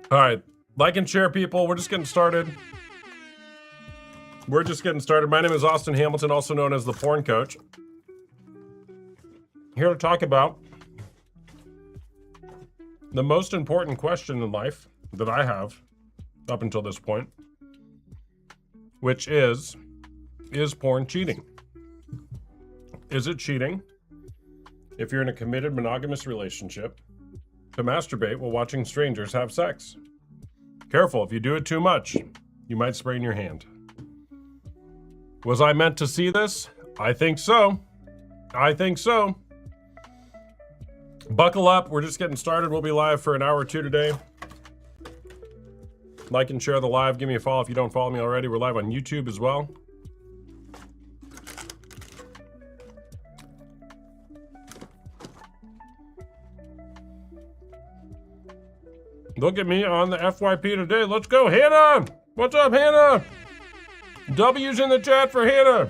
All right. Like and share, people. We're just getting started. My name is Austin Hamilton, also known as the Porn Coach. Here to talk about the most important question in life that I have up until this point, which is porn cheating? Is it cheating if you're in a committed monogamous relationship to masturbate while watching strangers have sex? Careful, if you do it too much, you might sprain your hand. Was I meant to see this? I think so. Buckle up, we're just getting started. We'll be live for an hour or two today. Like and share the live. Give me a follow if you don't follow me already. We're live on YouTube as well. Look at me on the FYP today. Let's go, Hannah! What's up, Hannah? W's in the chat for Hannah.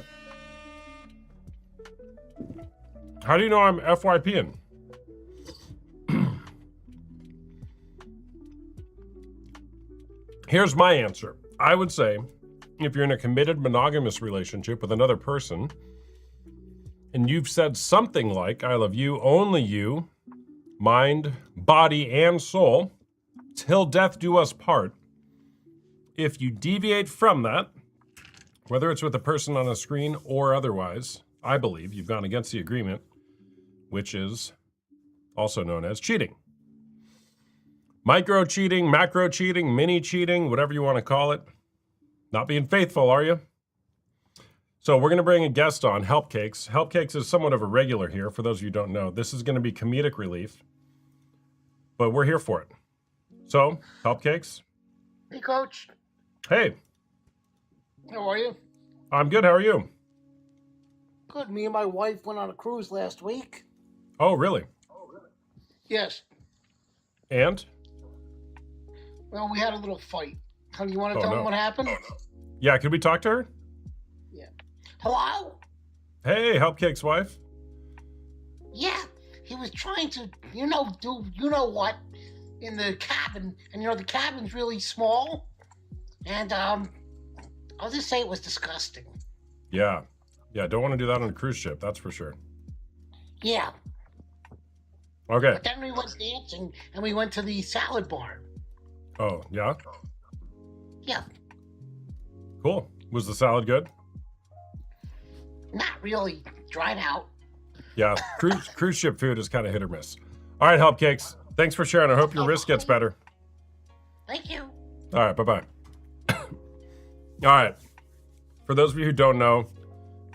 How do you know I'm FYPing? Here's my answer. I would say if you're in a committed monogamous relationship with another person and you've said something like, I love you, only you, mind, body, and soul, till death do us part. If you deviate from that, whether it's with a person on a screen or otherwise, I believe you've gone against the agreement, which is also known as cheating. Micro cheating, macro cheating, mini cheating, whatever you want to call it. Not being faithful, are you? So we're going to bring a guest on, Helpcakes. Helpcakes is somewhat of a regular here, for those of you who don't know. This is going to be comedic relief, but we're here for it. So, Helpcakes. Hey, Coach. Hey. How are you? I'm good. How are you? Good. Me and my wife went on a cruise last week. Oh, really? Yes. And? Well, we had a little fight. How do you want to Oh, tell no. them what happened? Yeah, could we talk to her? Yeah. Hello? Hey, Helpcake's wife. Yeah. He was trying to, do you know what in the cabin, and the cabin's really small, and I'll just say it was disgusting. Yeah, don't want to do that on a cruise ship, that's for sure. Yeah. Okay. But then we went dancing, and we went to the salad bar. Oh, yeah? Yeah. Cool. Was the salad good? Not really. Dried out. Yeah, cruise ship food is kind of hit or miss. All right, Helpcakes. Thanks for sharing. I hope your wrist gets better. Thank you. All right, bye-bye. All right. For those of you who don't know,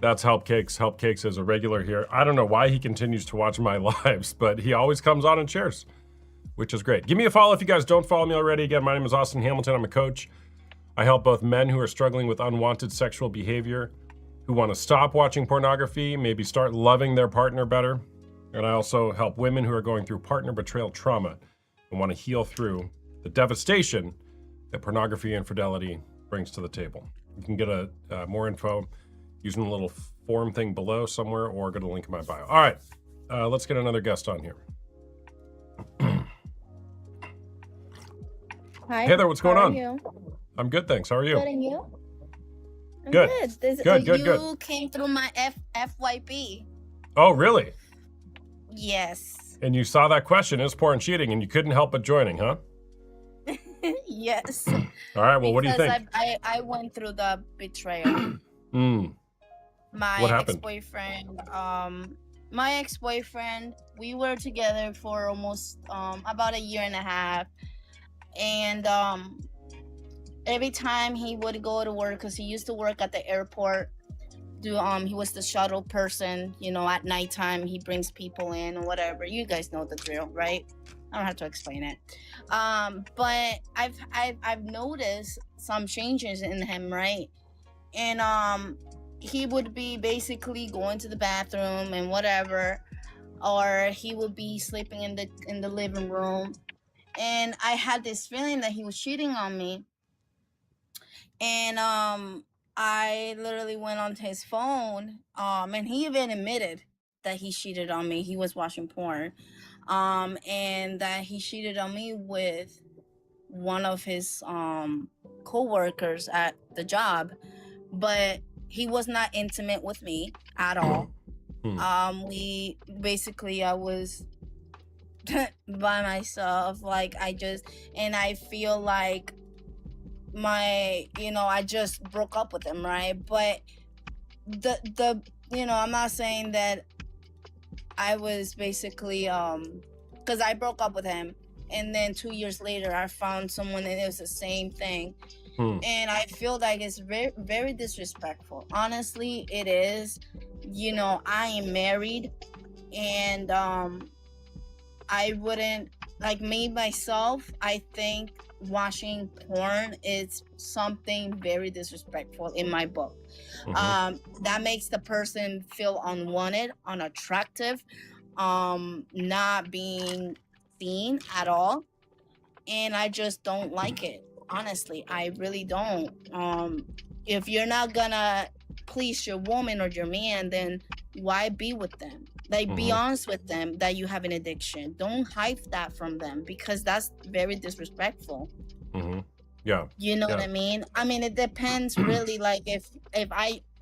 that's Helpcakes. Helpcakes is a regular here. I don't know why he continues to watch my lives, but he always comes on and shares, which is great. Give me a follow if you guys don't follow me already. Again, my name is Austin Hamilton. I'm a coach. I help both men who are struggling with unwanted sexual behavior, who want to stop watching pornography, maybe start loving their partner better. And I also help women who are going through partner betrayal trauma and want to heal through the devastation that pornography and infidelity brings to the table. You can get more info using the little form thing below somewhere, or go to the link in my bio. All right, let's get another guest on here. Hi. Hey there, what's going on? How are you? I'm good, thanks. How are you? Good, and you? I'm Good. Good. You came through my FYP. Oh, really? Yes. And you saw that question, is porn cheating, and you couldn't help but joining, huh? Yes. All right, well, what do you think? I went through the betrayal. What happened? My ex-boyfriend, we were together for almost about a year and a half. And every time he would go to work, because he used to work at the airport, he was the shuttle person, at nighttime he brings people in or whatever. You guys know the drill, right? I don't have to explain it. But I've noticed some changes in him, right? And he would be basically going to the bathroom and whatever, or he would be sleeping in the living room. And I had this feeling that he was cheating on me. And I literally went onto his phone, and he even admitted that he cheated on me. He was watching porn. and that he cheated on me with one of his co-workers at the job, but he was not intimate with me at all. We basically, I was by myself, like I feel like I just broke up with him, right? But the I'm not saying that I was basically because I broke up with him, and then 2 years later I found someone and it was the same thing. And I feel like it's very, very disrespectful. Honestly, it is. I am married, and I wouldn't, like, me myself, I think watching porn is something very disrespectful in my book. That makes the person feel unwanted, unattractive, not being seen at all, and I just don't like it. Honestly, I really don't. If you're not gonna please your woman or your man, then why be with them? Like, be honest with them that you have an addiction. Don't hide that from them, because that's very disrespectful. Yeah. You know what I mean? I mean, it depends really. Like, if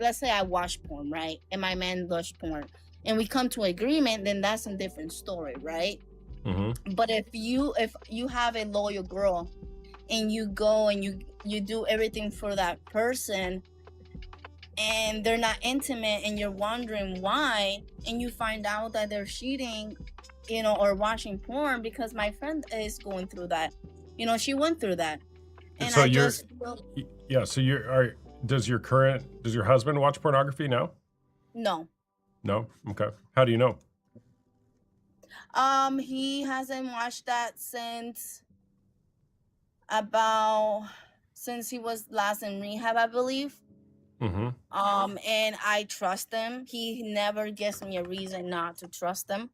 let's say I watch porn, right, and my man watch porn, and we come to agreement, then that's a different story, right? But if you have a loyal girl, and you go and you do everything for that person, and they're not intimate, and you're wondering why, and you find out that they're cheating, or watching porn, because my friend is going through that. She went through that. And so does your husband watch pornography now? No. No? Okay. How do you know? He hasn't watched that since he was last in rehab, I believe. And I trust him. He never gives me a reason not to trust him.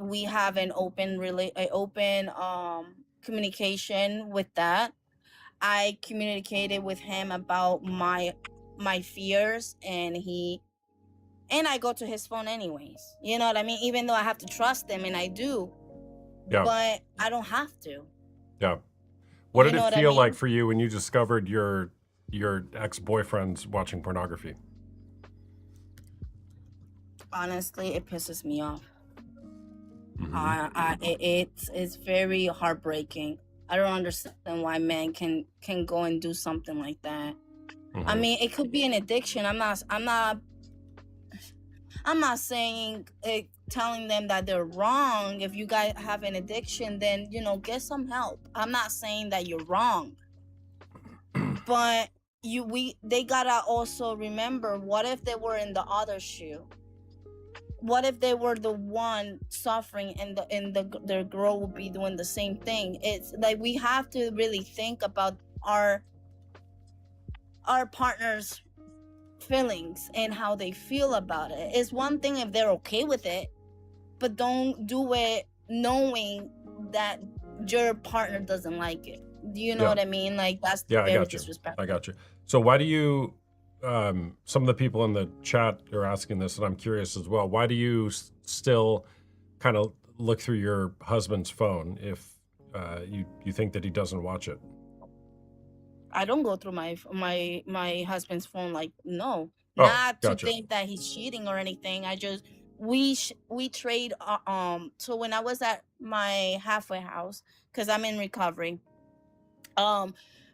We have an open communication with that. I communicated with him about my fears, and I go to his phone anyways. You know what I mean? Even though I have to trust him, and I do. Yeah. But I don't have to. Yeah. What did it feel like for you when you discovered your ex-boyfriend's watching pornography? Honestly, it pisses me off. It's very heartbreaking. I don't understand why men can go and do something like that. I mean, it could be an addiction. I'm not saying telling them that they're wrong. If you guys have an addiction, then get some help. I'm not saying that you're wrong, but they gotta also remember, what if they were in the other shoe? What if they were the one suffering, and their girl would be doing the same thing? It's like, we have to really think about our partner's feelings and how they feel about it. It's one thing if they're okay with it, but don't do it knowing that your partner doesn't like it. Do you know what I mean? Like, that's very disrespectful. I got you. So why do you some of the people in the chat are asking this, and I'm curious as well, why do you still kind of look through your husband's phone if you think that he doesn't watch it? I don't go through my husband's phone, like, no. To think that he's cheating or anything. I just we trade. So when I was at my halfway house, because I'm in recovery,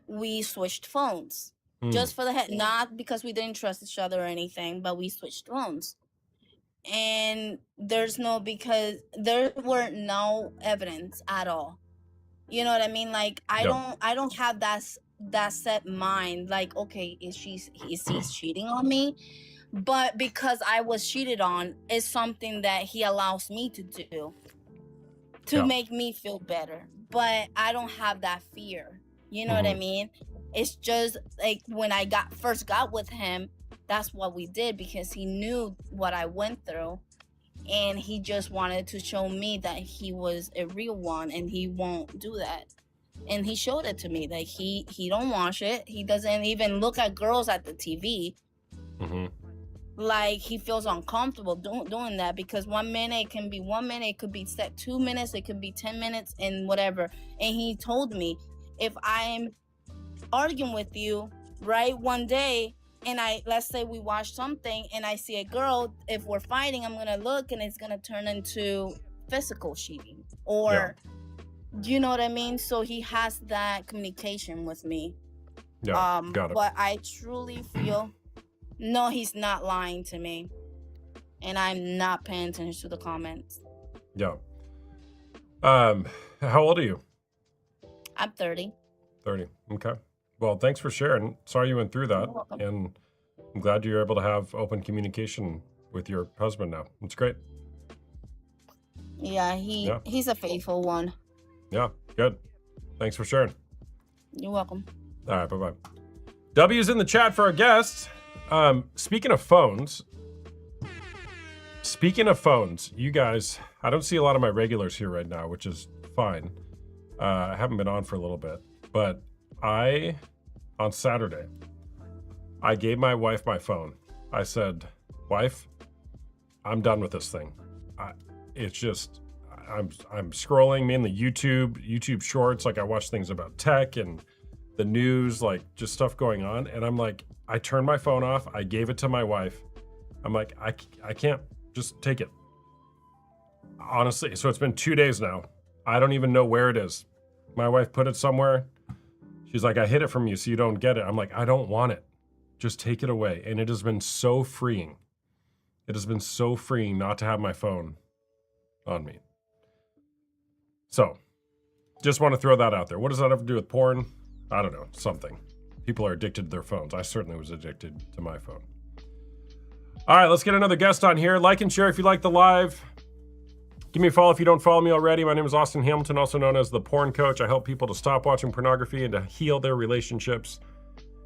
we switched phones just for the head, not because we didn't trust each other or anything, but we switched phones. And there were no evidence at all. You know what I mean? Like, I don't have that set mind, like, okay, is he cheating on me? But because I was cheated on, is something that he allows me to do to make me feel better. But I don't have that fear. You know what I mean? It's just like, when I first got with him, that's what we did, because he knew what I went through, and he just wanted to show me that he was a real one, and he won't do that. And he showed it to me. Like, he don't watch it. He doesn't even look at girls at the TV. like he feels uncomfortable doing that, because 1 minute it can be 1 minute, it could be set 2 minutes, it could be 10 minutes and whatever. And he told me, if I'm arguing with you, right, one day, and let's say we watch something and I see a girl, if we're fighting, I'm gonna look and it's gonna turn into physical cheating, or you know what I mean? So he has that communication with me. Yeah, got it. But I truly feel, no, he's not lying to me, and I'm not paying attention to the comments. Yeah. How old are you? I'm 30. 30. Okay. Well, thanks for sharing. Sorry you went through that. You're welcome. And I'm glad you're able to have open communication with your husband now. It's great. Yeah, he's a faithful one. Yeah, good. Thanks for sharing. You're welcome. All right, bye-bye. W's in the chat for our guests. Speaking of phones, you guys, I don't see a lot of my regulars here right now, which is fine. I haven't been on for a little bit, but on Saturday, I gave my wife my phone. I said, wife, I'm done with this thing. I'm scrolling mainly YouTube shorts. Like I watch things about tech and the news, like just stuff going on. And I'm like, I turned my phone off. I gave it to my wife. I'm like, I can't, just take it. Honestly, so it's been 2 days now. I don't even know where it is. My wife put it somewhere. She's like, I hid it from you so you don't get it. I'm like, I don't want it. Just take it away. And it has been so freeing. It has been so freeing not to have my phone on me. So, just want to throw that out there. What does that have to do with porn? I don't know, something. People are addicted to their phones. I certainly was addicted to my phone. All right, let's get another guest on here. Like and share if you like the live. Give me a follow if you don't follow me already. My name is Austin Hamilton, also known as the Porn Coach. I help people to stop watching pornography and to heal their relationships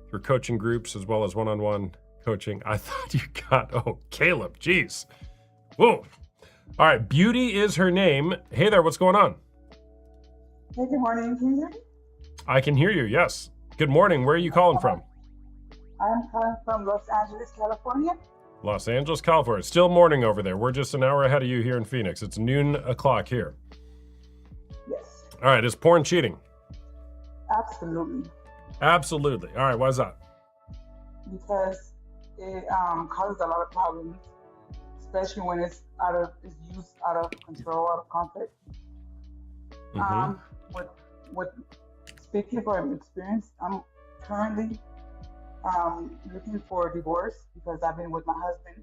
through coaching groups as well as one-on-one coaching. I thought you got, Caleb, geez. Whoa. All right, Beauty is her name. Hey there, what's going on? Hey, good morning. Can you hear me? I can hear you, yes. Good morning. Where are you calling from? I'm calling from Los Angeles, California. Los Angeles, California. It's still morning over there. We're just an hour ahead of you here in Phoenix. It's noon o'clock here. Yes. All right, is porn cheating? Absolutely. Absolutely. All right, why is that? Because it causes a lot of problems, especially when it's used out of control, out of context. With speaking from experience, I'm currently looking for a divorce because I've been with my husband,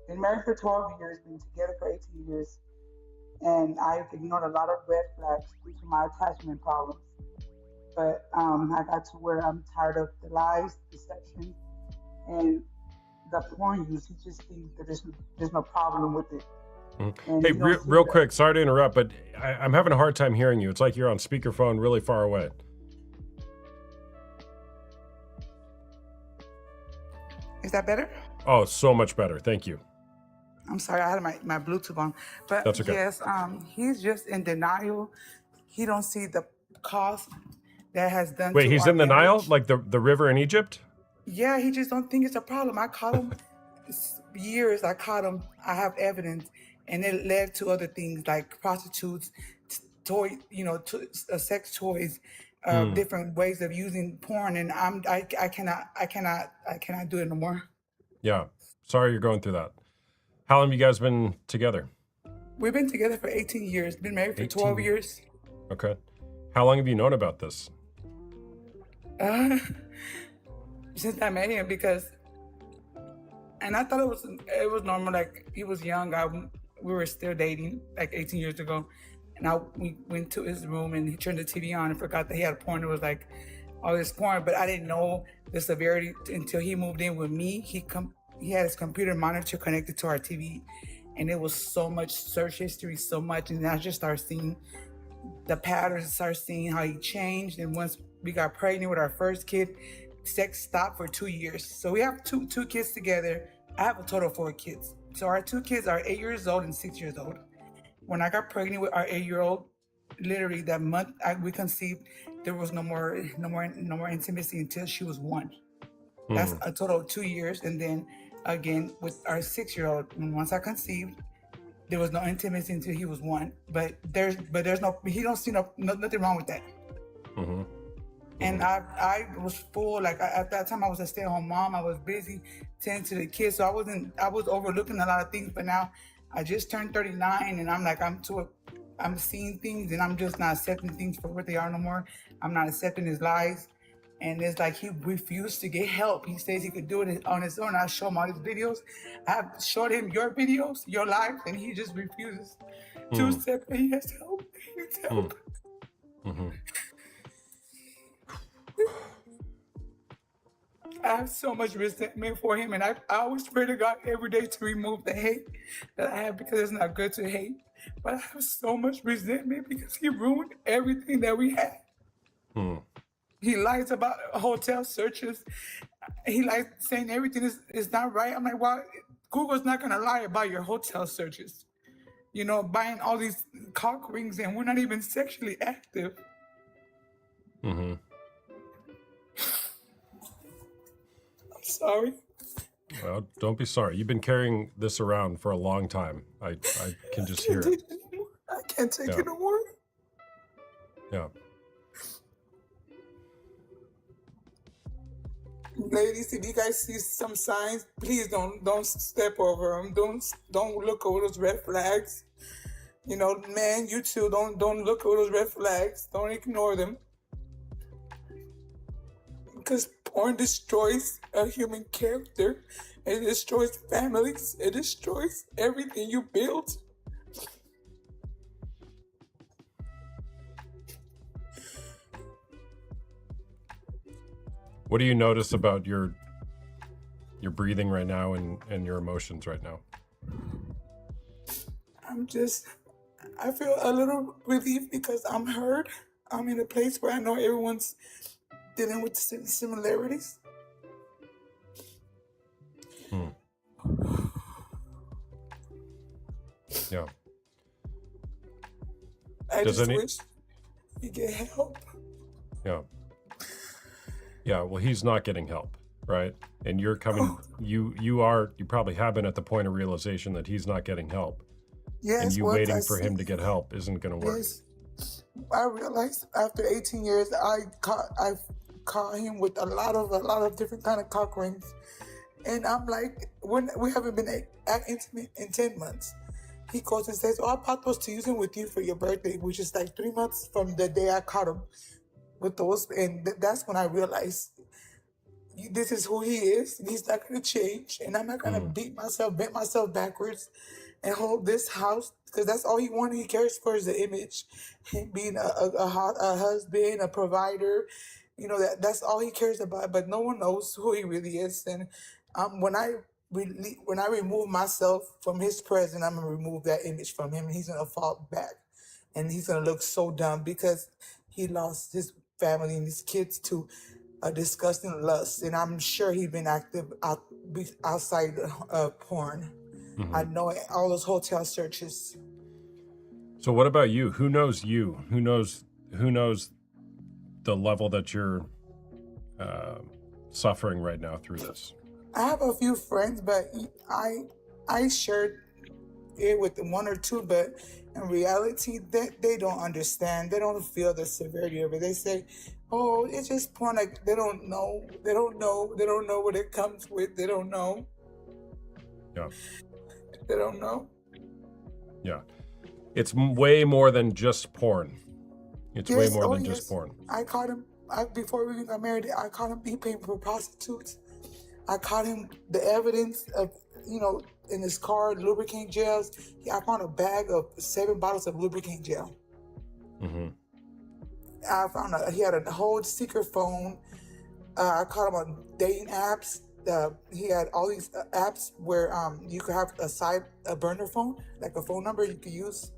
been married for 12 years, been together for 18 years, and I've ignored a lot of red flags due to my attachment problems. But I got to where I'm tired of the lies, deception, and the porn use. He just thinks that there's no problem with it. Hey, real quick, sorry to interrupt, but I'm having a hard time hearing you. It's like you're on speakerphone really far away. Is that better? Oh, so much better. Thank you. I'm sorry, I had my Bluetooth on. But that's okay. Yes, he's just in denial. He don't see the cost that has done. Wait, he's in denial? Like the river in Egypt? Yeah, he just don't think it's a problem. I caught him years. I caught him. I have evidence, and it led to other things like prostitutes, sex toys, different ways of using porn. And I cannot do it no more. Yeah, sorry you're going through that. How long have you guys been together? We've been together for 18 years. Been married for 12 years. Okay. How long have you known about this? Since I met him, and I thought it was normal. Like he was young. We were still dating like 18 years ago, and we went to his room and he turned the TV on and forgot that he had a porn. It was like all this porn, but I didn't know the severity until he moved in with me. He had his computer monitor connected to our TV, and it was so much search history, so much, and I just started seeing the patterns, started seeing how he changed. And once we got pregnant with our first kid, sex stopped for 2 years. So we have two kids together. I have a total of 4 kids. So our 2 kids are 8 years old and 6 years old. When I got pregnant with our 8-year-old, literally that month we conceived, there was no more intimacy until she was 1. That's a total of 2 years. And then again with our 6-year-old. And once I conceived, there was no intimacy until he was 1. But there's no, he don't see nothing wrong with that. Mm-hmm. And I was full, like at that time I was a stay-at-home mom. I was busy tending to the kids, so I was overlooking a lot of things. But now I just turned 39, and I'm like, I'm seeing things, and I'm just not accepting things for what they are no more. I'm not accepting his lies, and it's like he refused to get help. He says he could do it on his own. I show him all his videos. I've showed him your videos, your lives, and he just refuses to accept that he has help. He needs help. Mm-hmm. I have so much resentment for him, and I always pray to God every day to remove the hate that I have, because it's not good to hate. But I have so much resentment because he ruined everything that we had. He lies about hotel searches. He lies saying everything is not right. I'm like, well, Google's not going to lie about your hotel searches. You know, buying all these cock rings, and we're not even sexually active. Mm-hmm. Sorry. Well, don't be sorry. You've been carrying this around for a long time. I can just hear it. I can't take Yeah. it no more. Yeah. Ladies, if you guys see some signs, please don't step over them. Don't look over those red flags. You know, man, you too. Don't look over those red flags. Don't ignore them. Because porn destroys a human character. It destroys families. It destroys everything you build. What do you notice about your breathing right now and your emotions right now? I feel a little relief because I'm heard. I'm in a place where I know everyone's dealing with similarities. Yeah. I Does just any- wish you get help. Yeah. Yeah, well, he's not getting help, right? And you're coming, you probably have been at the point of realization that he's not getting help. Yes, And you once waiting I for him to get help isn't going to work. Yes. I realized after 18 years, I caught him with a lot of different kind of cock rings. And I'm like, we haven't been intimate in 10 months. He calls and says, oh, I bought those to use them with you for your birthday, which is like 3 months from the day I caught him with those. And that's when I realized this is who he is. And he's not going to change. And I'm not going to bend myself backwards and hold this house, because that's all he wanted. He cares for is the image. Him being a husband, a provider. You know, that's all he cares about. But no one knows who he really is. And when I remove myself from his presence, I'm gonna remove that image from him, and he's gonna fall back, and he's gonna look so dumb because he lost his family and his kids to a disgusting lust. And I'm sure he's been active outside porn. I know it, all those hotel searches. So what about you? Who knows you? Who knows the level that you're suffering right now through this? I have a few friends, but I shared it with one or two, but in reality, they don't understand. They don't feel the severity of it. They say, oh, it's just porn. Like, they don't know what it comes with. They don't know. Yeah. They don't know. Yeah. It's way more than just porn. It's way more than just porn. I caught him, before we got married, I caught him paying for prostitutes. I caught him the evidence of, in his car, lubricant gels. I found a bag of 7 bottles of lubricant gel. I found he had a whole secret phone. I caught him on dating apps. He had all these apps where you could have a burner phone, like a phone number you could use.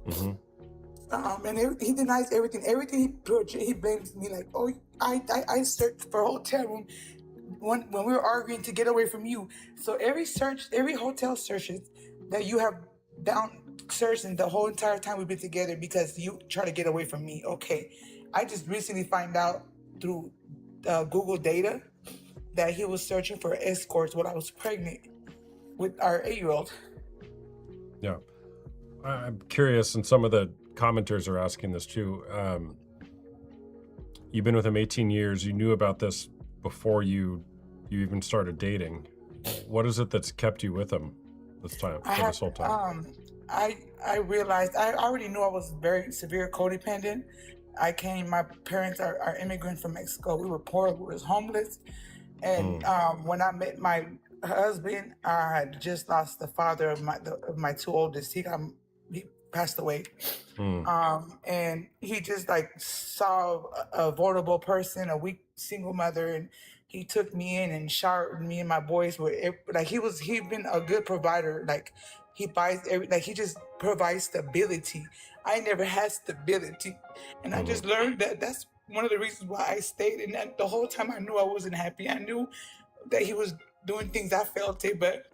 And he denies everything. Everything he blames me, like, oh, I searched for a hotel room when we were arguing to get away from you. So every hotel searches that you have down searching the whole entire time we've been together because you try to get away from me. Okay, I just recently find out through Google data that he was searching for escorts when I was pregnant with our 8-year-old. Yeah. I'm curious, and some of the commenters are asking this too. You've been with him 18 years. You knew about this before you even started dating. What is it that's kept you with him this time, for this whole time? I realized I already knew I was very severe codependent. My parents are immigrants from Mexico. We were poor, we was homeless. And when I met my husband, I had just lost the father of my two oldest. He passed away. And he just like saw a vulnerable person, a weak single mother, and he took me in and showered me and my boys with like he'd been a good provider. Like he he just provides stability. I never had stability, and I just learned that that's one of the reasons why I stayed. And that the whole time I knew I wasn't happy. I knew that he was doing things I felt it, but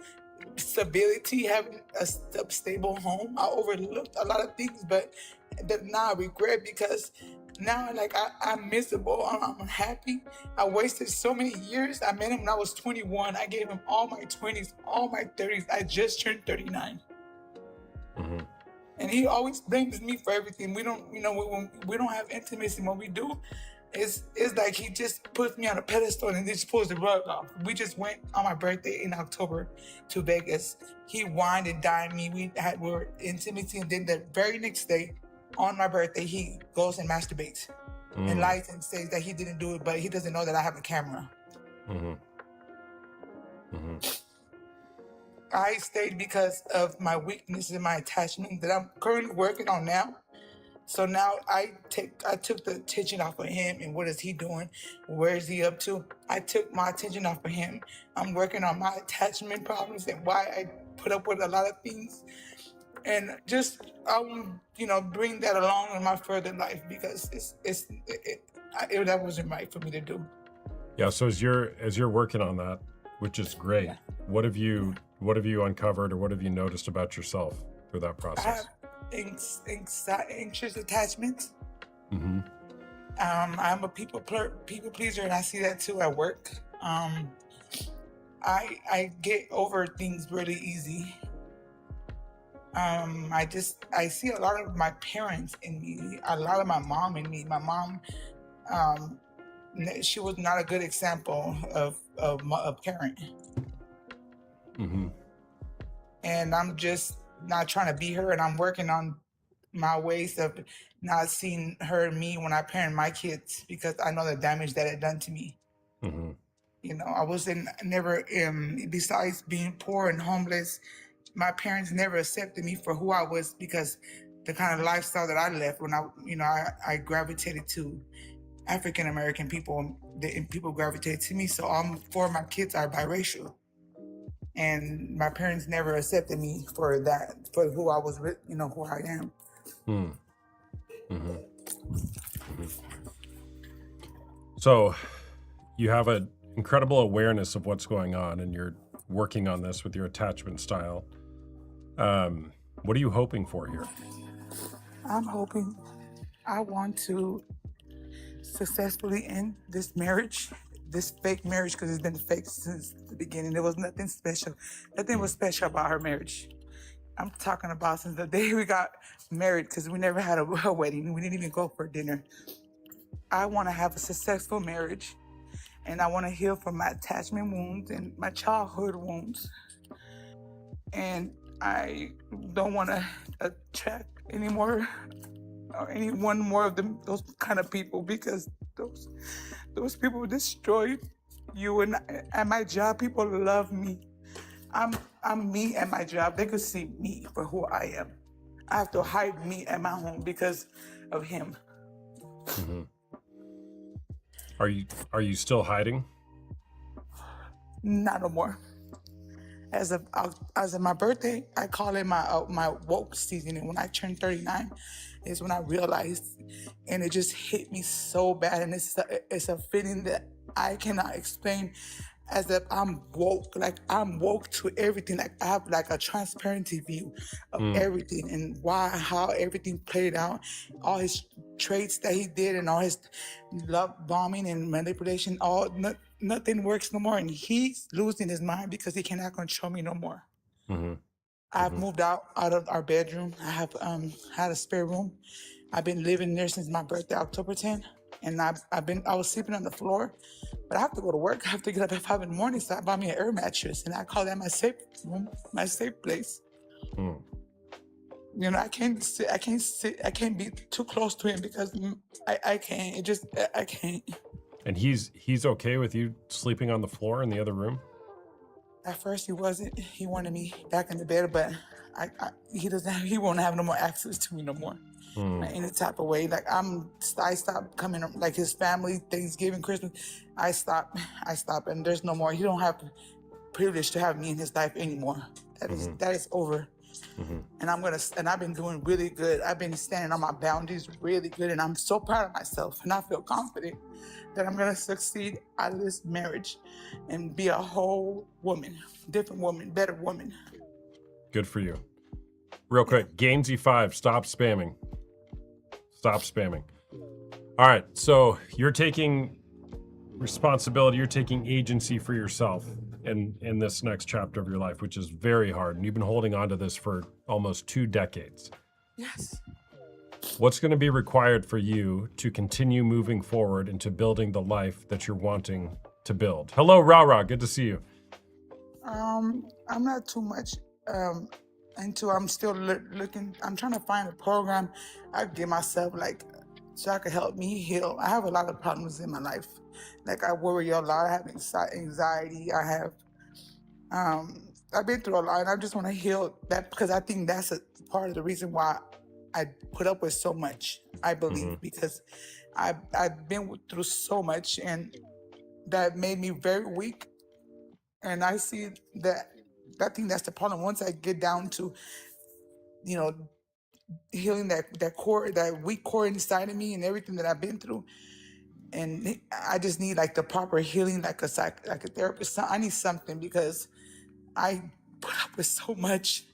stability, having a stable home, I overlooked a lot of things, but that now I regret because now like I'm miserable. I'm unhappy. I wasted so many years. I met him when I was 21. I gave him all my 20s, all my 30s. I just turned 39. And he always blames me for everything. We don't, we don't have intimacy. When we do, it's like he just puts me on a pedestal and then just pulls the rug off. We just went on my birthday in October to Vegas. He wined and dined me. We were intimacy, and then the very next day, on my birthday, he goes and masturbates and lies and says that he didn't do it, but he doesn't know that I have a camera. I stayed because of my weakness and my attachment that I'm currently working on now. So now I took the attention off of him and what is he doing? Where is he up to? I took my attention off of him. I'm working on my attachment problems and why I put up with a lot of things. And just, bring that along in my further life because that wasn't right for me to do. Yeah. So as you're working on that, which is great, what have you uncovered or what have you noticed about yourself through that process? I have anxious attachment. I'm a people pleaser, and I see that too at work. I get over things really easy. I see a lot of my parents in me, a lot of my mom in me. My mom, she was not a good example of a parent. And I'm just not trying to be her, and I'm working on my ways of not seeing her and me when I parent my kids because I know the damage that it done to me. I wasn't never, besides being poor and homeless, my parents never accepted me for who I was because the kind of lifestyle that I left when I gravitated to African American people, and people gravitated to me. So all 4 of my kids are biracial. And my parents never accepted me for that, for who I was, who I am. So you have an incredible awareness of what's going on and you're working on this with your attachment style. What are you hoping for here? I want to successfully end this marriage, this fake marriage, because it's been fake since the beginning. There was nothing special. Nothing was special about her marriage. I'm talking about since the day we got married, because we never had a wedding. We didn't even go for dinner. I want to have a successful marriage, and I want to heal from my attachment wounds and my childhood wounds. And I don't want to attract any more or any one more of those kind of people, because those people destroyed you. And at my job, people love me. I'm me at my job. They could see me for who I am. I have to hide me at my home because of him. Are you still hiding? Not no more. As of my birthday, I call it my woke season. And when I turned 39, is when I realized, and it just hit me so bad. And it's a feeling that I cannot explain. As if I'm woke, like I'm woke to everything. Like I have like a transparency view of everything and how everything played out, all his traits that he did and all his love bombing and manipulation, nothing works no more, and he's losing his mind because he cannot control me no more. Mm-hmm. I've moved out of our bedroom. I have had a spare room. I've been living there since my birthday, October 10th. And I was sleeping on the floor, but I have to go to work. I have to get up at 5 in the morning, so I bought me an air mattress, and I call that my safe room, my safe place. Mm. You know, I can't be too close to him because I can't. I can't. And he's okay with you sleeping on the floor in the other room? At first, he wasn't. He wanted me back in the bed, but he won't have no more access to me no more. Any type of way. Like I stopped coming, like his family, Thanksgiving, Christmas. I stopped, and there's no more. He don't have the privilege to have me in his life anymore. That is over. And I've been doing really good. I've been standing on my boundaries really good, and I'm so proud of myself. And I feel confident that I'm gonna succeed out of this marriage and be a whole woman, different woman, better woman. Good for you. Real quick, Gainsy5, stop spamming. Stop spamming. All right, so you're taking responsibility, you're taking agency for yourself in this next chapter of your life, which is very hard. And you've been holding on to this for almost 2 decades. Yes. What's going to be required for you to continue moving forward into building the life that you're wanting to build? Hello, Ra. Good to see you. I'm not too much into. I'm still looking. I'm trying to find a program I give myself, like, so I can help me heal. I have a lot of problems in my life. Like, I worry a lot. I have anxiety. I have. I've been through a lot, and I just want to heal that because I think that's a part of the reason why I put up with so much. I believe because I've been through so much, and that made me very weak. And I see that I think that's the problem. Once I get down to, you know, healing that core, that weak core inside of me and everything that I've been through, and I just need like the proper healing, like a therapist. I need something because I put up with so much.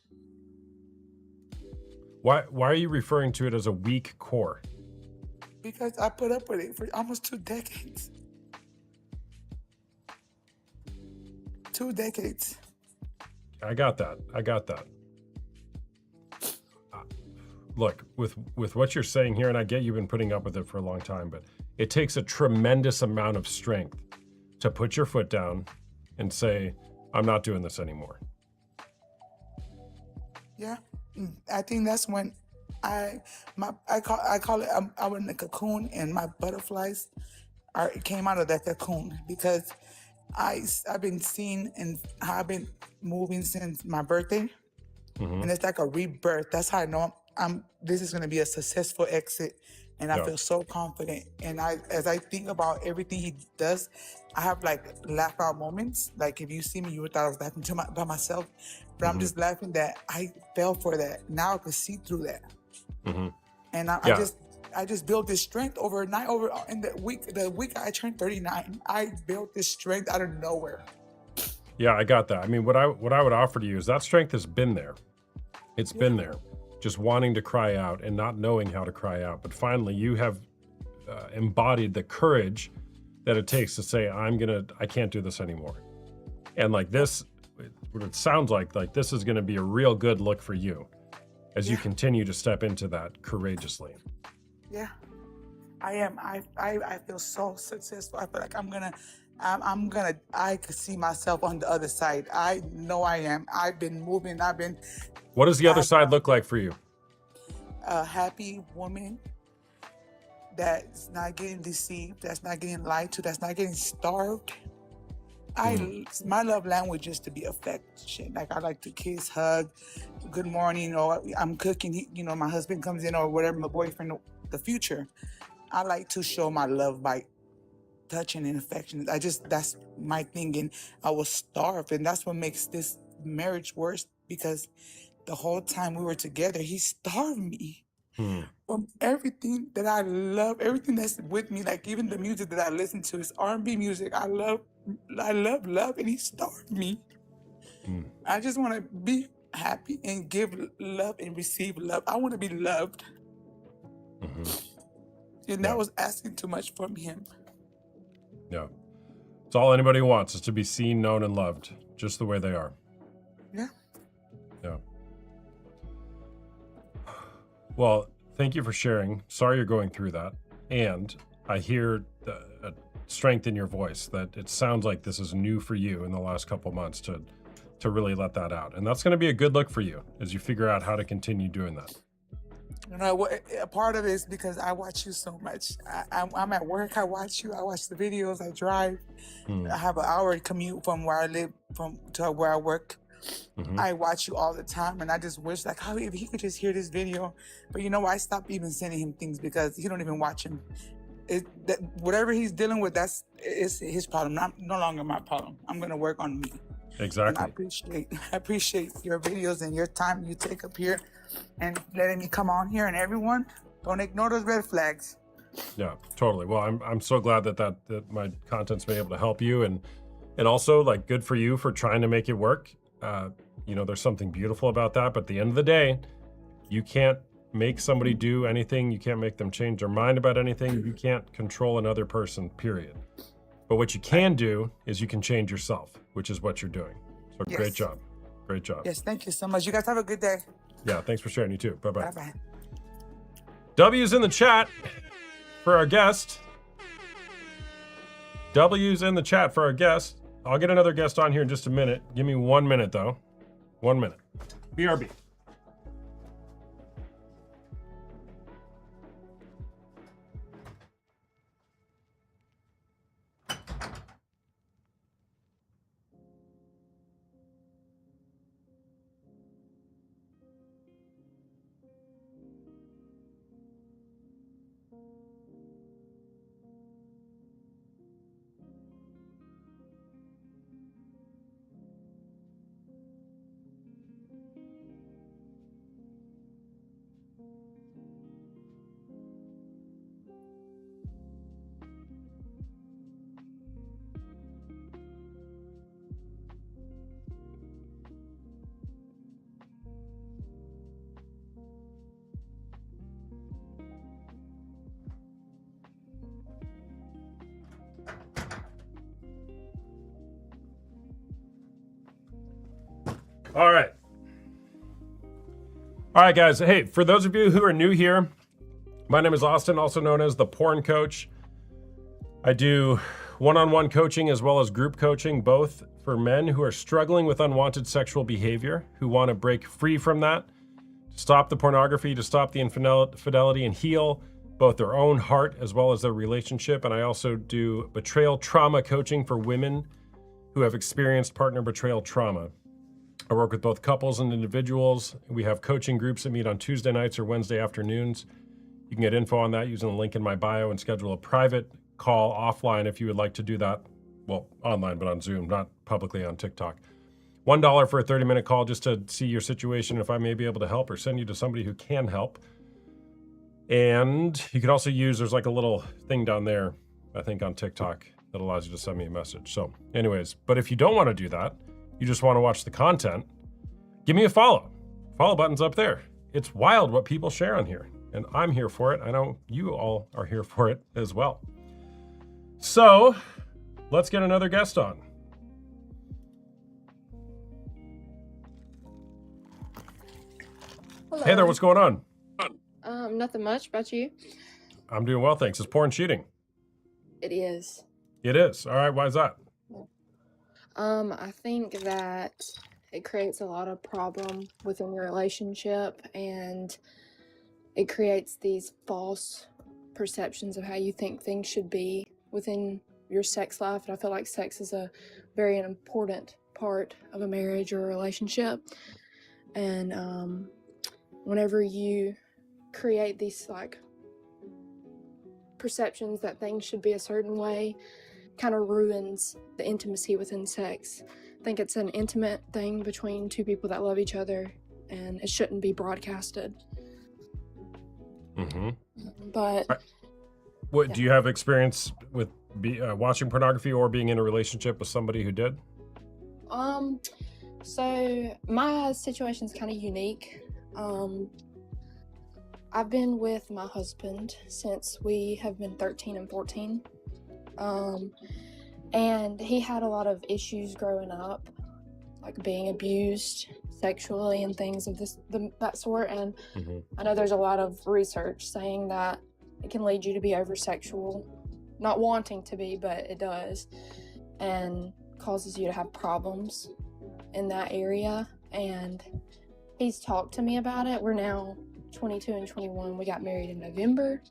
Why are you referring to it as a weak core? Because I put up with it for almost 2 decades. 2 decades. I got that. Look, with what you're saying here, and I get you've been putting up with it for a long time, but it takes a tremendous amount of strength to put your foot down and say, I'm not doing this anymore. Yeah, I think that's when I call it, I was in a cocoon, and my butterflies came out of that cocoon because I've been seeing and I've been moving since my birthday, and it's like a rebirth. That's how I know this is going to be a successful exit, and I feel so confident. And as I think about everything he does, I have like laugh out moments. Like if you see me, you would thought I was laughing by myself, but I'm just laughing that I fell for that. Now I can see through that, and I just built this strength overnight. In the week I turned 39, I built this strength out of nowhere. Yeah, I got that. I mean, what I would offer to you is that strength has been there. It's been there, just wanting to cry out and not knowing how to cry out. But finally, you have embodied the courage that it takes to say, I can't do this anymore. And like this, what it sounds like this is going to be a real good look for you as you continue to step into that courageously. Yeah, I am. I feel so successful. I feel like I could see myself on the other side. I know I am. I've been moving. What does the other side look like for you? A happy woman that's not getting deceived, that's not getting lied to, that's not getting starved. My love language is to be affection. Like I like to kiss, hug, good morning, or I'm cooking, my husband comes in or whatever, my boyfriend, the future. I like to show my love by touching and affection. That's my thing, and I was starved, and that's what makes this marriage worse, because the whole time we were together, he starved me from everything that I love, everything that's with me, like even the music that I listen to is R&B music. I love love, and he starved me. I just want to be happy and give love and receive love. I want to be loved. And that was asking too much from him. Yeah. It's all anybody wants is to be seen, known, and loved, just the way they are. Yeah. Yeah. Well, thank you for sharing. Sorry you're going through that. And I hear the strength in your voice that it sounds like this is new for you in the last couple months to really let that out. And that's going to be a good look for you as you figure out how to continue doing that. You know, a part of it is because I watch you so much. I'm at work, I watch you, I watch the videos, I drive. I have an hour commute from where I live to where I work. I watch you all the time, and I just wish, like, how if he could just hear this video. But you know, I stopped even sending him things because he don't even watch him. Whatever he's dealing with, is his problem, no longer my problem. I'm gonna work on me. Exactly. And I appreciate your videos and your time you take up here and letting me come on here. And everyone, don't ignore those red flags. Yeah, totally. Well, I'm so glad that my content's been able to help you, and also, like, good for you for trying to make it work. You know, there's something beautiful about that, but at the end of the day, you can't make somebody do anything. You can't make them change their mind about anything. You can't control another person, period. But what you can do is you can change yourself, which is what you're doing. So Yes. Great job. Great job. Yes, thank you so much. You guys have a good day. Yeah, thanks for sharing. You too. Bye-bye. Bye-bye. W's in the chat for our guest. W's in the chat for our guest. I'll get another guest on here in just a minute. Give me 1 minute, though. 1 minute. BRB. All right. All right, guys. Hey, for those of you who are new here, my name is Austin, also known as the Porn Coach. I do one-on-one coaching as well as group coaching, both for men who are struggling with unwanted sexual behavior, who want to break free from that, to stop the pornography, to stop the infidelity, and heal both their own heart as well as their relationship. And I also do betrayal trauma coaching for women who have experienced partner betrayal trauma. I work with both couples and individuals. We have coaching groups that meet on Tuesday nights or Wednesday afternoons. You can get info on that using the link in my bio and schedule a private call offline if you would like to do that. Well, online, but on Zoom, not publicly on TikTok. $1 for a 30-minute call just to see your situation, if I may be able to help or send you to somebody who can help. And you can also use, there's like a little thing down there, I think on TikTok, that allows you to send me a message. So anyways, but if you don't want to do that, you just want to watch the content, give me a follow. Follow button's up there. It's wild what people share on here, and I'm here for it. I know you all are here for it as well. So let's get another guest on. Hello. Hey there, what's going on? Nothing much. About you? I'm doing well, thanks. Is porn cheating? It is. It is. All right, why is that? I think that it creates a lot of problem within your relationship, and it creates these false perceptions of how you think things should be within your sex life. And I feel like sex is a very important part of a marriage or a relationship. And whenever you create these like perceptions that things should be a certain way, kind of ruins the intimacy within sex. I think it's an intimate thing between two people that love each other, and it shouldn't be broadcasted. Mm-hmm. But What do you have experience with watching pornography or being in a relationship with somebody who did? So my situation is kind of unique. I've been with my husband since we have been 13 and 14. And he had a lot of issues growing up, like being abused sexually and things of that sort. And I know there's a lot of research saying that it can lead you to be over sexual, not wanting to be, but it does, and causes you to have problems in that area. And he's talked to me about it. We're now 22 and 21. We got married in November.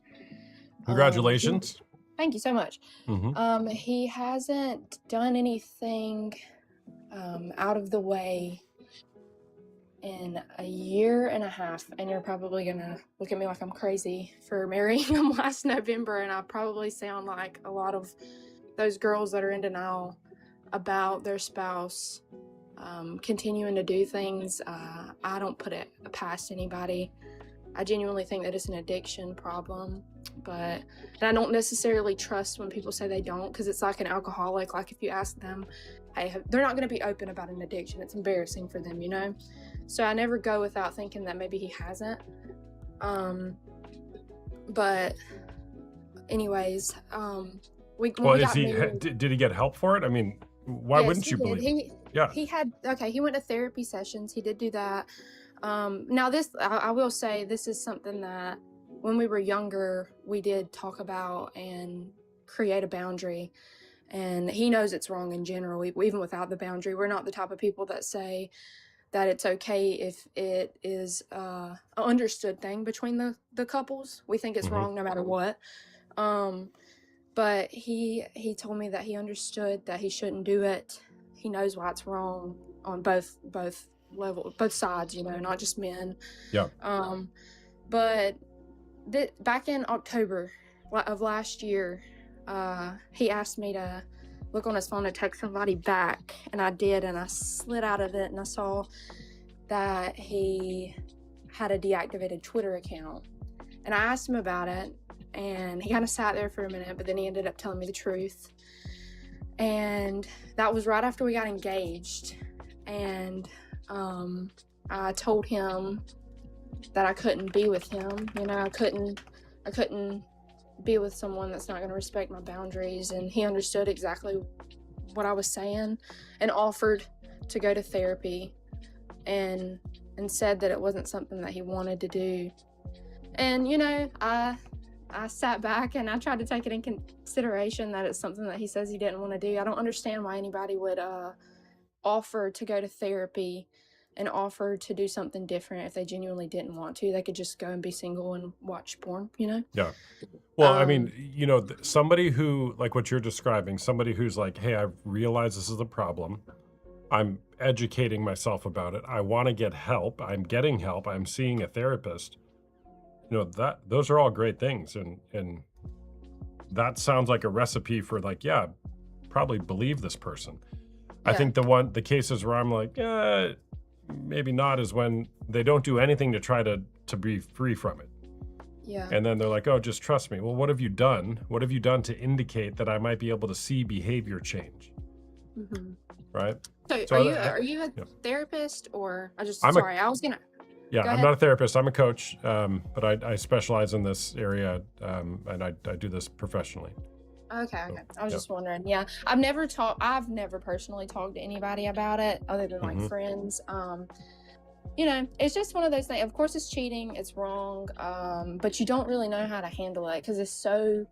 Congratulations. Thank you so much. He hasn't done anything out of the way in a year and a half, and you're probably gonna look at me like I'm crazy for marrying him last November, and I probably sound like a lot of those girls that are in denial about their spouse continuing to do things. I don't put it past anybody. I genuinely think that it's an addiction problem, but I don't necessarily trust when people say they don't, because it's like an alcoholic. Like if you ask them, hey, they're not going to be open about an addiction. It's embarrassing for them, you know? So I never go without thinking that maybe he hasn't. But anyways, did he get help for it? I mean, why wouldn't you believe? He had, he went to therapy sessions. He did do that. Now this, I will say, this is something that when we were younger, we did talk about and create a boundary. And he knows it's wrong in general, even without the boundary. We're not the type of people that say that it's okay if it is an understood thing between the couples. We think it's wrong no matter what. But he told me that he understood that he shouldn't do it. He knows why it's wrong on both levels, both sides, you know, not just men. Yeah. But back in October of last year, he asked me to look on his phone to text somebody back, and I did, and I slid out of it, and I saw that he had a deactivated Twitter account, and I asked him about it, and he kind of sat there for a minute, but then he ended up telling me the truth. And that was right after we got engaged, and I told him that I couldn't be with him. You know, I couldn't be with someone that's not going to respect my boundaries. And he understood exactly what I was saying and offered to go to therapy and said that it wasn't something that he wanted to do. And, you know, I sat back and I tried to take it in consideration that it's something that he says he didn't want to do. I don't understand why anybody would offer to go to therapy and offer to do something different if they genuinely didn't want to. They could just go and be single and watch porn, you know? Yeah. Well, I mean, you know, somebody who, like what you're describing, somebody who's like, hey, I realize this is a problem. I'm educating myself about it. I want to get help. I'm getting help. I'm seeing a therapist. You know, those are all great things. And that sounds like a recipe for like, yeah, probably believe this person. Yeah. I think the cases where I'm like, yeah, maybe not, is when they don't do anything to try to be free from it. Yeah. And then they're like, oh, just trust me. Well, what have you done? What have you done to indicate that I might be able to see behavior change? Right? So are you a therapist, or I was gonna. Yeah, I'm not a therapist. I'm a coach, but I specialize in this area, and I do this professionally. Okay. I was just wondering. Yeah, I've never personally talked to anybody about it other than like friends. You know, it's just one of those things. Of course, it's cheating. It's wrong. But you don't really know how to handle it because it's so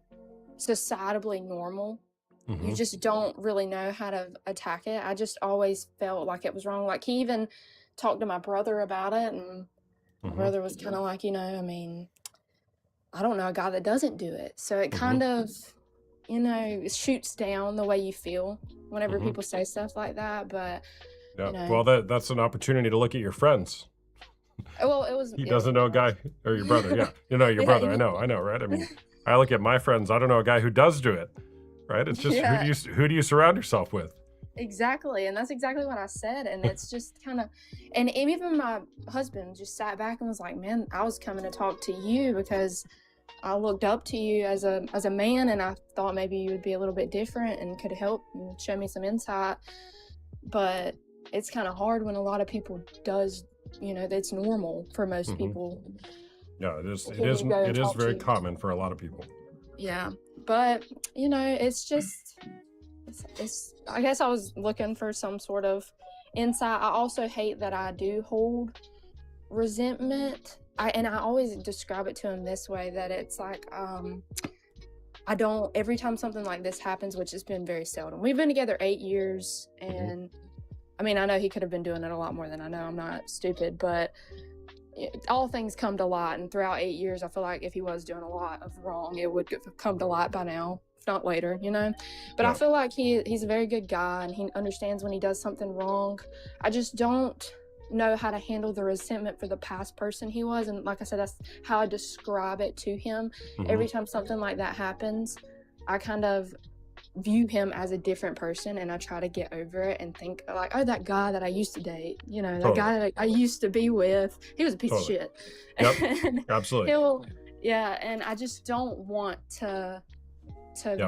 societally normal. You just don't really know how to attack it. I just always felt like it was wrong. Like he even talked to my brother about it, and my brother was kind of like, you know, I mean, I don't know a guy that doesn't do it. So it kind of, you know, it shoots down the way you feel whenever people say stuff like that. But yeah, you know, well, that's an opportunity to look at your friends. Well, it was. He doesn't know a guy, or your brother. Yeah, you know your brother. I know, right? I mean, I look at my friends. I don't know a guy who does do it. Right? It's just who do you surround yourself with? Exactly. And that's exactly what I said. And it's just kind of, and even my husband just sat back and was like, man, I was coming to talk to you because I looked up to you as a man, and I thought maybe you would be a little bit different and could help and show me some insight. But it's kind of hard when a lot of people does, you know, that's normal for most people. Yeah, it is very common for a lot of people. Yeah. But, you know, it's I guess I was looking for some sort of insight. I also hate that I do hold resentment. I always describe it to him this way, that it's like, I don't, every time something like this happens, which has been very seldom. We've been together 8 years, and I mean, I know he could have been doing it a lot more than I know. I'm not stupid, but all things come to light, and throughout 8 years, I feel like if he was doing a lot of wrong, it would come to light by now, if not later, you know? But I feel like he's a very good guy, and he understands when he does something wrong. I just don't know how to handle the resentment for the past person he was, and like I said, that's how I describe it to him. Every time something like that happens, I kind of view him as a different person, and I try to get over it and think like, oh, that guy that I used to date, you know, that guy that I used to be with, he was a piece of shit. Yep. Absolutely. And I just don't want to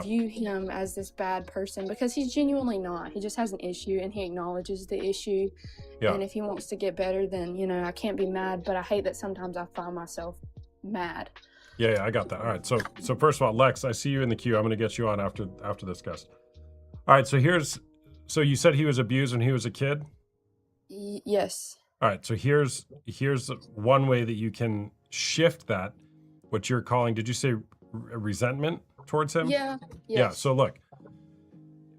view him as this bad person, because he's genuinely not. He just has an issue, and he acknowledges the issue. And if he wants to get better, then, you know, I can't be mad, but I hate that sometimes I find myself mad. Yeah, I got that. All right. So first of all, Lex, I see you in the queue. I'm going to get you on after this guest. All right. So you said he was abused when he was a kid? Yes. All right. So here's one way that you can shift that, what you're calling, did you say resentment towards him? Yeah. Yes. Yeah. So look,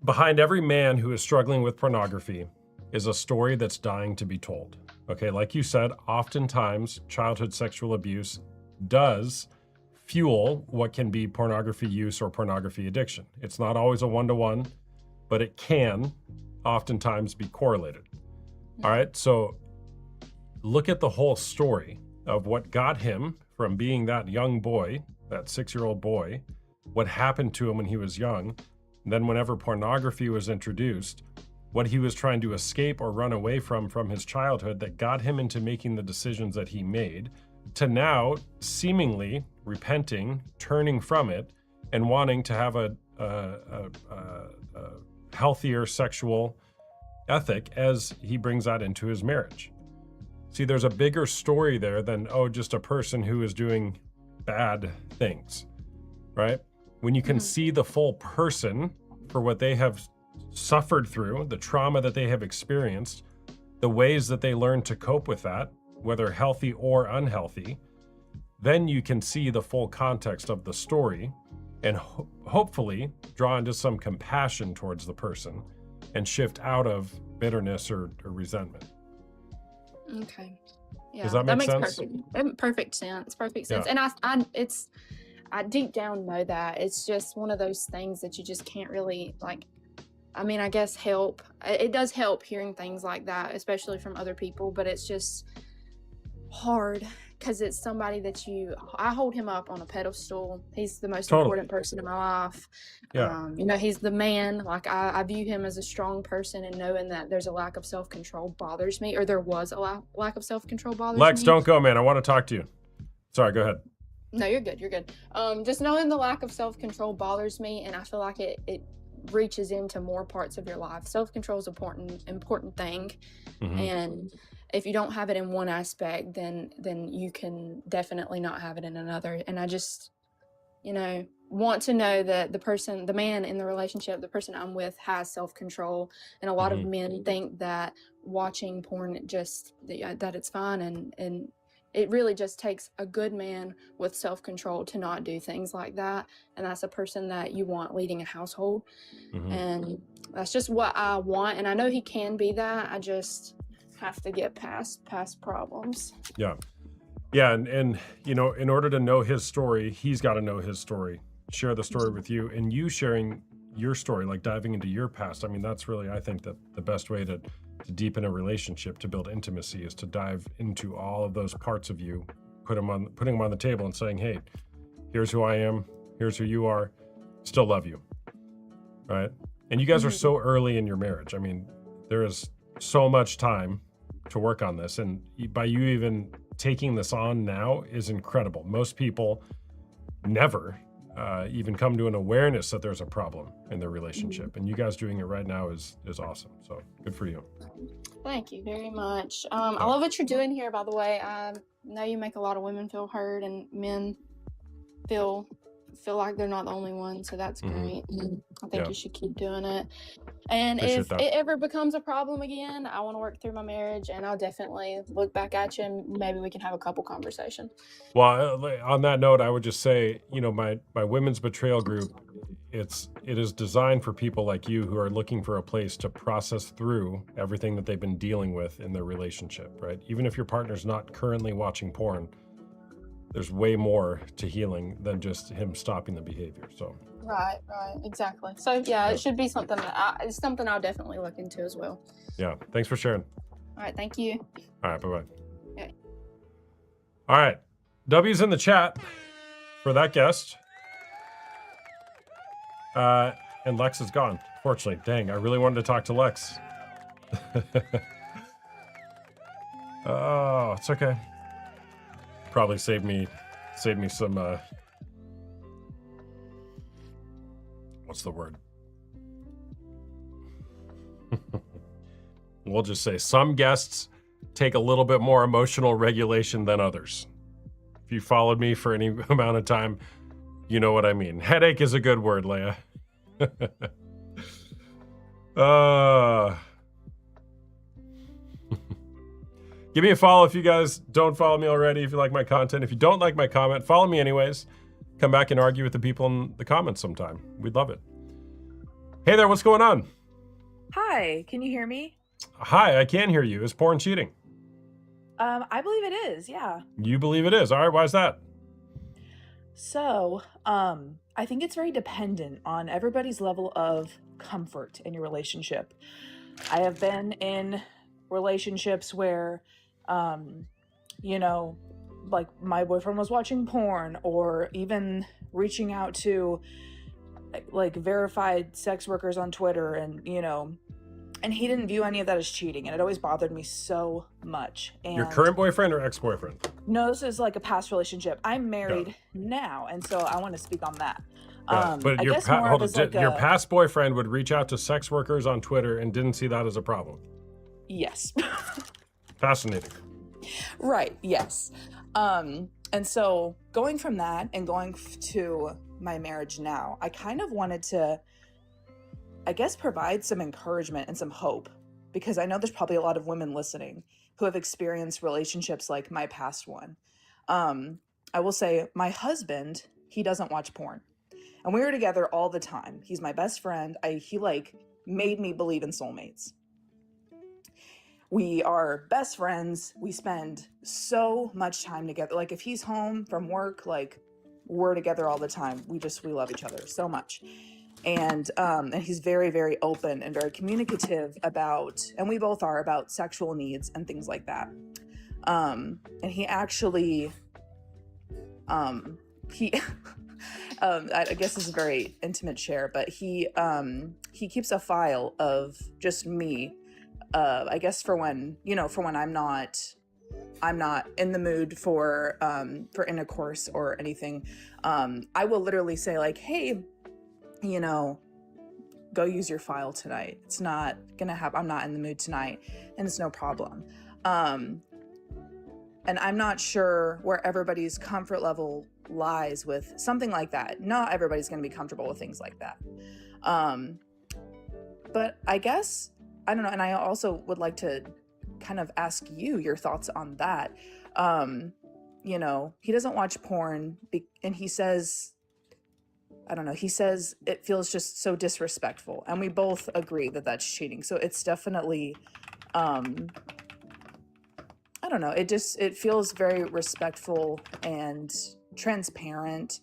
behind every man who is struggling with pornography is a story that's dying to be told. Okay. Like you said, oftentimes childhood sexual abuse does fuel what can be pornography use or pornography addiction. It's not always a one-to-one, but it can oftentimes be correlated. All right. So look at the whole story of what got him from being that young boy, that 6-year-old boy, what happened to him when he was young. And then whenever pornography was introduced, what he was trying to escape or run away from his childhood that got him into making the decisions that he made, to now seemingly repenting, turning from it, and wanting to have a healthier sexual ethic as he brings that into his marriage. See, there's a bigger story there than, just a person who is doing bad things, right? When you can see the full person for what they have suffered through, the trauma that they have experienced, the ways that they learn to cope with that, whether healthy or unhealthy, then you can see the full context of the story and hopefully draw into some compassion towards the person and shift out of bitterness or resentment. Okay. Yeah. Does that make makes sense? Perfect sense. And I deep down know that it's just one of those things that you just can't really I guess help. It does help hearing things like that, especially from other people, but it's just hard because it's somebody that I hold him up on a pedestal. He's the most important person in my life. Yeah. He's the man. Like I view him as a strong person, and knowing that there's a lack of self-control bothers me, or there was a lack of self-control bothers me. Lex, don't go, man. I want to talk to you. Sorry, go ahead. No, you're good. You're good. Just knowing the lack of self-control bothers me, and I feel like it reaches into more parts of your life. Self-control is important thing. And if you don't have it in one aspect, then you can definitely not have it in another. And I just, want to know that the man in the relationship, the person I'm with, has self-control. And a lot of men think that watching porn, that it's fine. And it really just takes a good man with self-control to not do things like that. And that's a person that you want leading a household. And that's just what I want. And I know he can be that. I just have to get past problems. Yeah. And in order to know his story, he's got to know his story, share the story with you, and you sharing your story, like diving into your past. I mean, that's really, I think, that the best way to deepen a relationship, to build intimacy, is to dive into all of those parts of you, putting them on the table and saying, hey, here's who I am, here's who you are, still love you, right? And you guys are so early in your marriage. I mean, there is so much time to work on this, and by you even taking this on now is incredible. Most people never even come to an awareness that there's a problem in their relationship, and you guys doing it right now is awesome. So good for you. Thank you very much. I love what you're doing here, by the way. I know you make a lot of women feel heard and men feel feel like they're not the only one, so that's Mhm. great. I think Yeah. you should keep doing it. And Appreciate if that. it ever becomes a problem again, I want to work through my marriage, and I'll definitely look back at you, and maybe we can have a couple conversation. Well, on that note, I would just say, my women's betrayal group, it is designed for people like you who are looking for a place to process through everything that they've been dealing with in their relationship, right? Even if your partner's not currently watching porn, there's way more to healing than just him stopping the behavior. So, Right, exactly. So yeah, Yeah. it should be something that it's something I'll definitely look into as well. yeah, thanks for sharing. All right, thank you. All right, bye-bye. Okay. All right, W's in the chat for that guest. And Lex is gone. Fortunately, dang, I really wanted to talk to Lex. Oh, it's okay. Probably saved me some what's the word? We'll just say some guests take a little bit more emotional regulation than others. If you followed me for any amount of time, you know what I mean. Headache is a good word, Leia. Give me a follow if you guys don't follow me already, if you like my content. If you don't like my comment, follow me anyways. Come back and argue with the people in the comments sometime. We'd love it. Hey there, what's going on? Hi, can you hear me? Hi, I can hear you. Is porn cheating? I believe it is, yeah. You believe it is. All right, why is that? So, I think it's very dependent on everybody's level of comfort in your relationship. I have been in relationships where, like my boyfriend was watching porn or even reaching out to like verified sex workers on Twitter and he didn't view any of that as cheating, and it always bothered me so much. And Your current boyfriend or ex-boyfriend? no, this is like a past relationship. I'm married now, and so I want to speak on that. Yeah, but I your, guess more hold of on, as like your a past boyfriend would reach out to sex workers on Twitter and didn't see that as a problem. yes. Fascinating. Right, yes. And so going from that and going to my marriage now, I kind of wanted to, I guess, provide some encouragement and some hope, because I know there's probably a lot of women listening who have experienced relationships like my past one. I will say my husband, he doesn't watch porn, and we were together all the time. He's my best friend. He like made me believe in soulmates. We are best friends. We spend so much time together. Like if he's home from work, like we're together all the time. We love each other so much. And he's very, very open and very communicative about, and we both are, about sexual needs and things like that. And he actually, I guess this is a very intimate share, but he keeps a file of just me, I guess for when I'm not in the mood for intercourse or anything. I will literally say like, hey, go use your file tonight. It's not gonna happen. I'm not in the mood tonight, and it's no problem. And I'm not sure where everybody's comfort level lies with something like that. Not everybody's gonna be comfortable with things like that. But I guess, I don't know, and I also would like to kind of ask you your thoughts on that. He doesn't watch porn, and he says, I don't know, he says it feels just so disrespectful, and we both agree that that's cheating. So it's definitely, I don't know, it feels very respectful and transparent,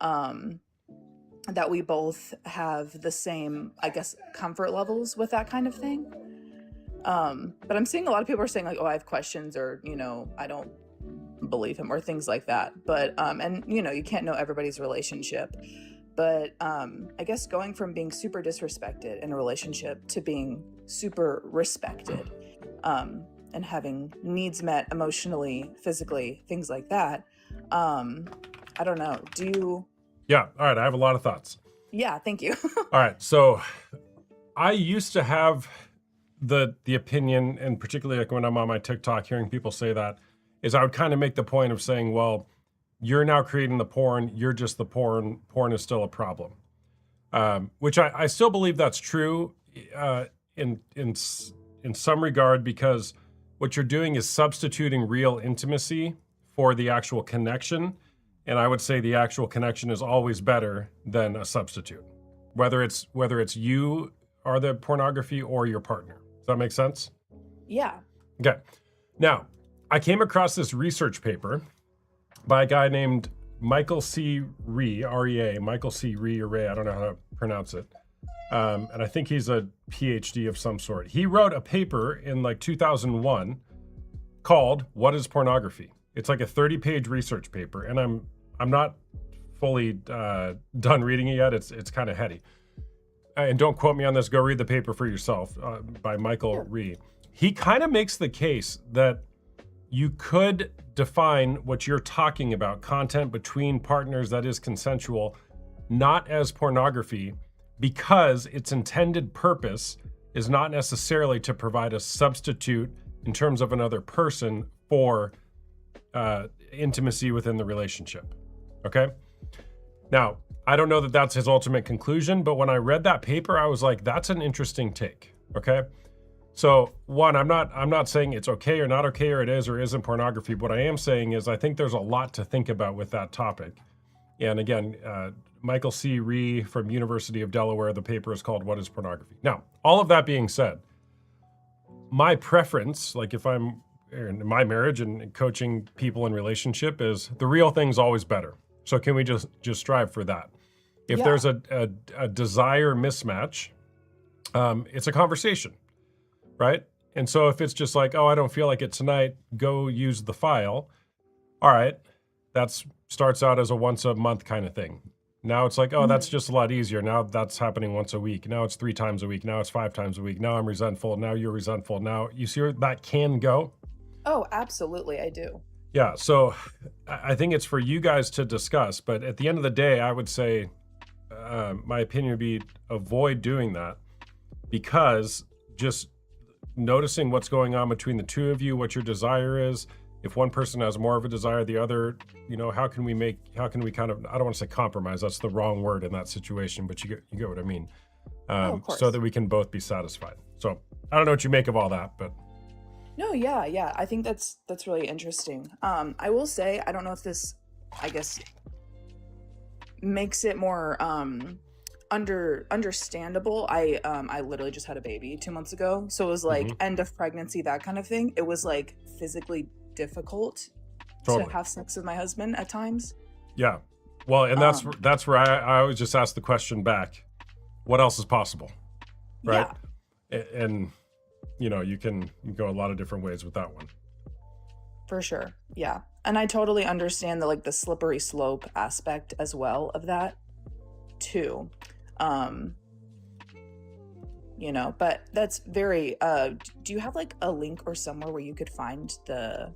that we both have the same, I guess, comfort levels with that kind of thing. But I'm seeing a lot of people are saying like, oh, I have questions, or, I don't believe him, or things like that. But, and you can't know everybody's relationship. But I guess going from being super disrespected in a relationship to being super respected, and having needs met emotionally, physically, things like that. I don't know. Do you? Yeah. All right. I have a lot of thoughts. Yeah. Thank you. All right. So I used to have the opinion, and particularly like when I'm on my TikTok hearing people say that, is I would kind of make the point of saying, well, you're now creating the porn. You're just the porn. Porn is still a problem, which I still believe that's true in some regard, because what you're doing is substituting real intimacy for the actual connection. And I would say the actual connection is always better than a substitute, whether it's you are the pornography or your partner. Does that make sense? Yeah. Okay. Now, I came across this research paper by a guy named Michael C. Ree, R-E-A, Michael C. Ree or Ray, I don't know how to pronounce it. And I think he's a PhD of some sort. He wrote a paper in like 2001 called "What is Pornography?" It's like a 30-page research paper, and I'm not fully done reading it yet. It's kind of heady. And don't quote me on this. Go read the paper for yourself by Michael Ree. He kind of makes the case that you could define what you're talking about, content between partners that is consensual, not as pornography, because its intended purpose is not necessarily to provide a substitute in terms of another person for intimacy within the relationship. Okay? Now, I don't know that that's his ultimate conclusion, but when I read that paper, I was like, that's an interesting take. Okay? So one, I'm not saying it's okay or not okay, or it is or isn't pornography. What I am saying is I think there's a lot to think about with that topic. And again, Michael C. Ree from University of Delaware, the paper is called "What is Pornography?" Now, all of that being said, my preference, like if I'm in my marriage and coaching people in relationship, is the real thing's always better. So can we just strive for that? If there's a desire mismatch, it's a conversation. Right? And so if it's just like, oh, I don't feel like it tonight, go use the file. All right. That starts out as a once a month kind of thing. Now it's like, oh, that's just a lot easier. Now that's happening once a week. Now it's 3 times a week. Now it's 5 times a week. Now I'm resentful. Now you're resentful. Now you see where that can go? Oh, absolutely. I do. Yeah. So I think it's for you guys to discuss. But at the end of the day, I would say my opinion would be avoid doing that, because just noticing what's going on between the two of you, what your desire is. If one person has more of a desire, the other, how can we kind of, I don't want to say compromise, that's the wrong word in that situation, but you get what I mean. So that we can both be satisfied. So I don't know what you make of all that, but. No, yeah. I think that's really interesting. I will say, I don't know if this, I guess, makes it more, understandable. I literally just had a baby 2 months ago, so it was like end of pregnancy, that kind of thing. It was like physically difficult to have sex with my husband at times. Yeah, well, and that's where I always just ask the question back, what else is possible, right? Yeah. And you can go a lot of different ways with that one. For sure. Yeah, and I totally understand the slippery slope aspect as well of that too. But that's very do you have like a link or somewhere where you could find the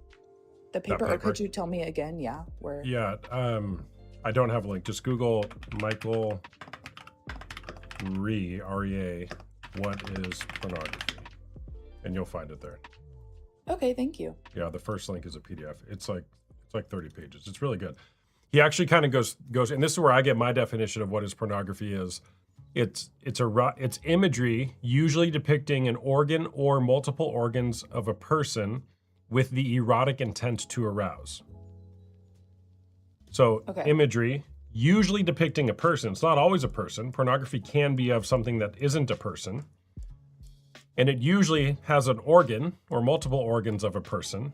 paper, or could you tell me again? Where? I don't have a link. Just Google Michael Ree, R-E-A, "What is Pornography?" and you'll find it there. Okay, thank you. Yeah, the first link is a PDF. It's like 30 pages. It's really good. He actually kind of goes, and this is where I get my definition of what is pornography is. It's imagery usually depicting an organ or multiple organs of a person with the erotic intent to arouse. So imagery usually depicting a person. It's not always a person. Pornography can be of something that isn't a person. And it usually has an organ or multiple organs of a person.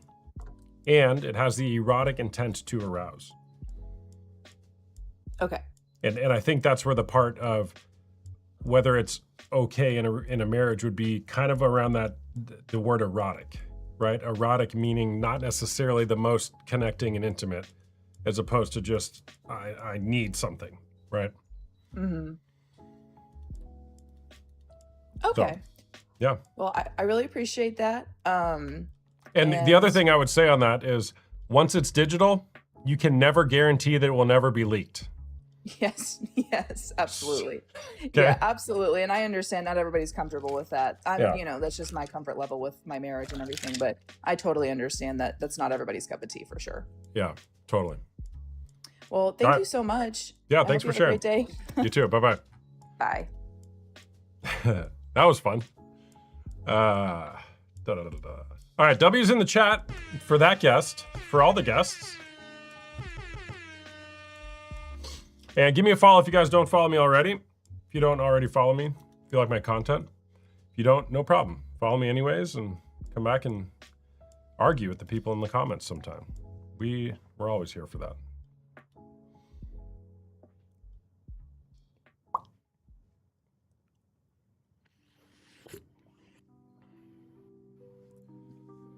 And it has the erotic intent to arouse. Okay. And I think that's where the part of whether it's okay in a marriage would be kind of around the word erotic, right? Erotic meaning not necessarily the most connecting and intimate, as opposed to just I need something, right? Mm-hmm. Okay. So, yeah. Well, I really appreciate that. And the other thing I would say on that is once it's digital, you can never guarantee that it will never be leaked. Yes, absolutely. Okay. Yeah, absolutely. And I understand not everybody's comfortable with that. That's just my comfort level with my marriage and everything, but I totally understand that that's not everybody's cup of tea for sure. Yeah, totally. Well, thank Alright. you so much. Yeah, I thanks hope for you have a great day. You too. Bye-bye. Bye. That was fun. Da-da-da-da-da. All right, W's in the chat for that guest, for all the guests. And give me a follow if you guys don't follow me already. If you don't already follow me, if you like my content. If you don't, no problem. Follow me anyways and come back and argue with the people in the comments sometime. We're always here for that.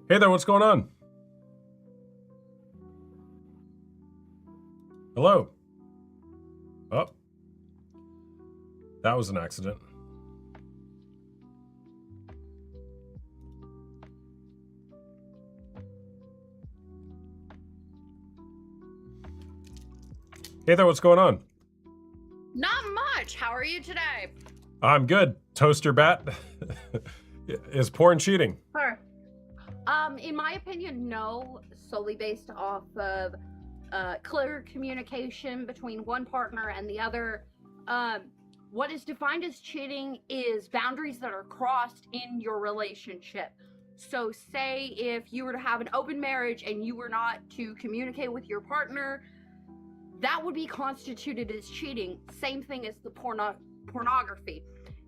Hey there, what's going on? Hello. Oh. That was an accident. Hey there, what's going on? Not much. How are you today? I'm good. Toaster bat. Is porn cheating? Sure. In my opinion, no. Solely based off of clear communication between one partner and the other. What is defined as cheating is boundaries that are crossed in your relationship. So say if you were to have an open marriage and you were not to communicate with your partner, that would be constituted as cheating. Same thing as the pornography.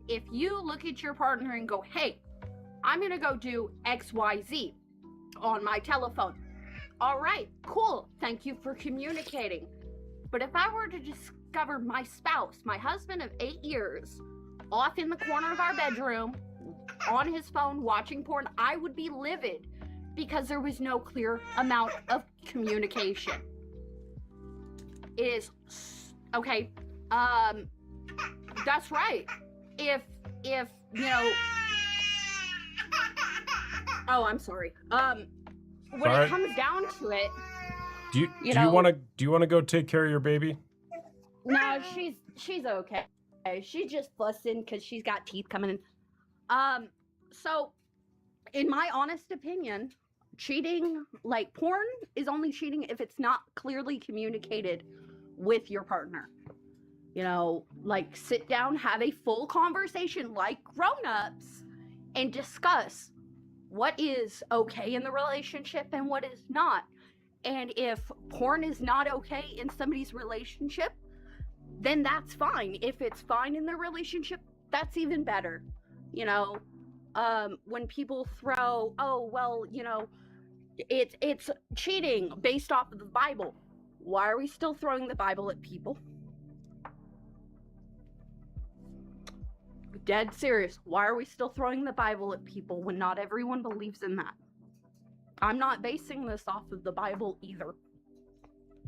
If you look at your partner and go, hey, I'm gonna go do XYZ on my telephone. All right, cool. Thank you for communicating. But if I were to discover my spouse, my husband of 8 years, off in the corner of our bedroom, on his phone watching porn, I would be livid because there was no clear amount of communication. It is okay. That's right. If you know. Oh, I'm sorry. When Sorry. it comes down to it, Do you want to go take care of your baby? no, she's okay. She's just fussing because she's got teeth coming in. So, in my honest opinion, cheating, like porn, is only cheating if it's not clearly communicated with your partner. You know, like sit down, have a full conversation like grown-ups, and discuss what is okay in the relationship and what is not. And if porn is not okay in somebody's relationship, then that's fine. If it's fine in their relationship, that's even better. You know, when people throw, oh, well, you know, it's cheating based off of the Bible. Why are we still throwing the Bible at people? Dead serious. Why are we still throwing the Bible at people when not everyone believes in that? I'm not basing this off of the Bible either,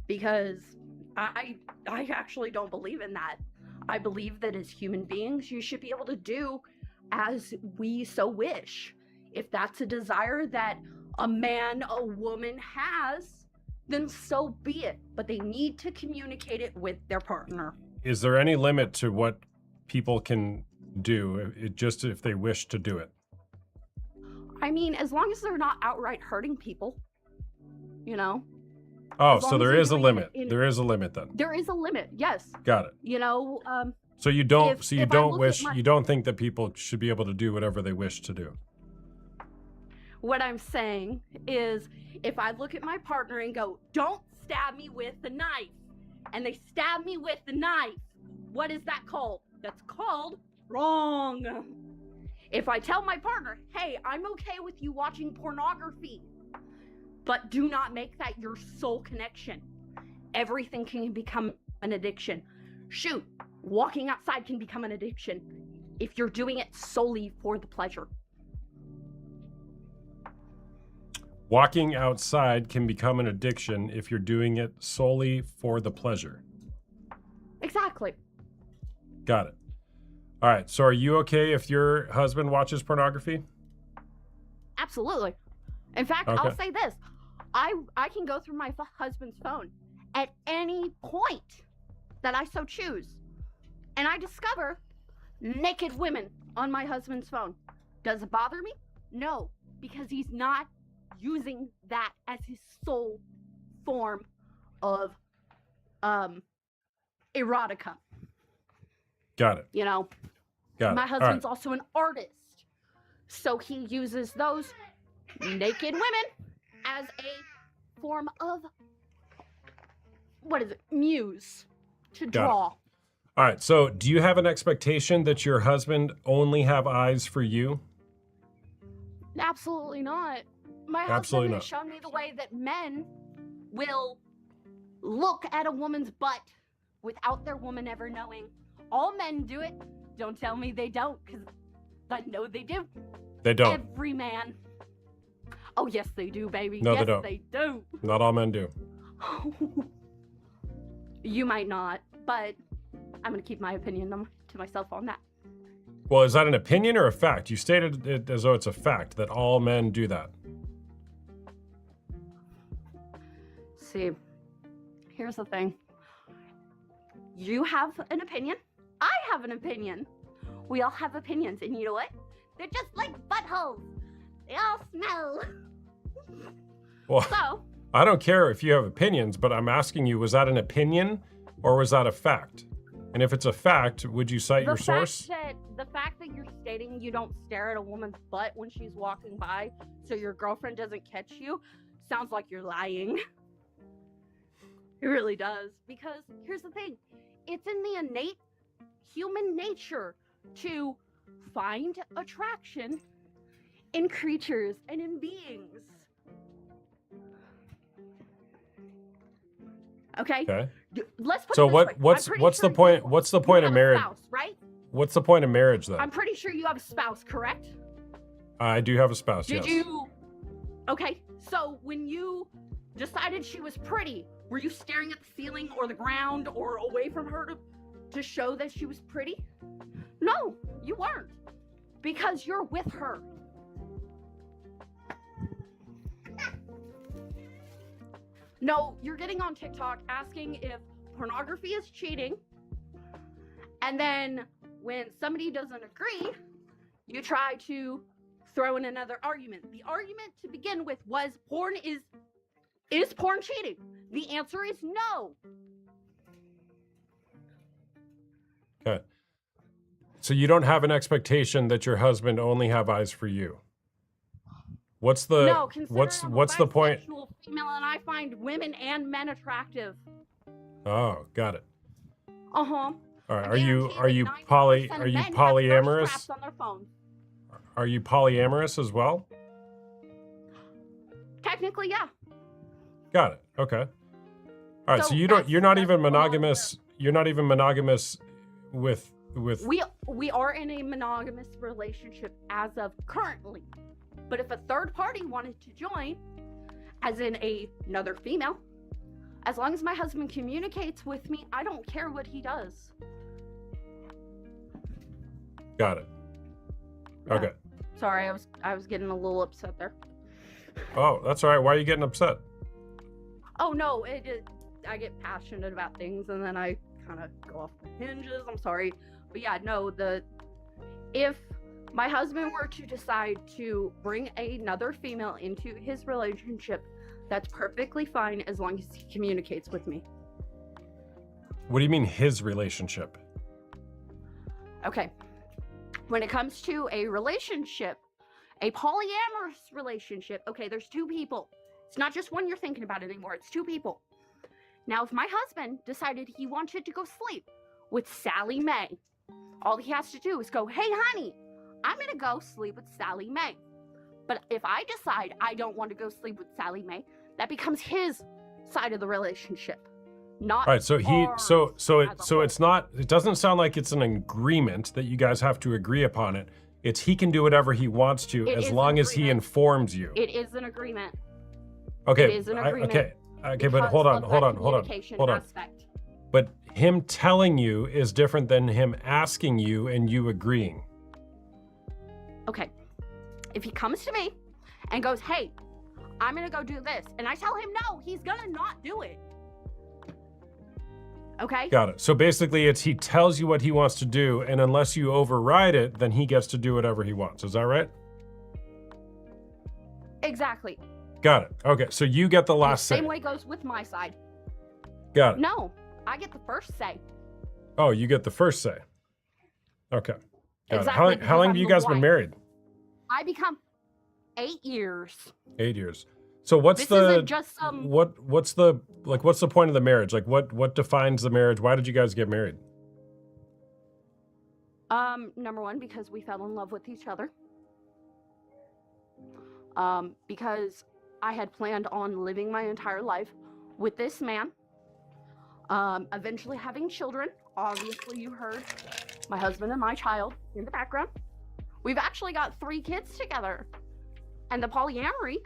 because I actually don't believe in that. I believe that as human beings, you should be able to do as we so wish. If that's a desire that a man, a woman has, then so be it. But they need to communicate it with their partner. Is there any limit to what people can do, just if they wish to do it? I mean, as long as they're not outright hurting people, you know? Oh, As long so as there they're is a doing limit. it in- There is a limit then. There is a limit, yes. Got it. You know, So you don't. If- so you if I don't look wish. at my- You don't think that people should be able to do whatever they wish to do. what I'm saying is if I look at my partner and go, don't stab me with the knife, and they stab me with the knife, what is that called? That's called wrong. If I tell my partner, hey, I'm okay with you watching pornography, but do not make that your sole connection, everything can become an addiction. Shoot, walking outside can become an addiction if you're doing it solely for the pleasure. Walking outside can become an addiction if you're doing it solely for the pleasure. Exactly. Got it. All right. So are you okay if your husband watches pornography? Absolutely. In fact, Okay. I'll say this. I can go through my husband's phone at any point that I so choose, and I discover naked women on my husband's phone. Does it bother me? No, because he's not using that as his sole form of erotica. Got it. You know, Got my it. All right. husband's also an artist, so he uses those naked women as a form of, what is it, muse to Got it. draw. All right. So, do you have an expectation that your husband only have eyes for you? Absolutely not. My Absolutely husband has shown me the way that men will look at a woman's butt without their woman ever knowing. All men do it. Don't tell me they don't, because I know they do. They don't. Every man. Oh, yes, they do, baby. No, they yes, don't. they do. Not all men do. You might not, but I'm going to keep my opinion to myself on that. Well, is that an opinion or a fact? You stated it as though it's a fact that all men do that. See, here's the thing. You have an opinion. I have an opinion. We all have opinions, and you know what? They're just like buttholes. They all smell. Well, So, I don't care if you have opinions, but I'm asking you, was that an opinion or was that a fact? And if it's a fact, would you cite your source? The fact that you're stating you don't stare at a woman's butt when she's walking by so your girlfriend doesn't catch you sounds like you're lying. It really does. Because here's the thing. It's in the innate human nature to find attraction in creatures and in beings. Okay? Okay. Let's put So it this way. I'm what's pretty what's sure the point? you- What's the you point of have a marriage? spouse, right? What's the point of marriage then? I'm pretty sure you have a spouse, correct? I do have a spouse. Did yes. you? Okay, so when you decided she was pretty, were you staring at the ceiling or the ground or away from her to show that she was pretty? No, you weren't. Because you're with her. No, you're getting on TikTok asking if pornography is cheating. And then when somebody doesn't agree, you try to throw in another argument. The argument to begin with was is porn cheating? The answer is no. Okay. So you don't have an expectation that your husband only have eyes for you. What's the No, consider what's I'm a what's the point? bisexual female, and I find women and men attractive. Oh, got it. Uh-huh. All right. I Are you guarantee that 90% are of you men have thirst polyamorous? traps on their phones. Are you polyamorous as well? Technically, yeah. Got it. Okay. All right. So, So you don't. You're not that's even all there. monogamous. You're not even monogamous with. We are in a monogamous relationship as of currently. But if a third party wanted to join, as in another female, as long as my husband communicates with me, I don't care what he does. Got it. Yeah. Okay. Sorry, I was getting a little upset there. Oh, that's all right. Why are you getting upset? Oh no, I get passionate about things and then I kind of go off the hinges. I'm sorry, but yeah, no. If my husband were to decide to bring another female into his relationship, that's perfectly fine as long as he communicates with me. What do you mean his relationship? Okay. When it comes to a relationship, a polyamorous relationship, okay, there's two people. It's not just one you're thinking about anymore, it's two people. Now, if my husband decided he wanted to go sleep with Sally Mae, all he has to do is go, hey, honey, I'm gonna go sleep with Sally Mae. But if I decide I don't want to go sleep with Sally Mae, that becomes his side of the relationship. Not All right. So ours as a it's not. It doesn't sound like it's an agreement that you guys have to agree upon it. It's he can do whatever he wants to It as is an long as he agreement. informs you. It is an agreement. Okay. It is an agreement. Okay, but because hold on. of that Hold communication on. aspect. But him telling you is different than him asking you and you agreeing. Okay. If he comes to me and goes, hey, I'm gonna go do this, and I tell him no, he's gonna not do it. Okay? Got it. So basically, it's he tells you what he wants to do, and unless you override it, then he gets to do whatever he wants. Is that right? Exactly. Got it. Okay. So you get the And last the say. same way goes with my side. Got it. No, I get the first say. Oh, you get the first say. Okay. Got it. Exactly, How long because have I'm you the guys been wife. married? I become 8 years. 8 years. So what's This the isn't just some. what's the point of the marriage? Like what defines the marriage? Why did you guys get married? Number one, because we fell in love with each other. Because I had planned on living my entire life with this man. Eventually having children. Obviously, you heard my husband and my child in the background. We've actually got 3 kids together. And the polyamory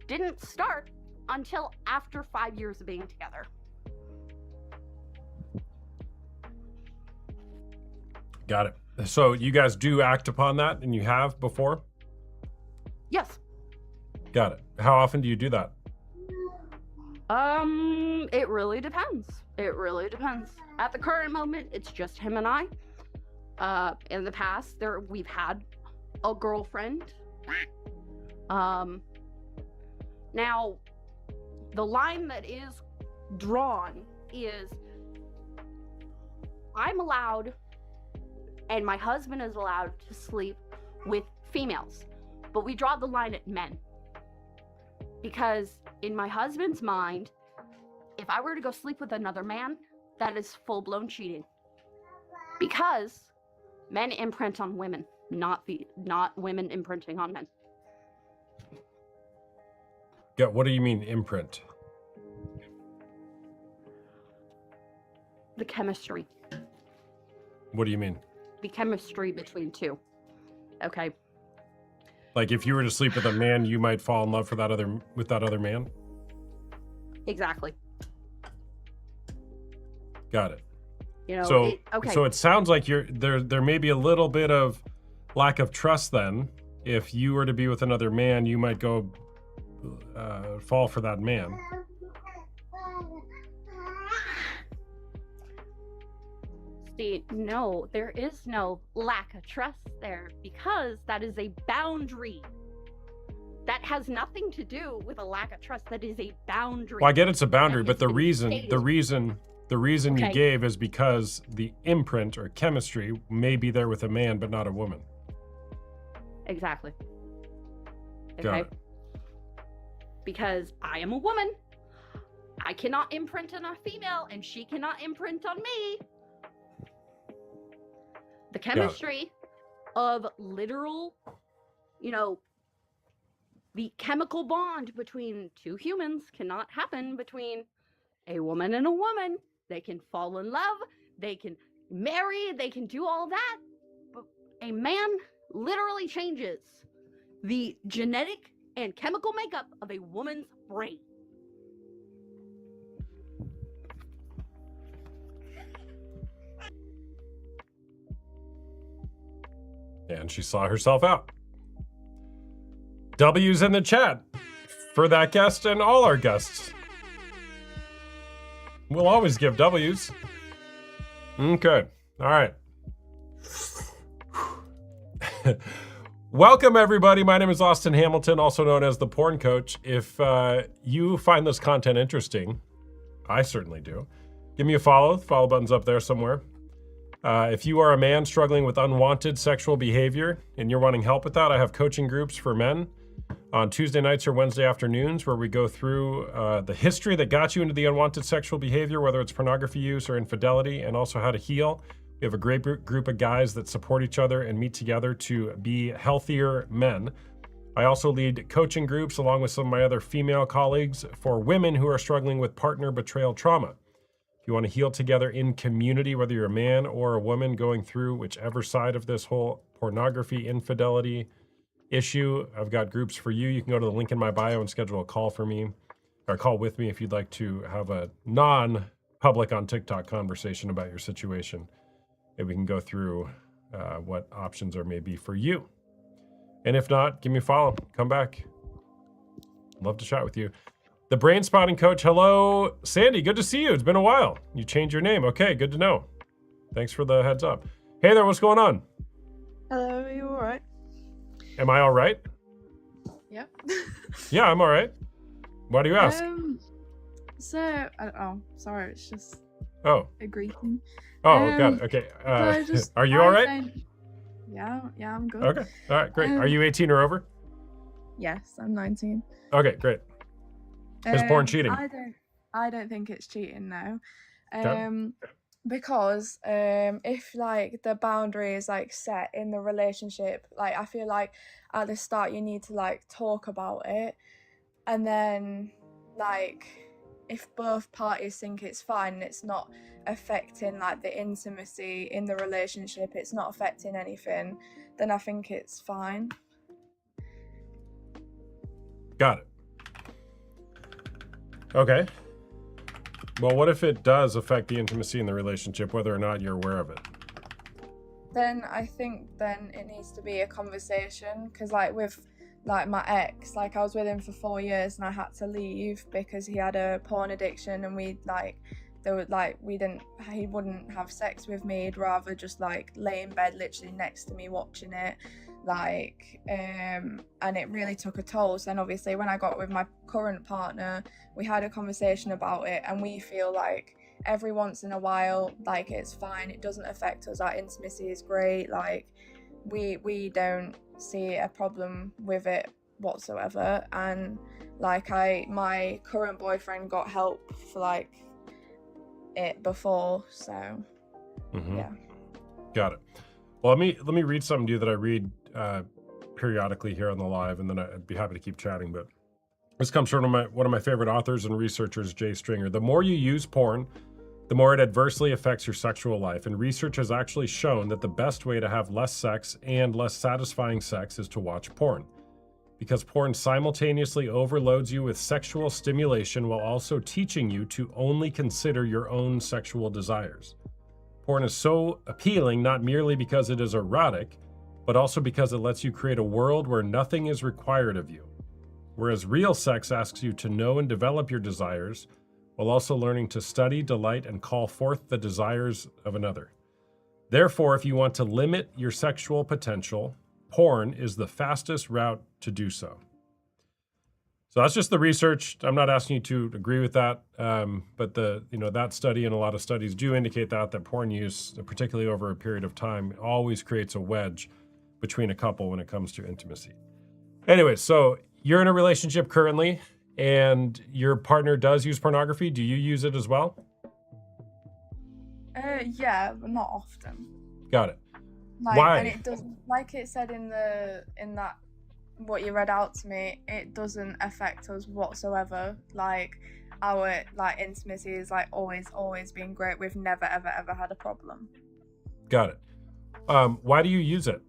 didn't start until after 5 years of being together. Got it. So you guys do act upon that, and you have before? Yes. Got it. How often do you do that? It really depends. It really depends. At the current moment, it's just him and I. In the past, we've had a girlfriend. Now, the line that is drawn is I'm allowed, and my husband is allowed to sleep with females, but we draw the line at men. Because in my husband's mind, if I were to go sleep with another man, that is full-blown cheating. Because men imprint on women, not women imprinting on men. Yeah, what do you mean imprint? The chemistry. What do you mean? The chemistry between two. Okay. Like if you were to sleep with a man, you might fall in love with that other man? Exactly. Got it. You know, So okay. so it sounds like there may be a little bit of lack of trust then. If you were to be with another man, you might go fall for that man. See, no, there is no lack of trust there because that is a boundary. That has nothing to do with a lack of trust. That is a boundary. Well, I get it's a boundary, that but has the been reason stated. you Okay. gave is because the imprint or chemistry may be there with a man, but not a woman. Exactly. Got Okay. it. Because I am a woman. I cannot imprint on a female, and she cannot imprint on me. The chemistry of literal, the chemical bond between two humans cannot happen between a woman and a woman. They can fall in love, they can marry, they can do all that. But a man literally changes the genetic and chemical makeup of a woman's brain. And she saw herself out. W's in the chat for that guest and all our guests. We'll always give W's. Okay. All right. Welcome, everybody. My name is Austin Hamilton, also known as the Porn Coach. If you find this content interesting, I certainly do, give me a follow. The follow button's up there somewhere. If you are a man struggling with unwanted sexual behavior and you're wanting help with that, I have coaching groups for men on Tuesday nights or Wednesday afternoons where we go through the history that got you into the unwanted sexual behavior, whether it's pornography use or infidelity, and also how to heal. We have a great group of guys that support each other and meet together to be healthier men. I also lead coaching groups along with some of my other female colleagues for women who are struggling with partner betrayal trauma. If you want to heal together in community, whether you're a man or a woman going through whichever side of this whole pornography, infidelity issue, I've got groups for you. You can go to the link in my bio and schedule a call for me, or call with me if you'd like to have a non-public on TikTok conversation about your situation. And we can go through what options there may be for you. And if not, give me a follow. Come back. Love to chat with you. The Brain Spotting Coach. Hello, Sandy. Good to see you. It's been a while. You changed your name. Okay, good to know. Thanks for the heads up. Hey there, what's going on? Hello, are you alright? Am I all right? Yep. Yeah, I'm all right. Why do you ask? So, I don't know. Sorry, it's just. Oh. a greeting. Oh, got it. Okay. Are you all right? Yeah, I'm good. Okay. All right, great. Are you 18 or over? Yes, I'm 19. Okay, great. Is porn cheating? I don't think it's cheating now. Okay. Because if like the boundary is like set in the relationship, like I feel like at the start you need to like talk about it, and then like if both parties think it's fine and it's not affecting like the intimacy in the relationship, it's not affecting anything, then I think it's fine. Got it. Okay. Well, what if it does affect the intimacy in the relationship, whether or not you're aware of it? Then I think then it needs to be a conversation, because like with like my ex, like I was with him for 4 years and I had to leave because he had a porn addiction, and he wouldn't have sex with me. He'd rather just like lay in bed literally next to me watching it, and it really took a toll. So then obviously when I got with my current partner, we had a conversation about it, and we feel like every once in a while, like it's fine, it doesn't affect us, our intimacy is great, like we don't see a problem with it whatsoever. And like my current boyfriend got help for like it before, so yeah. Got it. Well, let me read something to you that I read periodically here on the live, and then I'd be happy to keep chatting. But this comes from one of my favorite authors and researchers, Jay Stringer. The more you use porn, the more it adversely affects your sexual life. And research has actually shown that the best way to have less sex and less satisfying sex is to watch porn. Because porn simultaneously overloads you with sexual stimulation while also teaching you to only consider your own sexual desires. Porn is so appealing not merely because it is erotic, but also because it lets you create a world where nothing is required of you. Whereas real sex asks you to know and develop your desires, while also learning to study, delight, and call forth the desires of another. Therefore, if you want to limit your sexual potential, porn is the fastest route to do so. So that's just the research. I'm not asking you to agree with that, but that study and a lot of studies do indicate that porn use, particularly over a period of time, always creates a wedge between a couple when it comes to intimacy. Anyway, so you're in a relationship currently, and your partner does use pornography. Do you use it as well? Yeah, but not often. Got it. Why? And it doesn't, like it said in that what you read out to me, it doesn't affect us whatsoever. Like our intimacy is like always been great. We've never ever had a problem. Got it. Why do you use it?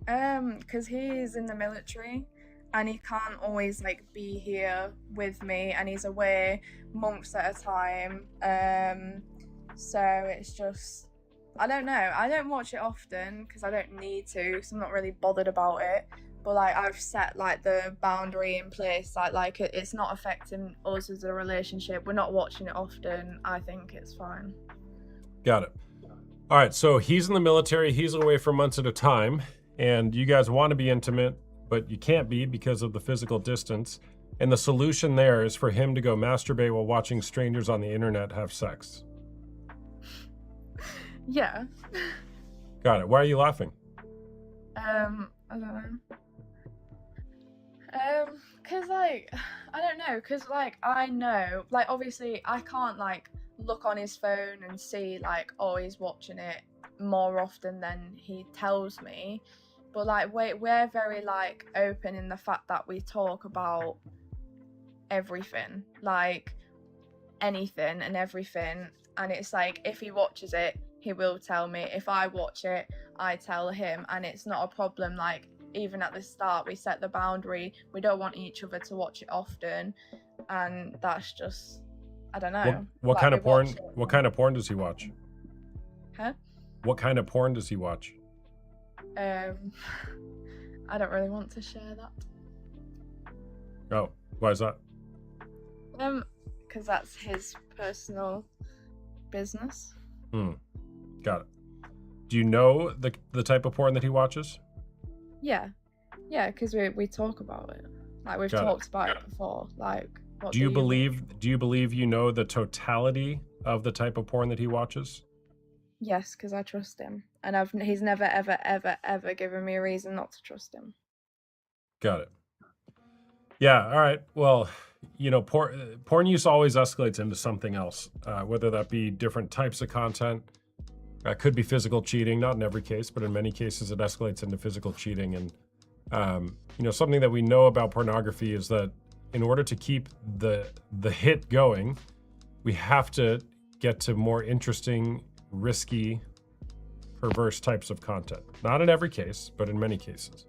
Because he's in the military and he can't always like be here with me, and he's away months at a time. So it's just, I don't know. I don't watch it often because I don't need to, because I'm not really bothered about it. But like I've set like the boundary in place, like it's not affecting us as a relationship. We're not watching it often. I think it's fine. Got it. All right. So he's in the military. He's away for months at a time, and you guys want to be intimate, but you can't be because of the physical distance. And the solution there is for him to go masturbate while watching strangers on the internet have sex. Yeah. Got it. Why are you laughing? I don't know. Cause like, I don't know, cause like I know, like obviously I can't like look on his phone and see like, oh, he's watching it more often than he tells me. But like we're very like open in the fact that we talk about everything, like anything and everything. And it's like if he watches it, he will tell me. If I watch it, I tell him, and it's not a problem. Like even at the start, we set the boundary. We don't want each other to watch it often, and that's just, I don't know. What kind of porn? What kind of porn does he watch? Huh? What kind of porn does he watch? I don't really want to share that. Oh, why is that? Because that's his personal business. Got it. Do you know the type of porn that he watches? Yeah, because we talk about it. Like we've talked about it before. Like What Do you think? believe you know the totality of the type of porn that he watches? Yes, because I trust him, and he's never ever ever ever given me a reason not to trust him. Got it. Yeah. All right. Well, porn use always escalates into something else, whether that be different types of content. Could be physical cheating, not in every case, but in many cases it escalates into physical cheating. And something that we know about pornography is that in order to keep the hit going, we have to get to more interesting, risky, perverse types of content. Not in every case, but in many cases.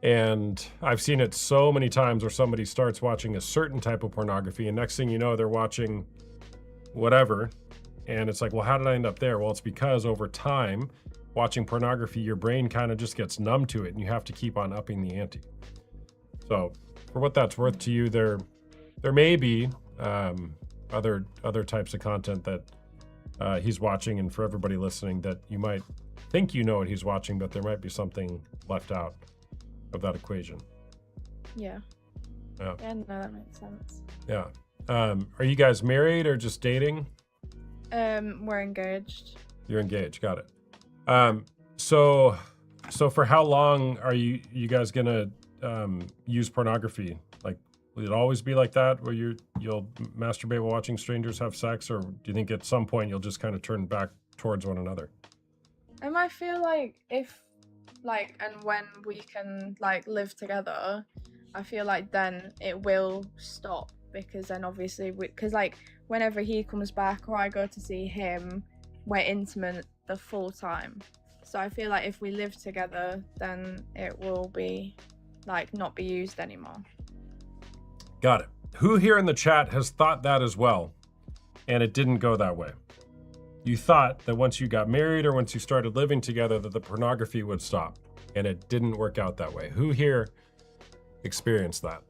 And I've seen it so many times where somebody starts watching a certain type of pornography, and next thing you know, they're watching whatever. And it's like, well, how did I end up there? Well, it's because over time, watching pornography, your brain kind of just gets numb to it, and you have to keep on upping the ante. So for what that's worth to you, there may be other types of content that he's watching, and for everybody listening, that you might think you know what he's watching, but there might be something left out of that equation. Yeah. Yeah. Yeah, no, that makes sense. Yeah. Are you guys married or just dating? We're engaged. You're engaged. Got it. So for how long are you guys gonna use pornography? Like, will it always be like that, where you'll masturbate while watching strangers have sex, or do you think at some point you'll just kind of turn back towards one another? I feel like and when we can live together, I feel like then it will stop, because then obviously whenever he comes back or I go to see him, we're intimate the full time. So I feel like if we live together, then it will be not be used anymore. Got it. Who here in the chat has thought that as well, and it didn't go that way? You thought that once you got married or once you started living together that the pornography would stop, and it didn't work out that way. Who here experienced that?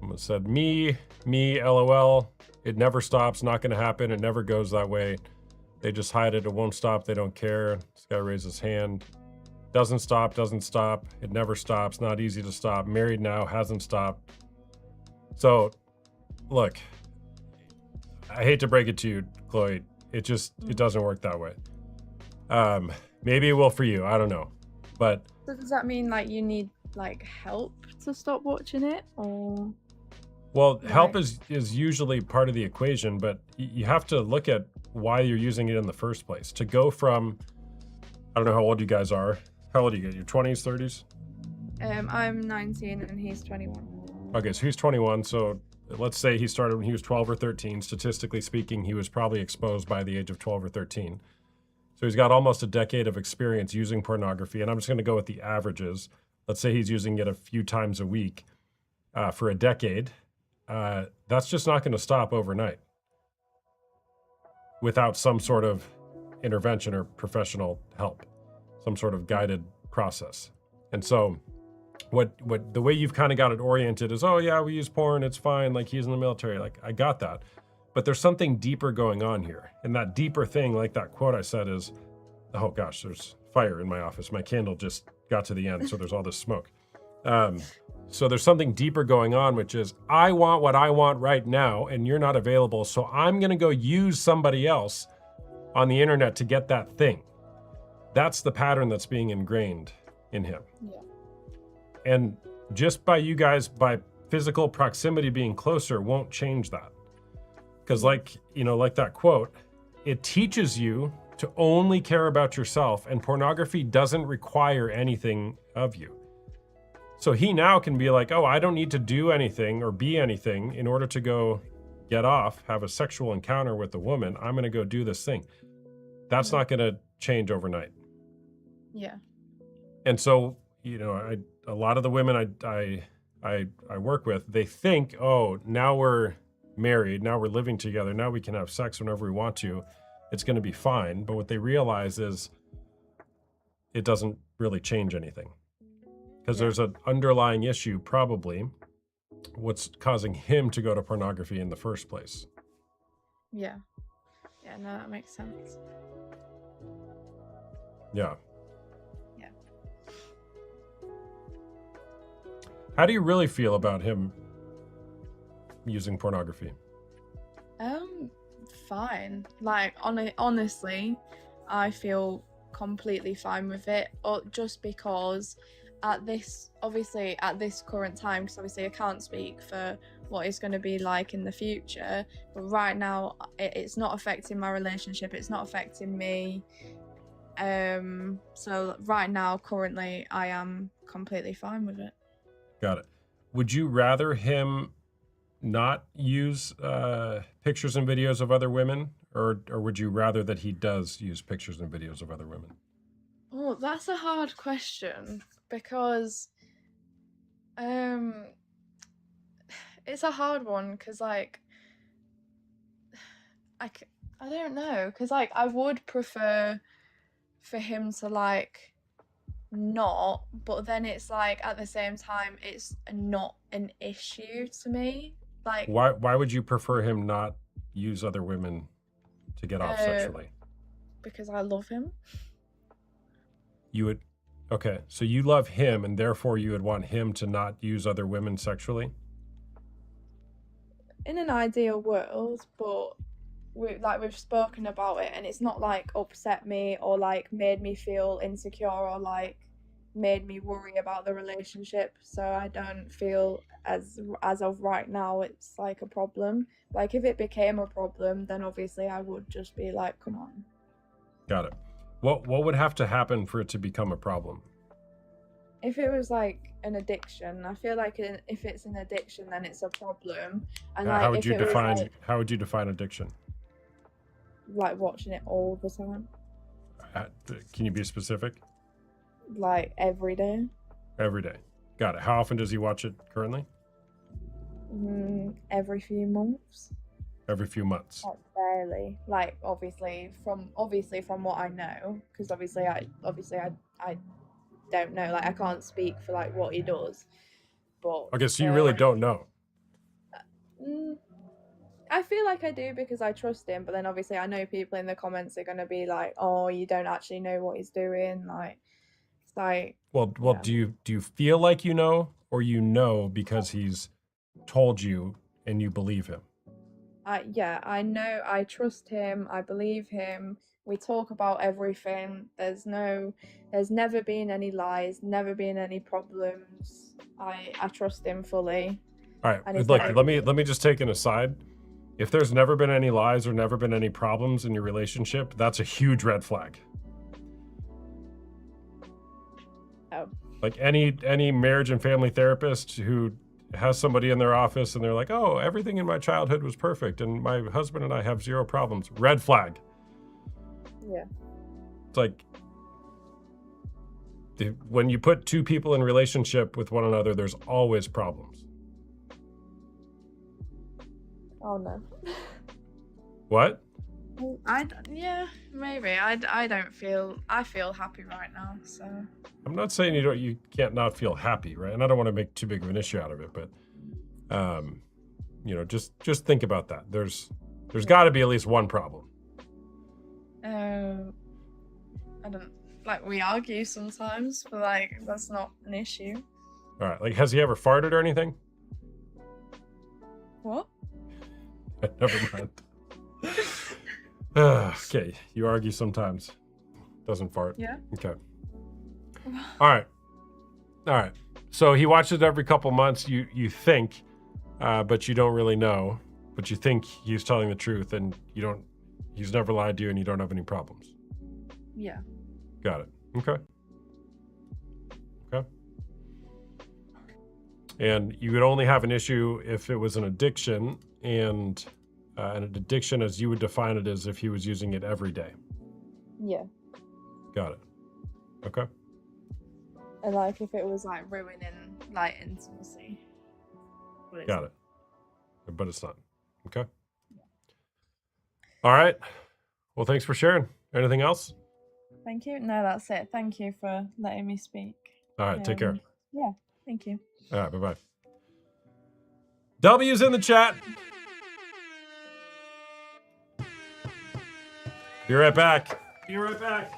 Someone said, me, LOL. It never stops, not gonna happen. It never goes that way. They just hide it, it won't stop, they don't care. This guy raised his hand. Doesn't stop. It never stops, not easy to stop. Married now, hasn't stopped. So, look, I hate to break it to you, Chloe. It doesn't work that way. Maybe it will for you, I don't know. But So does that mean you need help to stop watching it, or? well, help Right. is usually part of the equation, but you have to look at why you're using it in the first place. To go from, I don't know how old you guys are. How old are you? Your 20s, 30s? I'm 19 and he's 21. Okay, so he's 21. So let's say he started when he was 12 or 13. Statistically speaking, he was probably exposed by the age of 12 or 13. So he's got almost a decade of experience using pornography. And I'm just going to go with the averages. Let's say he's using it a few times a week for a decade. That's just not going to stop overnight without some sort of intervention or professional help, some sort of guided process. And so what the way you've kind of got it oriented is, oh yeah, we use porn, it's fine, like he's in the military, like I got that. But there's something deeper going on here. And that deeper thing, like that quote I said, is, oh gosh, there's fire in my office. My candle just got to the end, so there's all this smoke. So there's something deeper going on, which is, I want what I want right now, and you're not available, so I'm gonna go use somebody else on the internet to get that thing. That's the pattern that's being ingrained in him. Yeah. And just by you guys, by physical proximity being closer, won't change that. Because like that quote, it teaches you to only care about yourself, and pornography doesn't require anything of you. So he now can be like, oh, I don't need to do anything or be anything in order to go get off, have a sexual encounter with a woman. I'm going to go do this thing. That's not going to change overnight. Yeah. And so, a lot of the women I work with, they think, oh, now we're married, now we're living together, now we can have sex whenever we want to. It's going to be fine. But what they realize is it doesn't really change anything. Because there's an underlying issue, probably, what's causing him to go to pornography in the first place. Yeah. Yeah, no, that makes sense. Yeah. Yeah. How do you really feel about him using pornography? Fine. Like, honestly, I feel completely fine with it. Or just because at this current time, because obviously I can't speak for what it's going to be like in the future, but right now it's not affecting my relationship, it's not affecting me. So right now, currently, I am completely fine with it. Got it. Would you rather him not use pictures and videos of other women, or would you rather that he does use pictures and videos of other women? Oh, that's a hard question because it's a hard one because like I don't know, because like I would prefer for him to like not, but then it's like at the same time it's not an issue to me. Like, Why would you prefer him not use other women to get off sexually? because I love him. You would, okay, so you love him and therefore you would want him to not use other women sexually? In an ideal world, but we've spoken about it and it's not like upset me or like made me feel insecure or like made me worry about the relationship, so I don't feel as of right now it's like a problem. Like if it became a problem, then obviously I would just be like, come on. Got it. What would have to happen for it to become a problem? If it was like an addiction, I feel like if it's an addiction, then it's a problem. And like, how would if you it was, define like, how would you define addiction? like watching it all the time, Can you be specific? like every day. Every day. Got it. How often does he watch it currently? Every few months. Every few months. Like barely. Like obviously from what I know, because obviously I don't know. Like I can't speak for like what he does. But Okay, so you really don't know. I feel like I do because I trust him, but then obviously I know people in the comments are gonna be like, "Oh, you don't actually know what he's doing." Like, it's like. Well, Yeah. do you feel like you know, or you know because he's told you and you believe him? Yeah, I know. I trust him. I believe him. We talk about everything. There's never been any lies. Never been any problems. I trust him fully. All And right, he's look, not let me just take an aside. If there's never been any lies or never been any problems in your relationship, that's a huge red flag. Oh. Like any marriage and family therapist who has somebody in their office and they're like, "Oh, everything in my childhood was perfect and my husband and I have zero problems." Red flag. Yeah. It's like when you put two people in relationship with one another, there's always problems. Oh no. What? Yeah, maybe. I don't feel. I feel happy right now. So. I'm not saying you can't not feel happy, right? And I don't want to make too big of an issue out of it, but just think about that. There's got to be at least one problem. I don't like. We argue sometimes, but like that's not an issue. All right. Like, has he ever farted or anything? What? Never mind. Okay, you argue sometimes. Doesn't fart. Yeah. Okay. All right. So he watches it every couple months. You think, but you don't really know. But you think he's telling the truth, and you don't. He's never lied to you, and you don't have any problems. Yeah. Got it. Okay. And you would only have an issue if it was an addiction, and an addiction, as you would define it, is if he was using it every day. Yeah. Got it. Okay. And like if it was like ruining like intimacy. Got it. But it's not. Okay. All right. Well, thanks for sharing. Anything else? Thank you. No, that's it. Thank you for letting me speak. All right. Take care. Yeah. Thank you. All right. Bye-bye. W's in the chat. Be right back. Be right back.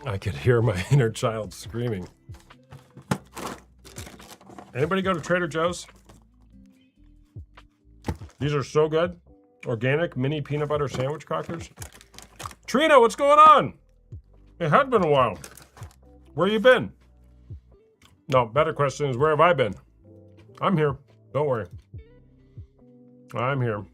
I could hear my inner child screaming. Anybody go to Trader Joe's? These are so good. Organic mini peanut butter sandwich crackers. Trina, what's going on? It had been a while. Where you been? No, better question is, where have I been? I'm here. Don't worry. I'm here.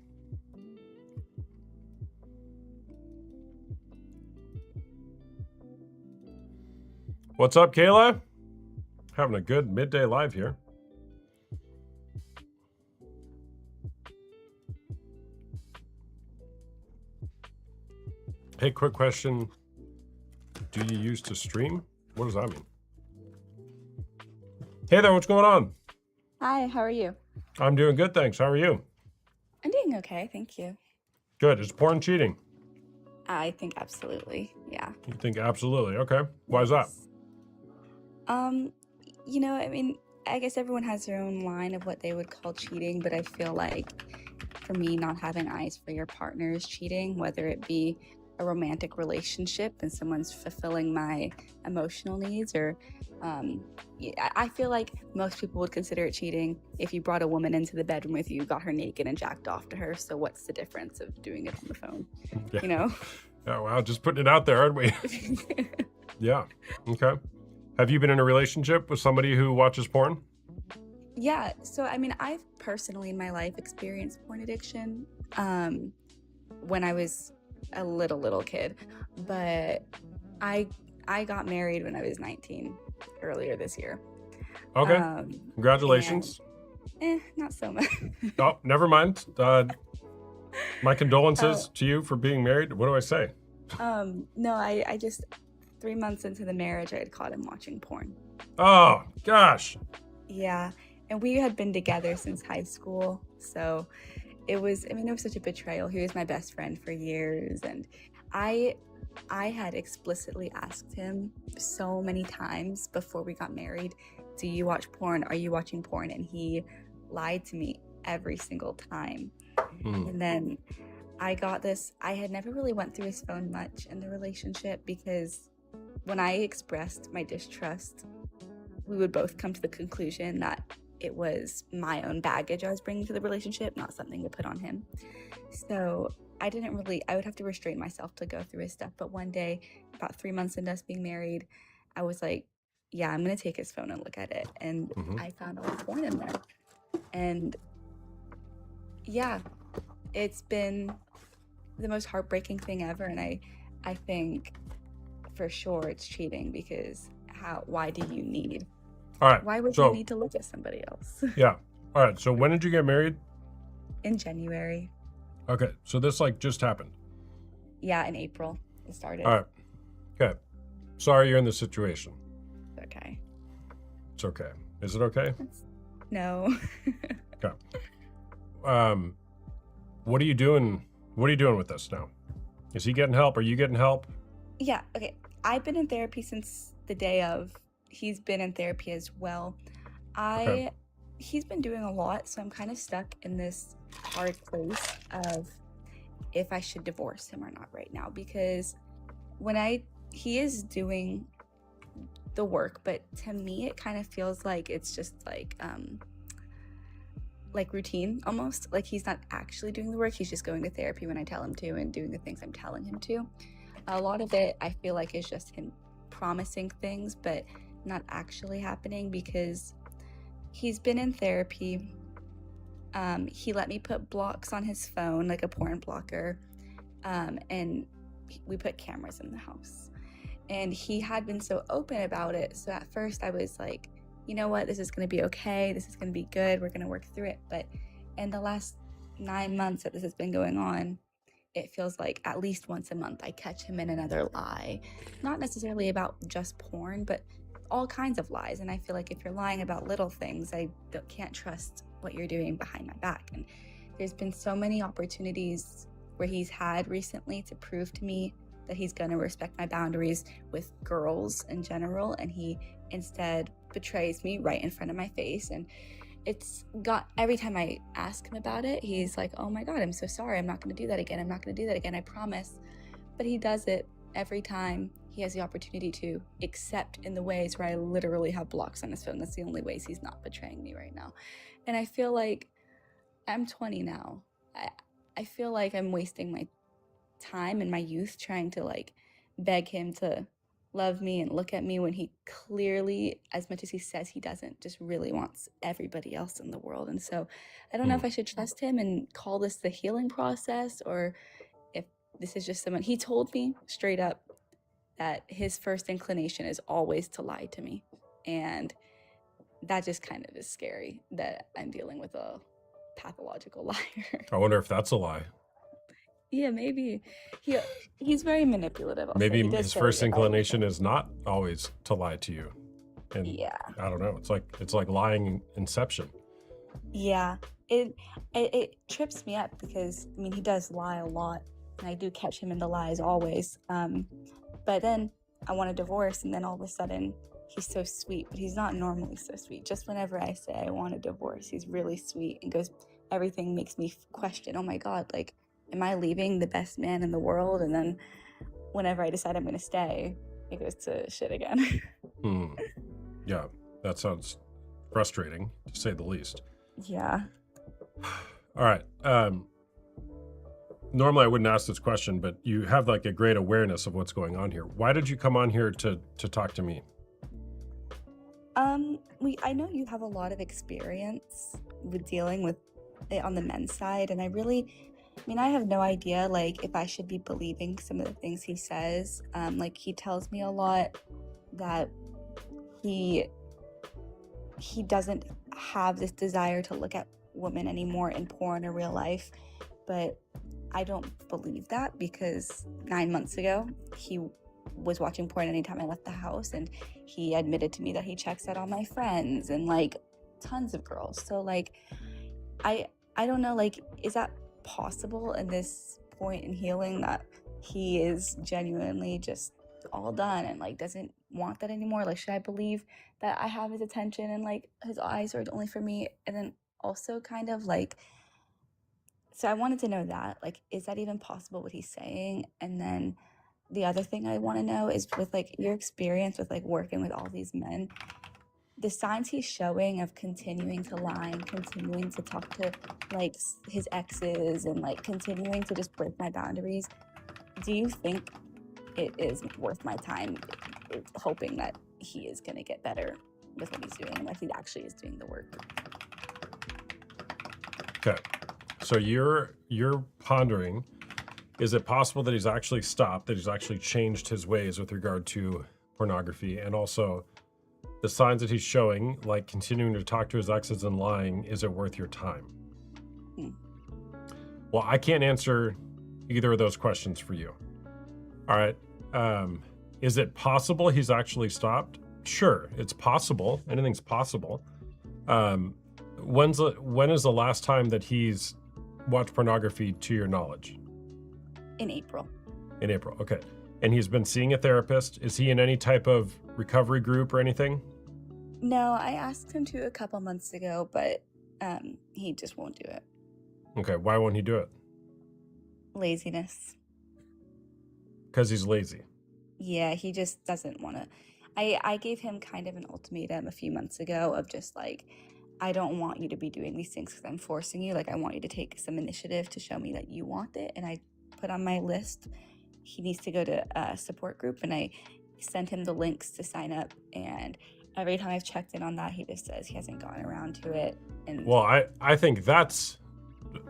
What's up, Kayla? Having a good midday live here. Hey, quick question. Do you use to stream? What does that mean? Hey there, what's going on? Hi, how are you? I'm doing good, thanks. How are you? I'm doing okay, thank you. Good. Is porn cheating? I think absolutely, yeah. You think absolutely? Okay. Why is that? You know, I mean, I guess everyone has their own line of what they would call cheating, but I feel like for me, not having eyes for your partner is cheating, whether it be a romantic relationship and someone's fulfilling my emotional needs, or I feel like most people would consider it cheating if you brought a woman into the bedroom with you, got her naked and jacked off to her. So what's the difference of doing it on the phone? Yeah. You know? Oh, wow. Just putting it out there, aren't we? Yeah. Okay. Have you been in a relationship with somebody who watches porn? Yeah, so I mean, I've personally in my life experienced porn addiction when I was a little kid, but I got married when I was 19 earlier this year. Okay. Congratulations. Not so much. Oh, never mind. My condolences to you for being married. What do I say? No, I just 3 months into the marriage, I had caught him watching porn. Oh, gosh. Yeah, and we had been together since high school, so it was such a betrayal. He was my best friend for years, and I had explicitly asked him so many times before we got married, do you watch porn? Are you watching porn? And he lied to me every single time. And then I got this, I had never really went through his phone much in the relationship, because when I expressed my distrust, we would both come to the conclusion that it was my own baggage I was bringing to the relationship, not something to put on him. So I would have to restrain myself to go through his stuff. But one day, about 3 months into us being married, I was like, yeah, I'm going to take his phone and look at it. And I found all the porn in there. And yeah, it's been the most heartbreaking thing ever. And I think for sure it's cheating, because why do you need? All right. Why would you need to look at somebody else? Yeah. All right. So when did you get married? In January. Okay. So this just happened. Yeah, in April it started. All right. Okay. Sorry you're in this situation. Okay. It's okay. Is it okay? No. Okay. What are you doing? What are you doing with this now? Is he getting help? Are you getting help? Yeah. Okay. I've been in therapy since the day of. He's been in therapy as well. He's been doing a lot, so I'm kind of stuck in this hard place of if I should divorce him or not right now, because he is doing the work, but to me it kind of feels like it's just like routine almost. Like he's not actually doing the work, he's just going to therapy when I tell him to and doing the things I'm telling him to. A lot of it I feel like is just him promising things but not actually happening, because he's been in therapy. He let me put blocks on his phone, like a porn blocker, and we put cameras in the house. And he had been so open about it, so at first I was like, you know what, this is going to be okay, this is going to be good, we're going to work through it. But in the last 9 months that this has been going on, it feels like at least once a month I catch him in another lie, not necessarily about just porn, but all kinds of lies. And I feel like if you're lying about little things, I can't trust what you're doing behind my back. And there's been so many opportunities where he's had recently to prove to me that he's going to respect my boundaries with girls in general, and he instead betrays me right in front of my face. And it's got, every time I ask him about it, he's like, oh my God, I'm so sorry, I'm not going to do that again, I promise. But he does it every time, he has the opportunity to, except in the ways where I literally have blocks on his phone. That's the only ways he's not betraying me right now. And I feel like I'm 20 now. I feel like I'm wasting my time and my youth trying to like beg him to love me and look at me when he clearly, as much as he says he doesn't, just really wants everybody else in the world. And so I don't know if I should trust him and call this the healing process, or if this is just someone. He told me straight up that his first inclination is always to lie to me, and that just kind of is scary, that I'm dealing with a pathological liar. I wonder if that's a lie. Yeah, maybe. He's very manipulative. Also. Maybe He does his say first it all the inclination time. is not always to lie to you. And Yeah. I don't know. It's like lying inception. Yeah, it trips me up because I mean he does lie a lot, and I do catch him in the lies always. But then I want a divorce, and then all of a sudden he's so sweet, but he's not normally so sweet. Just whenever I say I want a divorce, he's really sweet and goes. Everything makes me question. Oh my God, like, am I leaving the best man in the world? And then whenever I decide I'm going to stay, it goes to shit again. Yeah, that sounds frustrating, to say the least. Yeah. All right. Normally I wouldn't ask this question, but you have like a great awareness of what's going on here. Why did you come on here to talk to me? I know you have a lot of experience with dealing with it on the men's side, and I have no idea like if I should be believing some of the things he says. Like he tells me a lot that he doesn't have this desire to look at women anymore in porn or real life, but I don't believe that because 9 months ago he was watching porn anytime I left the house, and he admitted to me that he checks out all my friends and like tons of girls. So like I don't know, like, is that possible in this point in healing that he is genuinely just all done and like doesn't want that anymore? Like, should I believe that I have his attention and like his eyes are only for me? And then also kind of like, so I wanted to know that, like, is that even possible what he's saying? And then the other thing I want to know is with like your experience with like working with all these men, the signs he's showing of continuing to lie and continuing to talk to like his exes and like continuing to just break my boundaries, do you think it is worth my time hoping that he is going to get better with what he's doing and that he actually is doing the work? Okay. So you're pondering, is it possible that he's actually stopped, that he's actually changed his ways with regard to pornography, and also the signs that he's showing, like continuing to talk to his exes and lying, is it worth your time? Well, I can't answer either of those questions for you. All right. Is it possible he's actually stopped? Sure, it's possible. Anything's possible. When is the last time that he's watched pornography to your knowledge? In April. In April, okay. And he's been seeing a therapist. Is he in any type of recovery group or anything? No, I asked him to a couple months ago, but he just won't do it. Okay, why won't he do it? Laziness. Because he's lazy. Yeah, he just doesn't want to. I gave him kind of an ultimatum a few months ago of just like, I don't want you to be doing these things because I'm forcing you. Like, I want you to take some initiative to show me that you want it. And I put on my list, he needs to go to a support group, and I sent him the links to sign up. And every time I've checked in on that, he just says he hasn't gotten around to it. And well, I think that's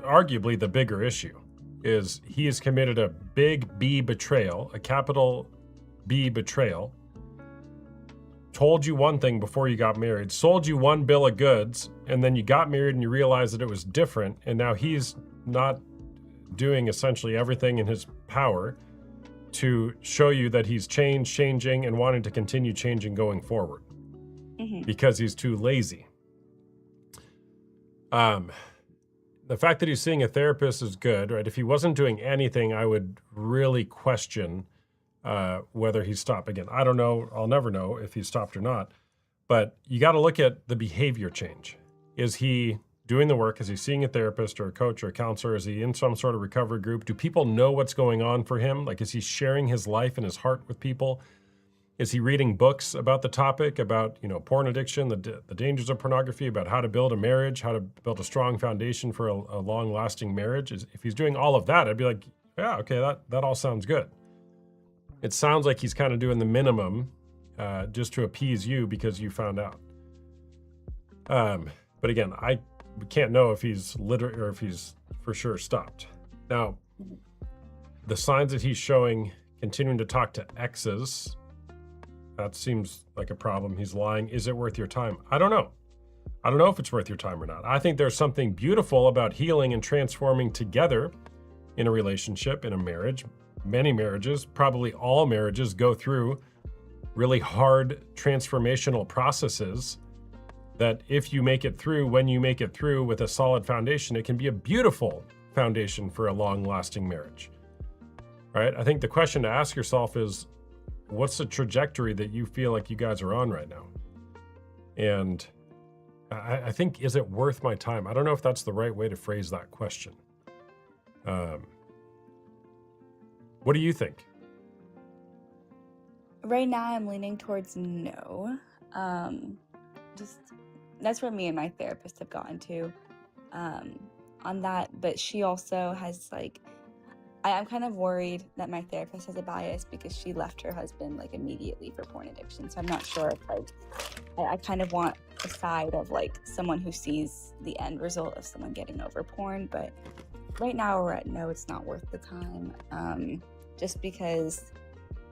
arguably the bigger issue, is he has committed a big B betrayal, a capital B betrayal, told you one thing before you got married, sold you one bill of goods, and then you got married and you realized that it was different, and now he's not doing essentially everything in his power to show you that he's changing, and wanting to continue changing going forward because he's too lazy. The fact that he's seeing a therapist is good, right? If he wasn't doing anything, I would really question whether he stopped. Again, I don't know. I'll never know if he stopped or not. But you got to look at the behavior change. Is he doing the work? Is he seeing a therapist or a coach or a counselor? Is he in some sort of recovery group? Do people know what's going on for him? Like, is he sharing his life and his heart with people? Is he reading books about the topic, about, porn addiction, the dangers of pornography, about how to build a marriage, how to build a strong foundation for a long-lasting marriage? If he's doing all of that, I'd be like, yeah, okay, that all sounds good. It sounds like he's kind of doing the minimum just to appease you because you found out. But again, we can't know if he's or if he's for sure stopped. Now, the signs that he's showing, continuing to talk to exes, that seems like a problem. He's lying. Is it worth your time? I don't know. I don't know if it's worth your time or not. I think there's something beautiful about healing and transforming together in a relationship, in a marriage. Many marriages, probably all marriages, go through really hard transformational processes that if you make it through, when you make it through with a solid foundation, it can be a beautiful foundation for a long-lasting marriage. All right? I think the question to ask yourself is, what's the trajectory that you feel like you guys are on right now? And I think, is it worth my time? I don't know if that's the right way to phrase that question. What do you think? Right now, I'm leaning towards no. Just that's where me and my therapist have gotten to on that. But she also has I'm kind of worried that my therapist has a bias because she left her husband immediately for porn addiction. So I'm not sure if I kind of want a side of someone who sees the end result of someone getting over porn. But right now we're at no, it's not worth the time. Just because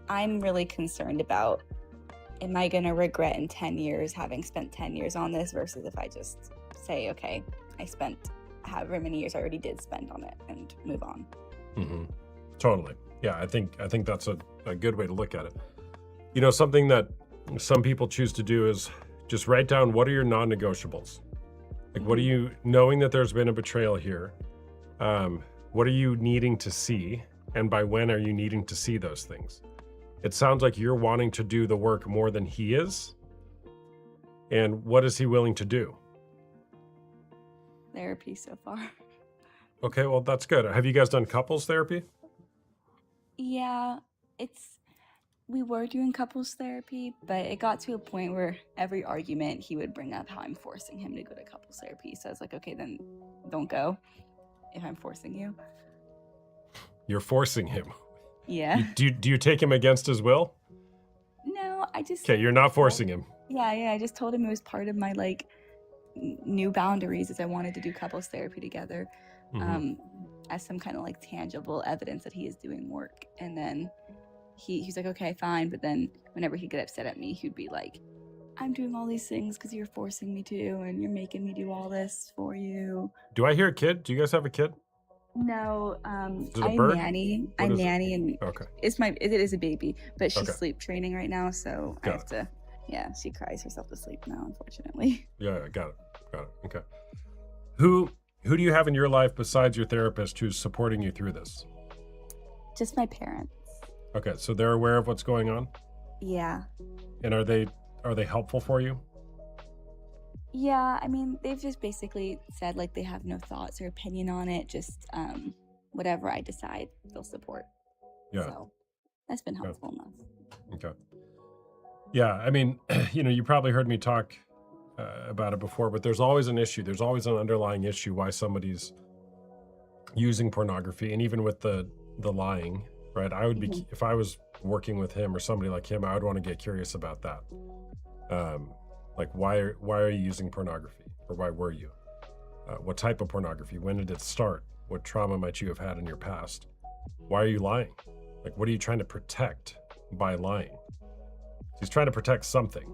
I'm really concerned about, am I going to regret in 10 years having spent 10 years on this versus if I just say, okay, I spent however many years I already did spend on it and move on. Mm-hmm. Totally. Yeah, I think that's a good way to look at it. Something that some people choose to do is just write down, what are your non-negotiables? What are you, knowing that there's been a betrayal here, what are you needing to see? And by when are you needing to see those things? It sounds like you're wanting to do the work more than he is. And what is he willing to do? Therapy so far. Okay, well, that's good. Have you guys done couples therapy? Yeah, we were doing couples therapy, but it got to a point where every argument he would bring up how I'm forcing him to go to couples therapy. So I was like, okay, then don't go if I'm forcing you. You're forcing him. Yeah. Do you take him against his will? No, I just... Okay, you're not forcing him. Yeah, I just told him it was part of my new boundaries as I wanted to do couples therapy together. As some kind of tangible evidence that he is doing work. And then he's like, okay, fine. But then whenever he'd get upset at me, he'd be like, I'm doing all these things because you're forcing me to, and you're making me do all this for you. Do I hear a kid? Do you guys have a kid? No, Is it a I bird? nanny. What I is it? nanny, and Okay. it is a baby, but she's Okay. sleep training right now, so I Got have to. Yeah, she cries herself to sleep now, unfortunately. Yeah, got it. Okay. Who do you have in your life besides your therapist who's supporting you through this? Just my parents. Okay, so they're aware of what's going on? Yeah. And are they helpful for you? Yeah, I mean, they've just basically said they have no thoughts or opinion on it. Just whatever I decide, they'll support. Yeah. So that's been helpful enough. Okay. Yeah, I mean, you probably heard me talk about it before, but there's always an issue. There's always an underlying issue why somebody's using pornography, and even with the lying, right? I would be, if I was working with him or somebody like him, I would want to get curious about that. Why are you using pornography, or why were you? What type of pornography? When did it start? What trauma might you have had in your past? Why are you lying? What are you trying to protect by lying? He's trying to protect something.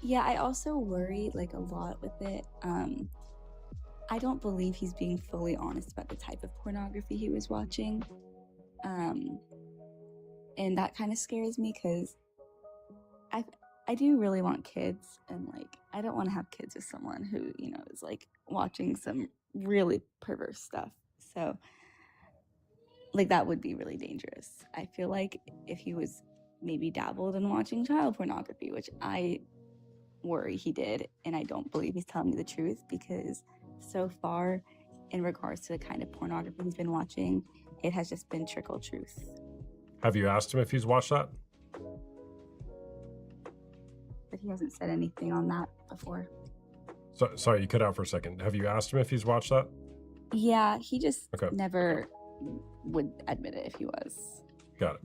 Yeah, I also worry a lot with it. I don't believe he's being fully honest about the type of pornography he was watching. And that kind of scares me because I do really want kids, and I don't want to have kids with someone who, is watching some really perverse stuff. So that would be really dangerous. I feel like if he was maybe dabbled in watching child pornography, which I worry he did, and I don't believe he's telling me the truth because so far in regards to the kind of pornography he's been watching, it has just been trickle truth. Have you asked him if he's watched that? But he hasn't said anything on that before. So, sorry, you cut out for a second. Have you asked him if he's watched that? Yeah, he just Okay. never would admit it if he was. Got it.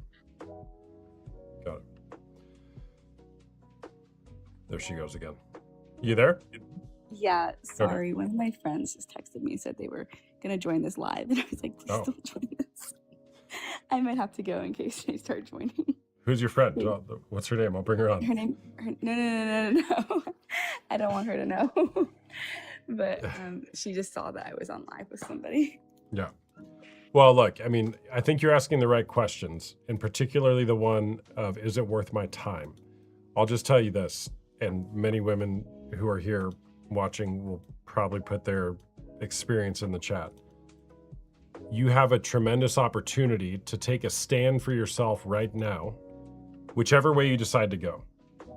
Got it. There she goes again. You there? Yeah, sorry. One of my friends just texted me and said they were gonna join this live, and I was like, please Oh. don't join this. I might have to go in case they start joining. Who's your friend? What's her name? I'll bring her on. Her name? No. I don't want her to know. But she just saw that I was on live with somebody. Yeah. Well, look, I mean, I think you're asking the right questions, and particularly the one of, is it worth my time? I'll just tell you this, and many women who are here watching will probably put their experience in the chat. You have a tremendous opportunity to take a stand for yourself right now, whichever way you decide to go.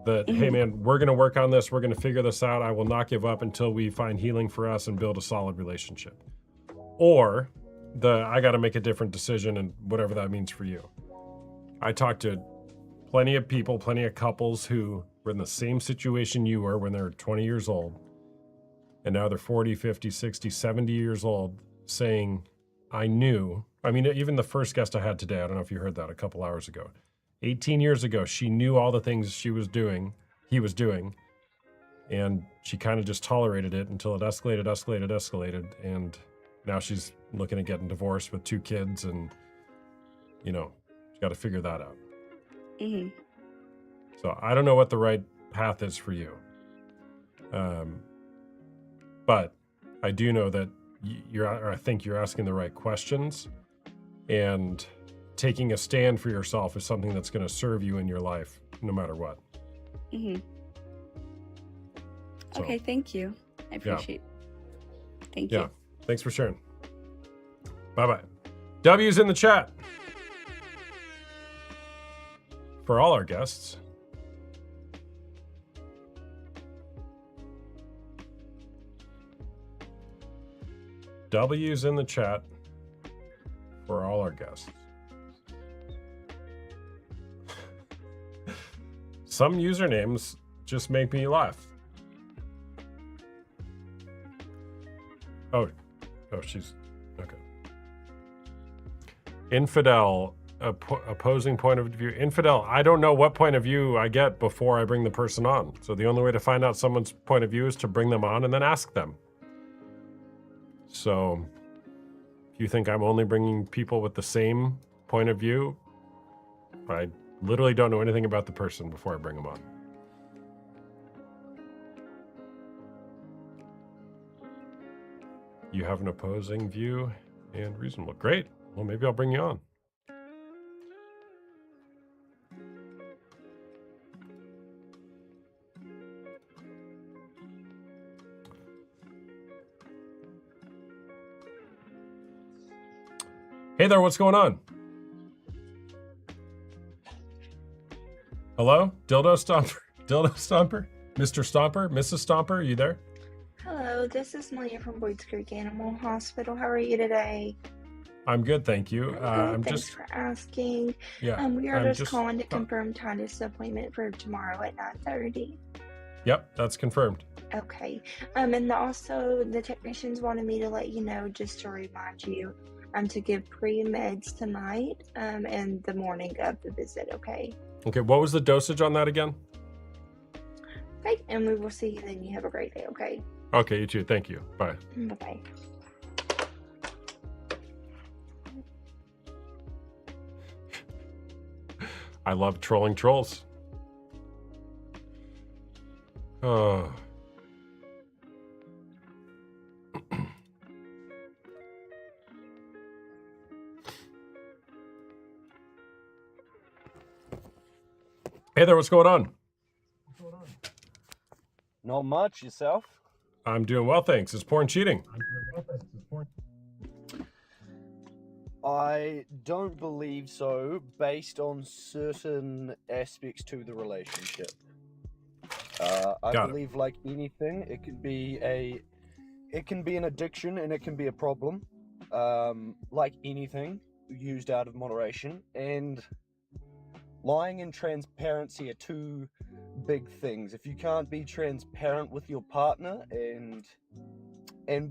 That, hey man, we're going to work on this. We're going to figure this out. I will not give up until we find healing for us and build a solid relationship. Or I got to make a different decision, and whatever that means for you. I talked to plenty of people, plenty of couples who were in the same situation you were when they were 20 years old. And now they're 40, 50, 60, 70 years old saying, I knew. I mean, even the first guest I had today, I don't know if you heard that a couple hours ago. 18 years ago, she knew all the things he was doing, and she kind of just tolerated it until it escalated, and now she's looking at getting divorced with 2 kids, and, you know, she's got to figure that out. So I don't know what the right path is for you. But I do know that I think you're asking the right questions, and taking a stand for yourself is something that's going to serve you in your life no matter what. So, Okay, thank you. I appreciate it. Thank you. Yeah, thanks for sharing. Bye-bye. W's in the chat for all our guests. W's in the chat for all our guests. Some usernames just make me laugh. Oh, she's okay. Infidel, opposing point of view. Infidel, I don't know what point of view I get before I bring the person on. So the only way to find out someone's point of view is to bring them on and then ask them. So if you think I'm only bringing people with the same point of view, I literally don't know anything about the person before I bring them on. You have an opposing view and reasonable. Great. Well, maybe I'll bring you on. Hey there, what's going on? Hello? Dildo Stomper? Dildo Stomper? Mr. Stomper? Mrs. Stomper? Are you there? Hello, this is Malia from Boyd's Creek Animal Hospital. How are you today? I'm good, thank you. I'm Thanks just... for asking. Yeah. We are I'm just calling to confirm Titus' appointment for tomorrow at 9:30. Yep, that's confirmed. Okay. And also the technicians wanted me to let you know, just to remind you, to give pre-meds tonight, and the morning of the visit, okay? Okay, what was the dosage on that again? Okay, and we will see you then. You have a great day, okay? Okay, you too. Thank you. Bye. Bye-bye. I love trolling trolls. Oh. Hey there, what's going on? Not much. Yourself? I'm doing well, thanks. Is porn cheating? I don't believe so, based on certain aspects to the relationship. I Got it. believe, like anything, it could be a it can be an addiction and it can be a problem, like anything used out of moderation. And lying and transparency are two big things. If you can't be transparent with your partner and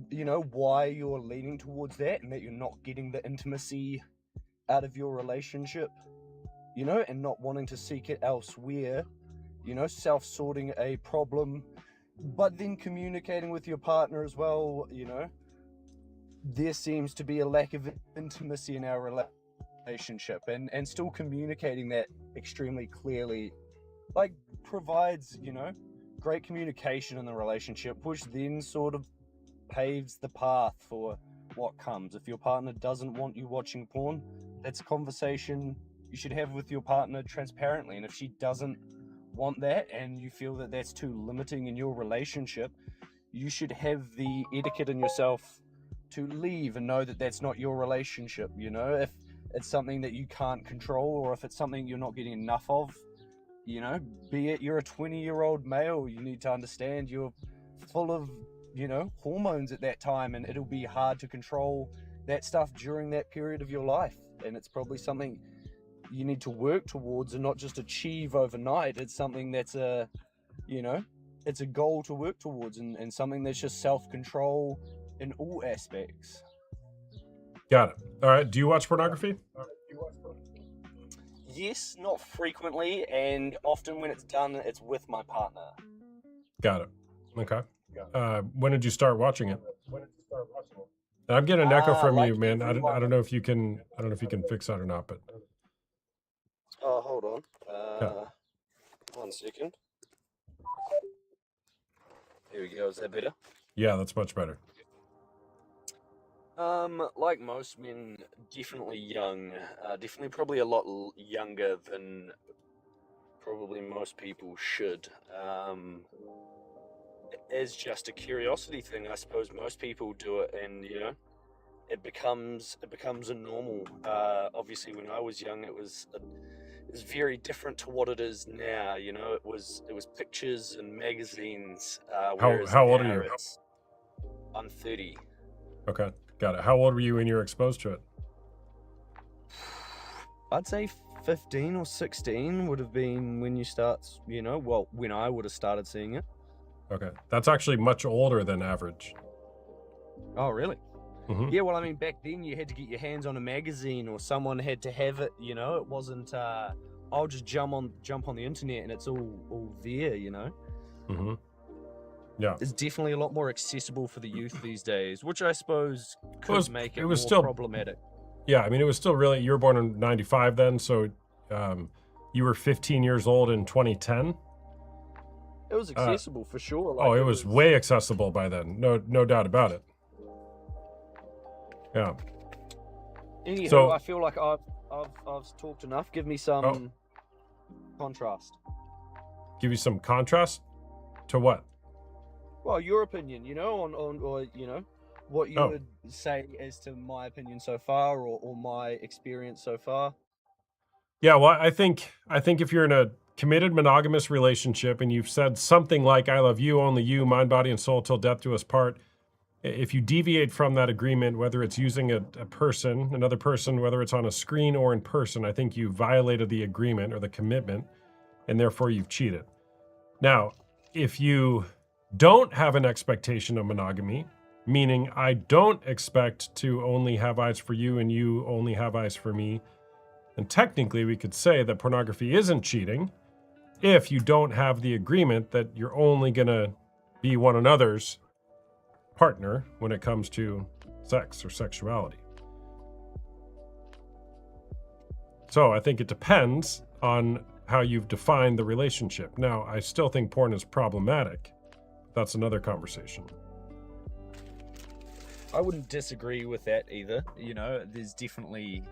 you know why you're leaning towards that, and that you're not getting the intimacy out of your relationship, you know, and not wanting to seek it elsewhere, you know, self-sorting a problem, but then communicating with your partner as well, you know, there seems to be a lack of intimacy in our relationship, and still communicating that extremely clearly, like, provides, you know, great communication in the relationship, which then sort of paves the path for what comes. If your partner doesn't want you watching porn, that's a conversation you should have with your partner transparently. And if she doesn't want that and you feel that that's too limiting in your relationship, you should have the etiquette in yourself to leave and know that that's not your relationship. You know, if it's something that you can't control, or if it's something you're not getting enough of, you know, be it you're a 20-year-old male, you need to understand you're full of, you know, hormones at that time, and it'll be hard to control that stuff during that period of your life. And it's probably something you need to work towards and not just achieve overnight. It's something that's a, you know, it's a goal to work towards, and something that's just self-control in all aspects. Got it. All right. Do you watch pornography? Yes, not frequently, and often when it's done, it's with my partner. Got it. Okay. When did you start watching it? I'm getting an echo from like you, man. I don't know if you can fix that or not, but Oh, hold on. Yeah. 1 second. Here we go. Is that better? yeah, that's much better. Like most men, definitely young. Definitely probably a lot younger than probably most people should. As just a curiosity thing, I suppose most people do it, and you know, it becomes a normal. Obviously, when I was young, it was very different to what it is now. You know, it was pictures and magazines. Whereas How old are now you? it's- I'm 30. Okay, got it. How old were you when you were exposed to it? I'd say 15 or 16 would have been when you start, you know, well, when I would have started seeing it. Okay, that's actually much older than average. Oh, really? Mhm. Yeah, well, I mean, back then you had to get your hands on a magazine, or someone had to have it, you know. It wasn't, I'll just jump on the internet and it's all there, you know. Mm-hmm. Yeah. It's definitely a lot more accessible for the youth these days, which I suppose could make it was more still problematic. Yeah, I mean, it was still really. You were born in '95 then, so you were 15 years old in 2010. It was accessible for sure. Oh, it was way accessible by then. No doubt about it. Yeah. Anywho, So- I feel like I've talked enough. Give me some contrast. Give you some contrast to what? Well, your opinion, you know, on or you know, what you Oh. would say as to my opinion so far, or my experience so far. Yeah, well, I think if you're in a committed monogamous relationship and you've said something like "I love you, only you, mind, body, and soul till death do us part," if you deviate from that agreement, whether it's using another person, whether it's on a screen or in person, I think you violated the agreement or the commitment, and therefore you've cheated. Now, if you don't have an expectation of monogamy, meaning I don't expect to only have eyes for you and you only have eyes for me, then technically we could say that pornography isn't cheating if you don't have the agreement that you're only going to be one another's partner when it comes to sex or sexuality. So I think it depends on how you've defined the relationship. Now, I still think porn is problematic. That's another conversation. I wouldn't disagree with that either. You know, there's definitely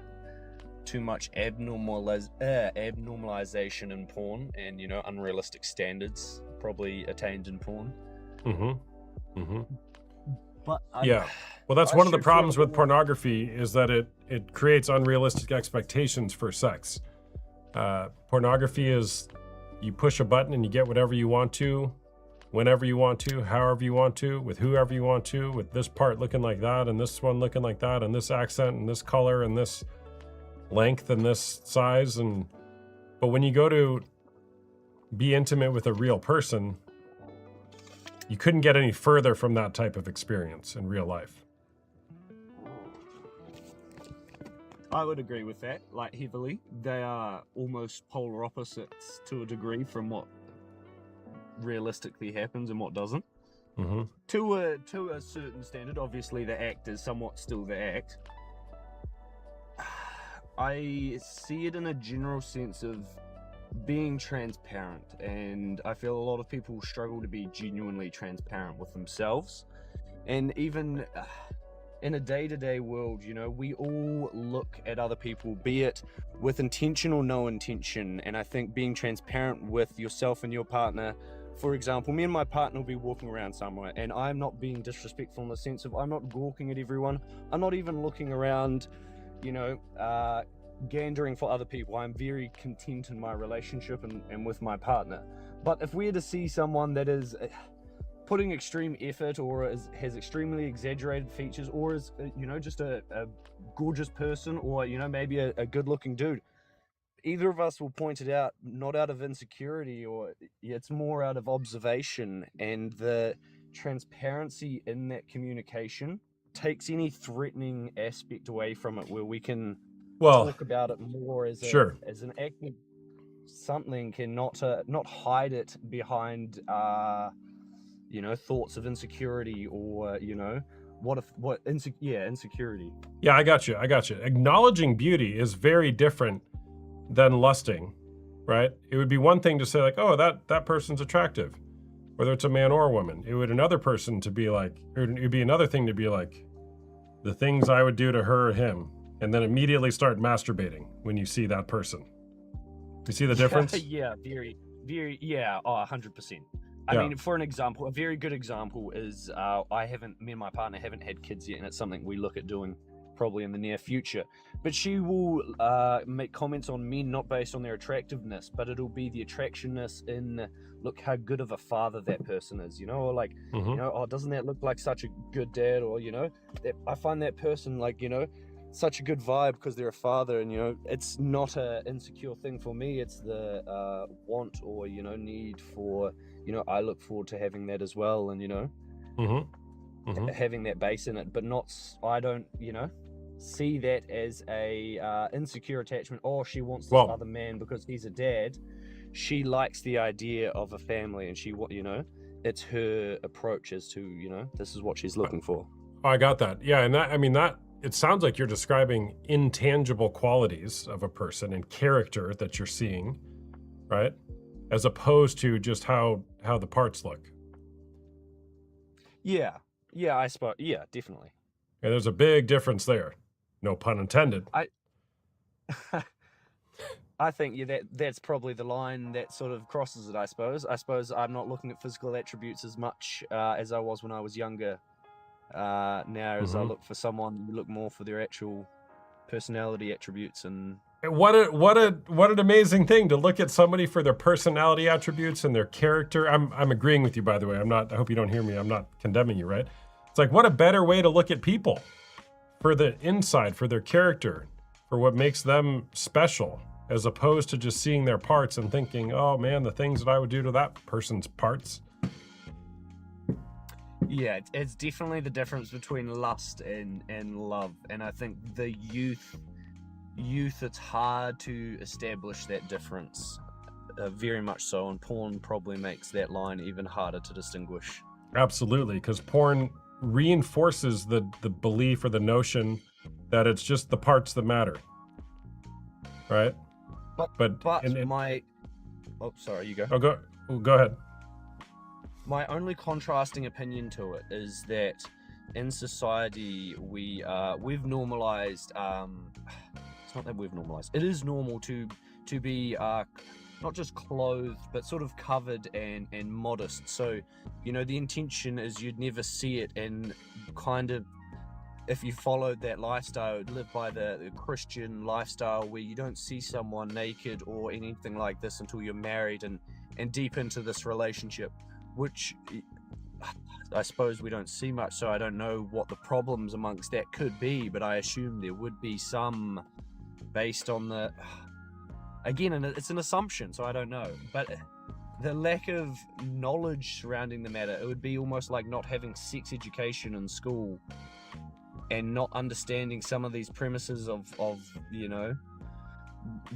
too much abnormalization in porn, and you know, unrealistic standards probably attained in porn. Mm-hmm. Mm-hmm. But Yeah. Well, that's I one of the should feel problems with more- pornography is that it creates unrealistic expectations for sex. Pornography is you push a button and you get whatever you want to whenever you want to, however you want to, with whoever you want to, with this part looking like that, and this one looking like that, and this accent, and this color, and this length, and this size. But when you go to be intimate with a real person, you couldn't get any further from that type of experience in real life. I would agree with that, like heavily. They are almost polar opposites to a degree from what realistically happens and what doesn't. Mm-hmm. To a certain standard, obviously the act is somewhat still the act. I see it in a general sense of being transparent, and I feel a lot of people struggle to be genuinely transparent with themselves. And even in a day-to-day world, you know, we all look at other people, be it with intention or no intention, and I think being transparent with yourself and your partner. For example, me and my partner will be walking around somewhere, and I'm not being disrespectful in the sense of I'm not gawking at everyone. I'm not even looking around, you know, gandering for other people. I'm very content in my relationship and with my partner. But if we're to see someone that is putting extreme effort, or has extremely exaggerated features, or is, you know, just a gorgeous person, or, you know, maybe a good-looking dude, either of us will point it out, not out of insecurity, or it's more out of observation. And the transparency in that communication takes any threatening aspect away from it, where we can talk about it more as as an act of something, and not hide it behind you know, thoughts of insecurity, or, you know, insecurity. Yeah, I got you. Acknowledging beauty is very different than lusting, right? It would be one thing to say like, oh, that person's attractive, whether it's a man or a woman. It would another person to be like, or it'd be another thing to be like, the things I would do to her or him, and then immediately start masturbating when you see that person. You see the difference? Yeah, very, very, yeah, 100%. I mean, for an example, a very good example is me and my partner haven't had kids yet, and it's something we look at doing probably in the near future. But she will make comments on men not based on their attractiveness, but it'll be the attractionness in, look how good of a father that person is, you know, or like, you know, oh, doesn't that look like such a good dad, or, you know, I find that person, like, you know, such a good vibe because they're a father. And, you know, it's not a insecure thing for me, it's the want or, you know, need for, you know, I look forward to having that as well, and, you know, having that base in it, but not, I don't, you know, see that as a insecure attachment. Oh, she wants this other man because he's a dad. She likes the idea of a family, and she, you know, it's her approach as to, you know, this is what she's looking for. I got that. Yeah, and that, I mean, that, it sounds like you're describing intangible qualities of a person and character that you're seeing, right? As opposed to just how the parts look. Yeah, I suppose. Yeah, definitely. Yeah, there's a big difference there. No pun intended. I think that's probably the line that sort of crosses it, I suppose. I suppose I'm not looking at physical attributes as much as I was when I was younger. Now, as I look for someone, you look more for their actual personality attributes. And what an amazing thing to look at somebody for their personality attributes and their character. I'm agreeing with you, by the way. I hope you don't hear me. I'm not condemning you, right? It's like, what a better way to look at people, for the inside, for their character, for what makes them special, as opposed to just seeing their parts and thinking, oh man, the things that I would do to that person's parts. Yeah, it's definitely the difference between lust and love. And I think the youth, it's hard to establish that difference, very much so. And porn probably makes that line even harder to distinguish. Absolutely, because porn reinforces the belief or the notion that it's just the parts that matter, right? But oh, sorry, you go. Go ahead. My only contrasting opinion to it is that in society we've normalized. It's not that we've normalized. It is normal to be not just clothed, but sort of covered and modest. So, you know, the intention is you'd never see it, and kind of, if you followed that lifestyle, live by the Christian lifestyle where you don't see someone naked or anything like this until you're married and deep into this relationship. which I suppose we don't see much, so I don't know what the problems amongst that could be, but I assume there would be some based on the, again, and it's an assumption, so I don't know, but the lack of knowledge surrounding the matter, it would be almost like not having sex education in school and not understanding some of these premises of you know,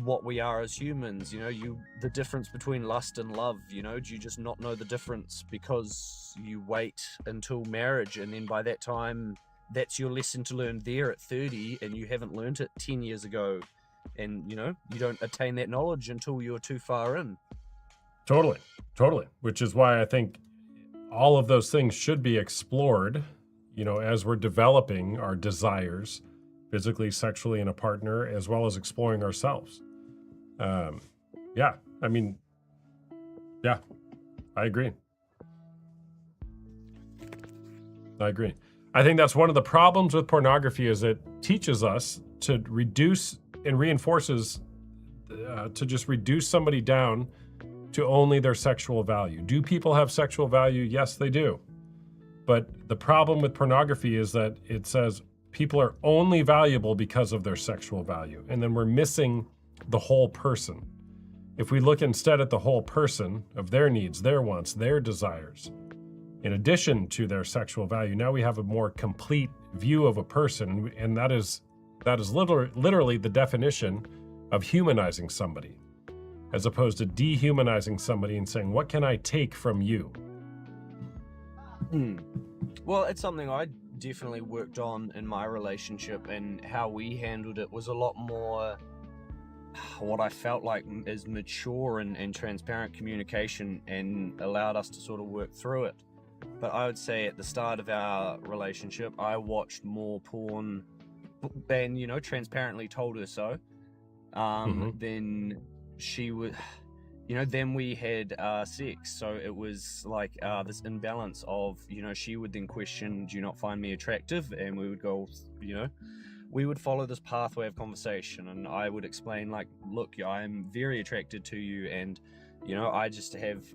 what we are as humans, you know, the difference between lust and love, you know, do you just not know the difference because you wait until marriage, and then by that time that's your lesson to learn there at 30 and you haven't learned it 10 years ago, and you know, you don't attain that knowledge until you're too far in. Totally. Which is why I think all of those things should be explored, you know, as we're developing our desires physically, sexually in a partner, as well as exploring ourselves. Yeah, I mean, yeah, I agree. I think that's one of the problems with pornography, is it teaches us to reduce and reinforces to just reduce somebody down to only their sexual value. Do people have sexual value? Yes, they do. But the problem with pornography is that it says people are only valuable because of their sexual value. And then we're missing the whole person. If we look instead at the whole person, of their needs, their wants, their desires, in addition to their sexual value, now we have a more complete view of a person. And that is literally the definition of humanizing somebody, as opposed to dehumanizing somebody and saying, what can I take from you? Well, it's something I definitely worked on in my relationship, and how we handled it was a lot more what I felt like is mature and transparent communication, and allowed us to sort of work through it. But I would say at the start of our relationship, I watched more porn and, you know, transparently told her so. Then she would, you know, then we had sex. So it was like this imbalance of, you know, she would then question, do you not find me attractive? And we would go, you know, we would follow this pathway of conversation, and I would explain, like, look, I'm very attracted to you, and, you know, I just have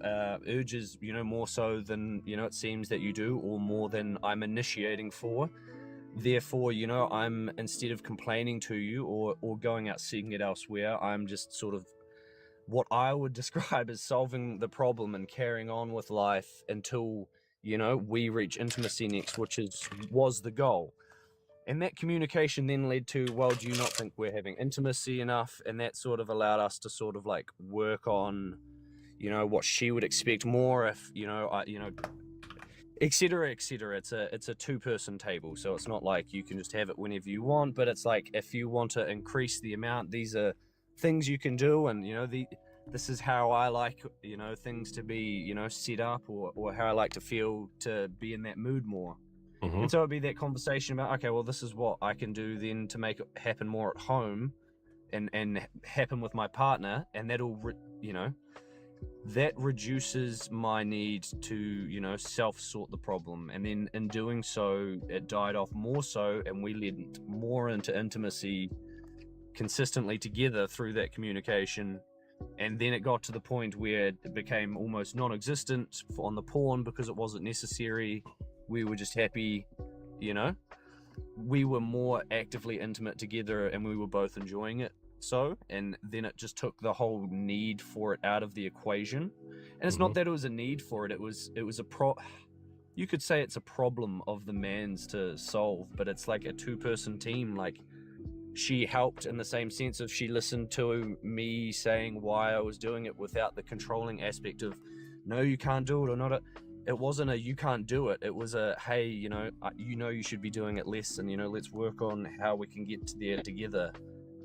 urges, you know, more so than, you know, it seems that you do, or more than I'm initiating for. Therefore, you know, I'm, instead of complaining to you or going out seeking it elsewhere, I'm just sort of what I would describe as solving the problem and carrying on with life until, you know, we reach intimacy next, which was the goal. And that communication then led to, well, do you not think we're having intimacy enough? And that sort of allowed us to sort of like work on, you know, what she would expect more if, you know, et cetera, et cetera. It's a two-person table, so it's not like you can just have it whenever you want, but it's like, if you want to increase the amount, these are things you can do, and, you know, this is how I like, you know, things to be, you know, set up, or how I like to feel to be in that mood more. And so it'd be that conversation about, okay, well, this is what I can do then to make it happen more at home and happen with my partner, and that'll, you know, that reduces my need to, you know, self-sort the problem. And then in doing so, it died off more so, and we led more into intimacy consistently together through that communication. And then it got to the point where it became almost non-existent on the porn because it wasn't necessary. We were just happy, you know, we were more actively intimate together, and we were both enjoying it. So, and then it just took the whole need for it out of the equation. And it's not that it was a need for it, it was you could say it's a problem of the man's to solve, but it's like a two-person team. Like, she helped in the same sense of she listened to me saying why I was doing it without the controlling aspect of, no, you can't do it, or not. It wasn't a you can't do it. It was a, hey, you know, you should be doing it less, and, you know, let's work on how we can get there together.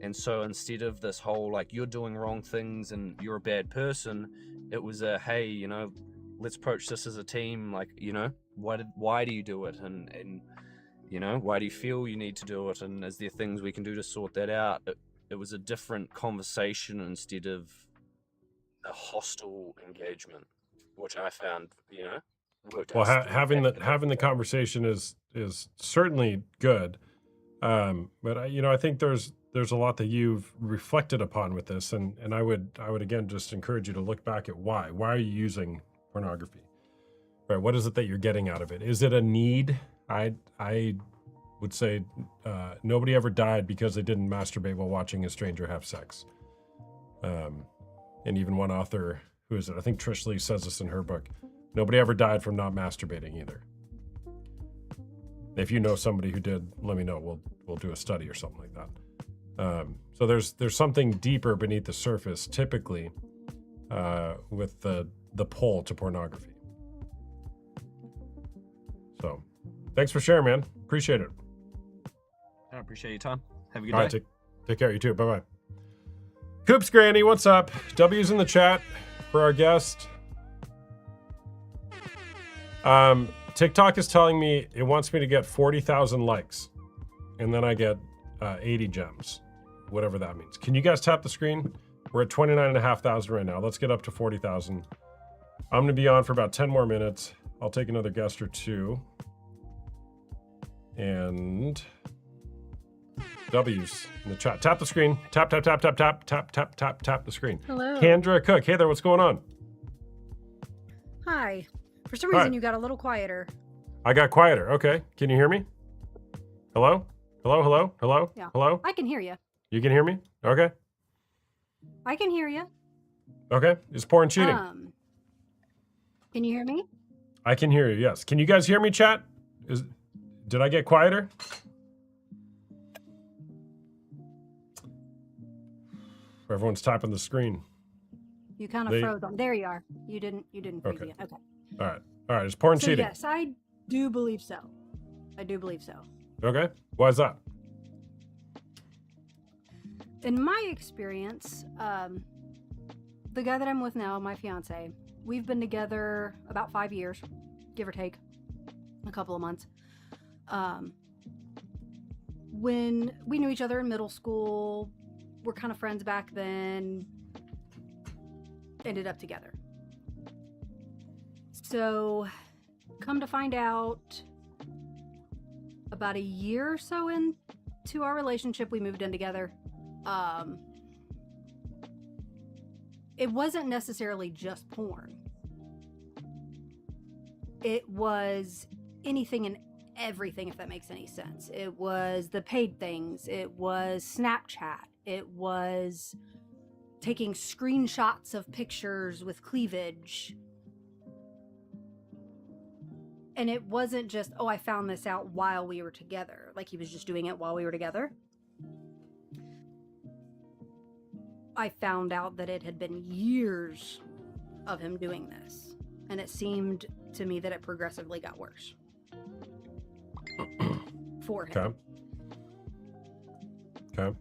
And so instead of this whole, like, you're doing wrong things and you're a bad person, it was a, hey, you know, let's approach this as a team. Like, you know, why do you do it? And you know, why do you feel you need to do it? And is there things we can do to sort that out? It was a different conversation instead of a hostile engagement, which I found, you know, worked out. Well, having the conversation is certainly good. But you know, I think there's a lot that you've reflected upon with this, and I would again just encourage you to look back at why are you using pornography? Right. What is it that you're getting out of it? Is it a need? I would say nobody ever died because they didn't masturbate while watching a stranger have sex. And even one author, who is it? I think Trish Lee says this in her book. Nobody ever died from not masturbating either. If you know somebody who did, let me know. We'll do a study or something like that. So there's something deeper beneath the surface, typically, with the pull to pornography. So, thanks for sharing, man. Appreciate it. I appreciate your time. Have a good All right, day. take care. You too. Bye bye. Coops Granny, what's up? W's in the chat for our guest. TikTok is telling me it wants me to get 40,000 likes, and then I get 80 gems, whatever that means. Can you guys tap the screen? We're at 29,500 right now. Let's get up to 40,000. I'm going to be on for about 10 more minutes. I'll take another guest or two. And W's in the chat. Tap the screen. Tap the screen. Hello. Kendra Cook. Hey there, what's going on? Hi. For some Hi. reason, you got a little quieter. I got quieter. Okay. Can you hear me? Hello? Hello? Yeah. Hello? I can hear you. You can hear me? Okay. I can hear you. Okay. Is porn cheating? Can you hear me? I can hear you, yes. Can you guys hear me, chat? Did I get quieter? Everyone's tapping the screen. You kind of They- froze on. There you are. You didn't freeze Okay. yet. Okay. All right. Is porn So cheating? yes, I do believe so. I do believe so. Okay. Why is that? In my experience, the guy that I'm with now, my fiance, we've been together about 5 years, give or take a couple of months. When we knew each other in middle school, we're kind of friends back then, ended up together. So, come to find out, about a year or so into our relationship, we moved in together. It wasn't necessarily just porn. It was anything and everything, if that makes any sense. It was the paid things. It was Snapchat. It was taking screenshots of pictures with cleavage. And it wasn't just, oh, I found this out while we were together. Like he was just doing it while we were together. I found out that it had been years of him doing this. And it seemed to me that it progressively got worse. For him. Okay.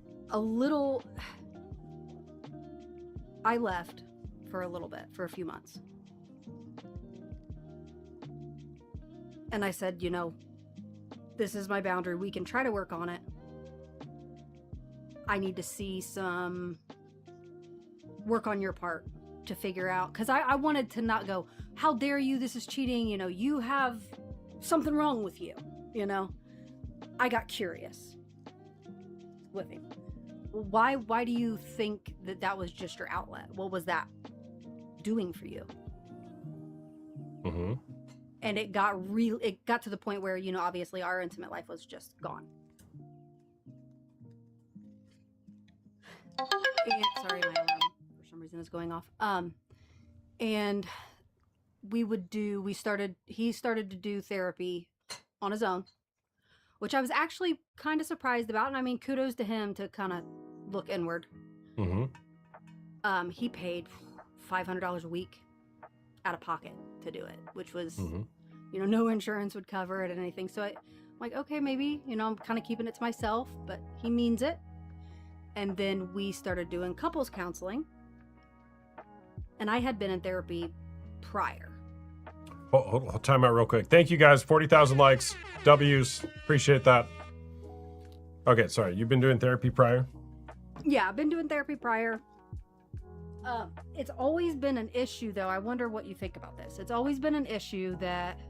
I left for a little bit, for a few months. And I said, this is my boundary. We can try to work on it. I need to see some work on your part to figure out. Because I wanted to not go, how dare you? This is cheating. You have something wrong with you. I got curious with him. Why do you think that was just your outlet? What was that doing for you? Mm-hmm. And it got to the point where, obviously our intimate life was just gone. And, sorry, my alarm for some reason is going off. And he started to do therapy on his own, which I was actually kind of surprised about. And I mean, kudos to him to kind of look inward. Mm-hmm. He paid $500 a week out of pocket to do it, which was, no insurance would cover it and anything. So I'm like, okay, maybe, I'm kind of keeping it to myself, but he means it. And then we started doing couples counseling. And I had been in therapy prior. Hold time out real quick. Thank you guys. 40,000 likes. W's. Appreciate that. Okay, sorry. You've been doing therapy prior? Yeah, I've been doing therapy prior. It's always been an issue, though. I wonder what you think about this. It's always been an issue that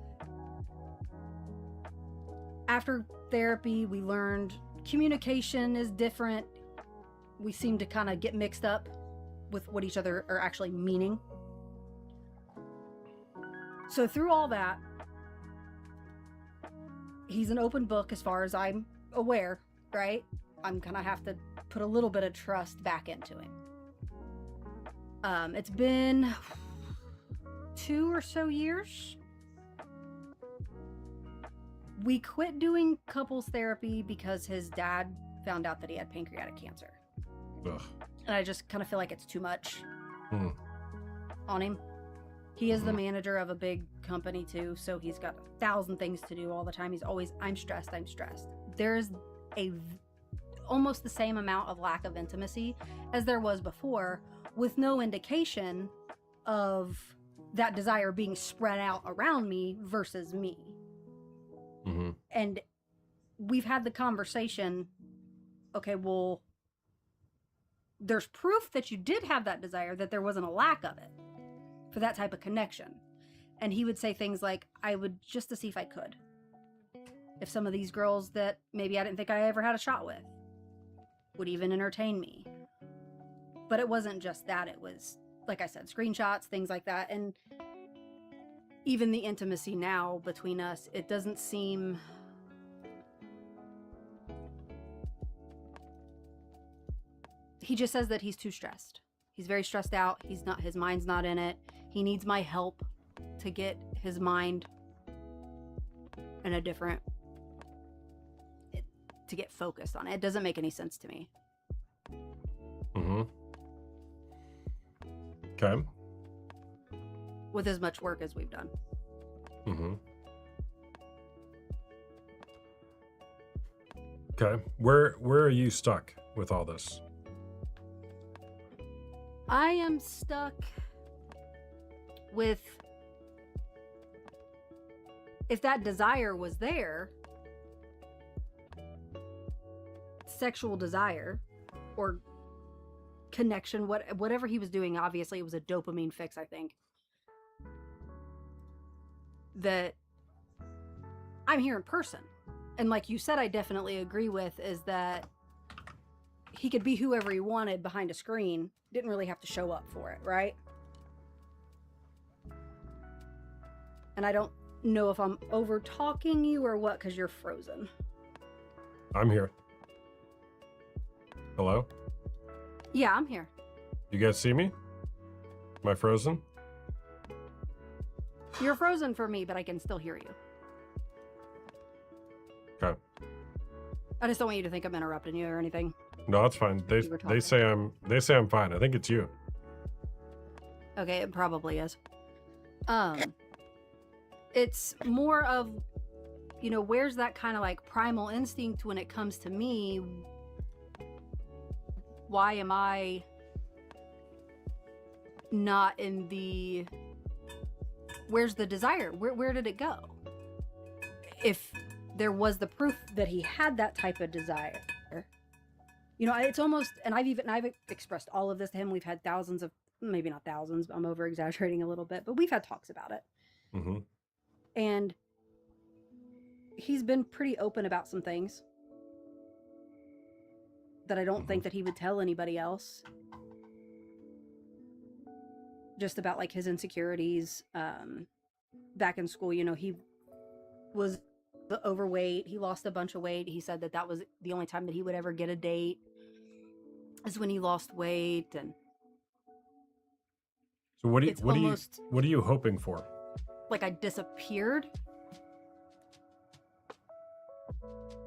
after therapy, we learned communication is different. We seem to kind of get mixed up with what each other are actually meaning. So through all that, he's an open book as far as I'm aware, right? I'm gonna have to put a little bit of trust back into him. It's been 2 or so years. We quit doing couples therapy because his dad found out that he had pancreatic cancer. Ugh. And I just kind of feel like it's too much on him. He is the Mhm. manager of a big company too, so he's got 1,000 things to do all the time. He's always, I'm stressed. There's almost the same amount of lack of intimacy as there was before, with no indication of that desire being spread out around me versus me. Mm-hmm. And we've had the conversation, okay, well, there's proof that you did have that desire, that there wasn't a lack of it for that type of connection. And he would say things like, I would just to see if I could. If some of these girls that maybe I didn't think I ever had a shot with would even entertain me. But it wasn't just that. It was, like I said, screenshots, things like that. And even the intimacy now between us, it doesn't seem... He just says that he's too stressed. He's very stressed out. His mind's not in it. He needs my help to get his mind in a different, to get focused on it. It doesn't make any sense to me. Mm-hmm. Okay. With as much work as we've done. Mm-hmm. Okay. Where are you stuck with all this? I am stuck with, if that desire was there, sexual desire or connection, whatever he was doing, obviously it was a dopamine fix, I think, that I'm here in person. And like you said, I definitely agree with, is that he could be whoever he wanted behind a screen, didn't really have to show up for it, right? And I don't know if I'm over talking you or what, because you're frozen. I'm here. Hello? Yeah, I'm here. You guys see me? Am I frozen? You're frozen for me, but I can still hear you. Okay. I just don't want you to think I'm interrupting you or anything. No, that's fine. They say I'm fine. I think it's you. Okay, it probably is. It's more of, you know, where's that kind of like primal instinct when it comes to me? Why am I not in the, where's the desire? Where did it go? If there was the proof that he had that type of desire, you know, it's almost, and I've expressed all of this to him. We've had thousands of, maybe not thousands, I'm over exaggerating a little bit, but we've had talks about it. Mm-hmm. And he's been pretty open about some things that I don't think that he would tell anybody else. Just about like his insecurities. Back in school, you know, he was overweight. He lost a bunch of weight. He said that was the only time that he would ever get a date, is when he lost weight. And so what are you hoping for? Like I disappeared.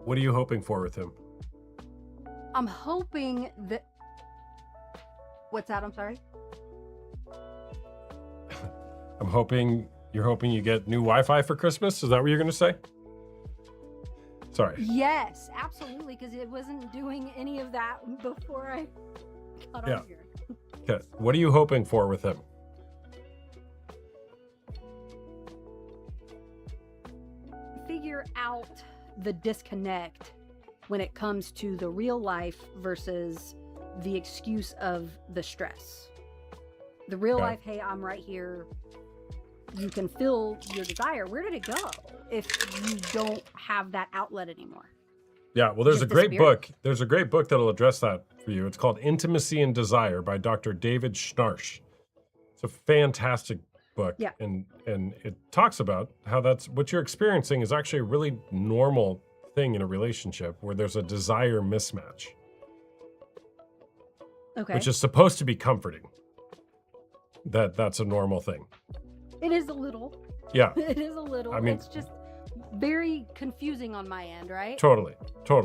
What are you hoping for with him? I'm hoping that, what's that? I'm sorry. You're hoping you get new Wi-Fi for Christmas? Is that what you're going to say? Sorry. Yes, absolutely, because it wasn't doing any of that before I got on here. Okay. What are you hoping for with him? Figure out the disconnect when it comes to the real life versus the excuse of the stress. The real life, hey, I'm right here. You can feel your desire. Where did it go if you don't have that outlet anymore? Yeah, well, there's Just a great disappeared? book. There's a great book that'll address that for you. It's called Intimacy and Desire by Dr. David Schnarch. It's a fantastic book, Yeah. and it talks about how that's what you're experiencing is actually a really normal thing in a relationship where there's a desire mismatch, Okay. which is supposed to be comforting. That's a normal thing. It is a little. Yeah. It is a little. I mean- it's just very confusing on my end, right? Totally.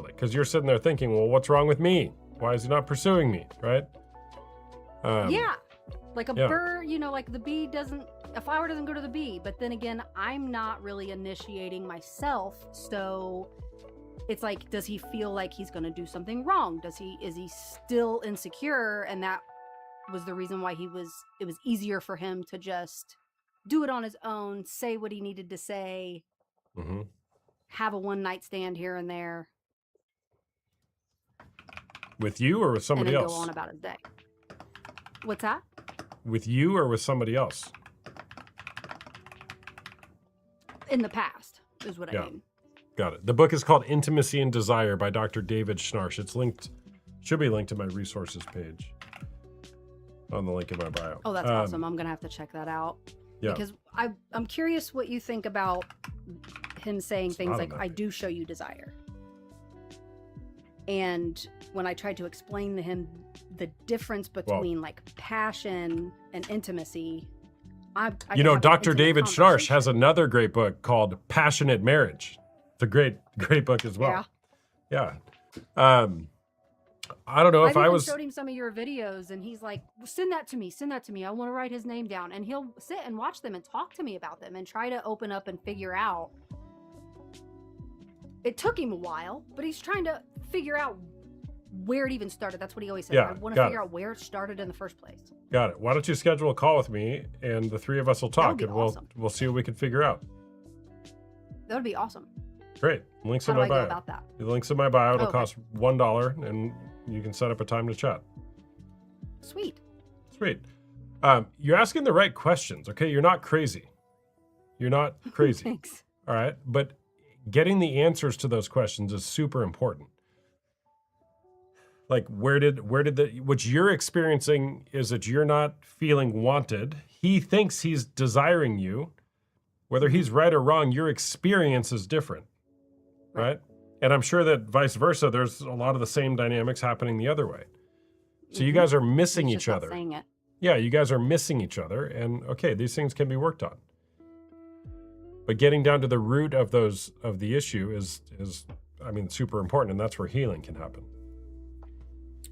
Because you're sitting there thinking, well, what's wrong with me? Why is he not pursuing me? Right? Yeah. Like a yeah. bird, like the bee doesn't, a flower doesn't go to the bee. But then again, I'm not really initiating myself. So it's like, does he feel like he's going to do something wrong? Is he still insecure? And that was the reason why it was easier for him to just do it on his own, say what he needed to say, Mm-hmm. have a one night stand here and there, With you or with and somebody then else? go on about his day. What's that? With you or with somebody else? In the past is what Yeah. I mean. Got it. The book is called Intimacy and Desire by Dr. David Schnarch. It's should be linked to my resources page on the link in my bio. Oh, that's awesome. I'm gonna have to check that out. Yeah. Because I'm curious what you think about him saying things not like, on I do show you desire. And when I tried to explain to him the difference between like passion and intimacy, I You know, could have an Dr. intimate David Schnarch conversation. has another great book called Passionate Marriage. It's a great book as well. Yeah. I don't know if I've I even was. showed him some of your videos, and he's like, "Send that to me. Send that to me. I want to write his name down." And he'll sit and watch them and talk to me about them and try to open up and figure out. It took him a while, but he's trying to figure out where it even started. That's what he always says. Yeah, I want to got figure it. out where it started in the first place. Got it. Why don't you schedule a call with me and the three of us will would talk be and awesome. we'll see what we can figure out. That would be awesome. Great. Links How in do my I go bio. about that? The links in my bio. It'll Okay. cost $1 and you can set up a time to chat. Sweet. Sweet. You're asking the right questions. Okay. You're not crazy. You're not crazy. Thanks. All right. But getting the answers to those questions is super important. Like what you're experiencing is that you're not feeling wanted. He thinks he's desiring you. Whether he's right or wrong, your experience is different. Right? And I'm sure that vice versa, there's a lot of the same dynamics happening the other way. So you guys are missing He's each just not other. saying it. Yeah, you guys are missing each other. And okay, these things can be worked on. But getting down to the root of the issue is super important, and that's where healing can happen.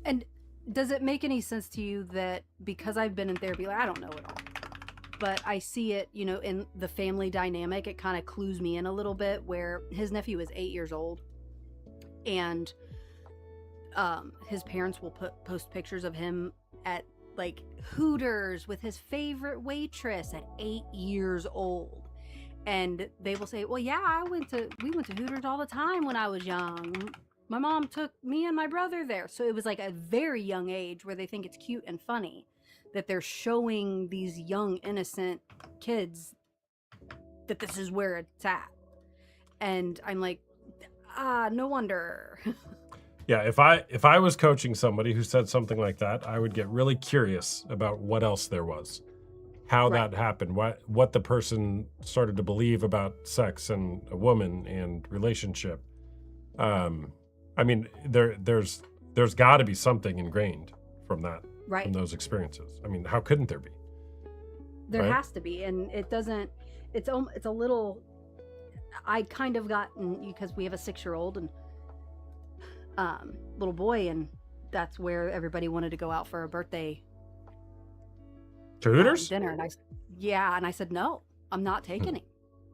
And does it make any sense to you that because I've been in therapy, like I don't know it all, but I see it, in the family dynamic, it kind of clues me in a little bit where his nephew is 8 years old and his parents will post pictures of him at like Hooters with his favorite waitress at 8 years old. And they will say, well, yeah, we went to Hooters all the time when I was young. My mom took me and my brother there. So it was like a very young age where they think it's cute and funny that they're showing these young, innocent kids that this is where it's at. And I'm like, no wonder. Yeah, if I was coaching somebody who said something like that, I would get really curious about what else there was. How that happened, what the person started to believe about sex and a woman and relationship. There's got to be something ingrained from that, from those experiences. I mean, how couldn't there be? There Right? has to be, and it doesn't. It's a little. I kind of gotten because we have a 6-year-old and little boy, and that's where everybody wanted to go out for a birthday To Hooters? dinner, and I said no, I'm not taking it,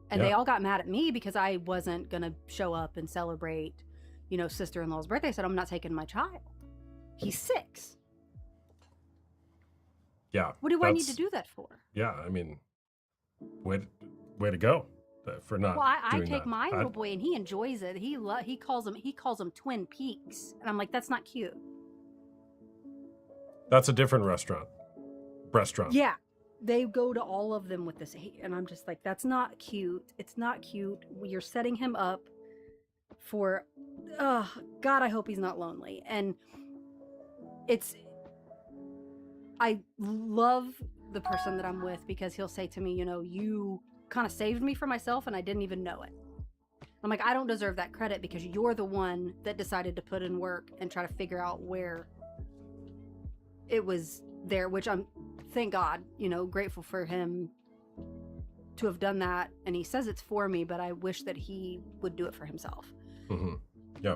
and Yeah. they all got mad at me because I wasn't gonna show up and celebrate, sister-in-law's birthday. I said I'm not taking my child. He's 6. Yeah. What do I need to that's- do that for? Yeah, I mean, way to go for not Well, I doing take that. my little boy and he enjoys it. He calls them Twin Peaks, and I'm like, that's not cute. That's a different restaurant. Yeah, they go to all of them with this, and I'm just like, that's not cute. It's not cute. You're setting him up for, God, I hope he's not lonely. And I love the person that I'm with, because he'll say to me, you know, you kind of saved me from myself and I didn't even know it. I'm like, I don't deserve that credit because you're the one that decided to put in work and try to figure out where it was there, which I'm, thank God, you know, grateful for him to have done that. And he says it's for me, but I wish that he would do it for himself. Mm-hmm. Yeah.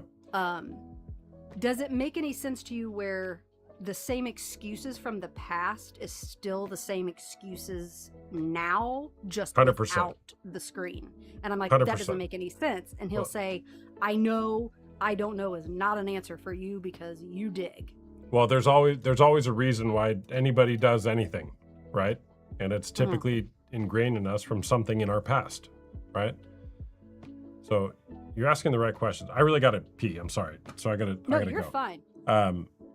Does it make any sense to you where the same excuses from the past is still the same excuses now, just 100%. without the screen? And I'm like, 100%. that doesn't make any sense. And he'll Well- say, I know, I don't know is not an answer for you because you dig. Well, there's always a reason why anybody does anything, right? And it's typically ingrained in us from something in our past, right? So you're asking the right questions. I really got to pee. I'm sorry. So I gotta You're go. fine.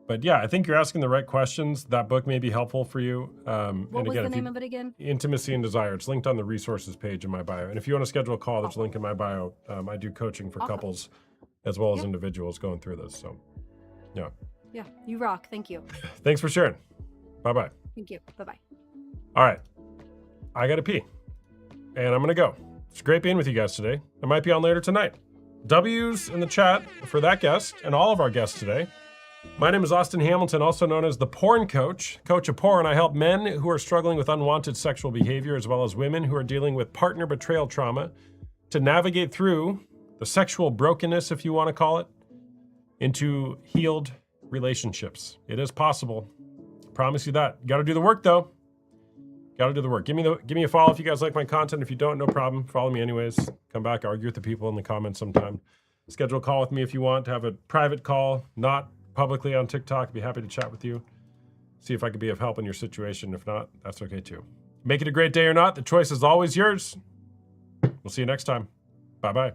But yeah, I think you're asking the right questions. That book may be helpful for you. What was the name of it again? Intimacy and Desire. It's linked on the resources page in my bio. And if you want to schedule a call, there's a link in my bio. I do coaching for couples as well as individuals going through this. So yeah. Yeah, you rock. Thank you. Thanks for sharing. Bye-bye. Thank you. Bye-bye. All right. I got to pee. And I'm going to go. It's great being with you guys today. I might be on later tonight. W's in the chat for that guest and all of our guests today. My name is Austin Hamilton, also known as the Porn Coach, Coach of Porn. I help men who are struggling with unwanted sexual behavior as well as women who are dealing with partner betrayal trauma to navigate through the sexual brokenness, if you want to call it, into healed relationships. It is possible. Promise you that. You got to do the work though. Got to do the work. Give me a follow if you guys like my content. If you don't, no problem. Follow me anyways. Come back, argue with the people in the comments sometime. Schedule a call with me if you want to have a private call, not publicly on TikTok. I'd be happy to chat with you. See if I could be of help in your situation. If not, that's okay too. Make it a great day or not. The choice is always yours. We'll see you next time. Bye-bye.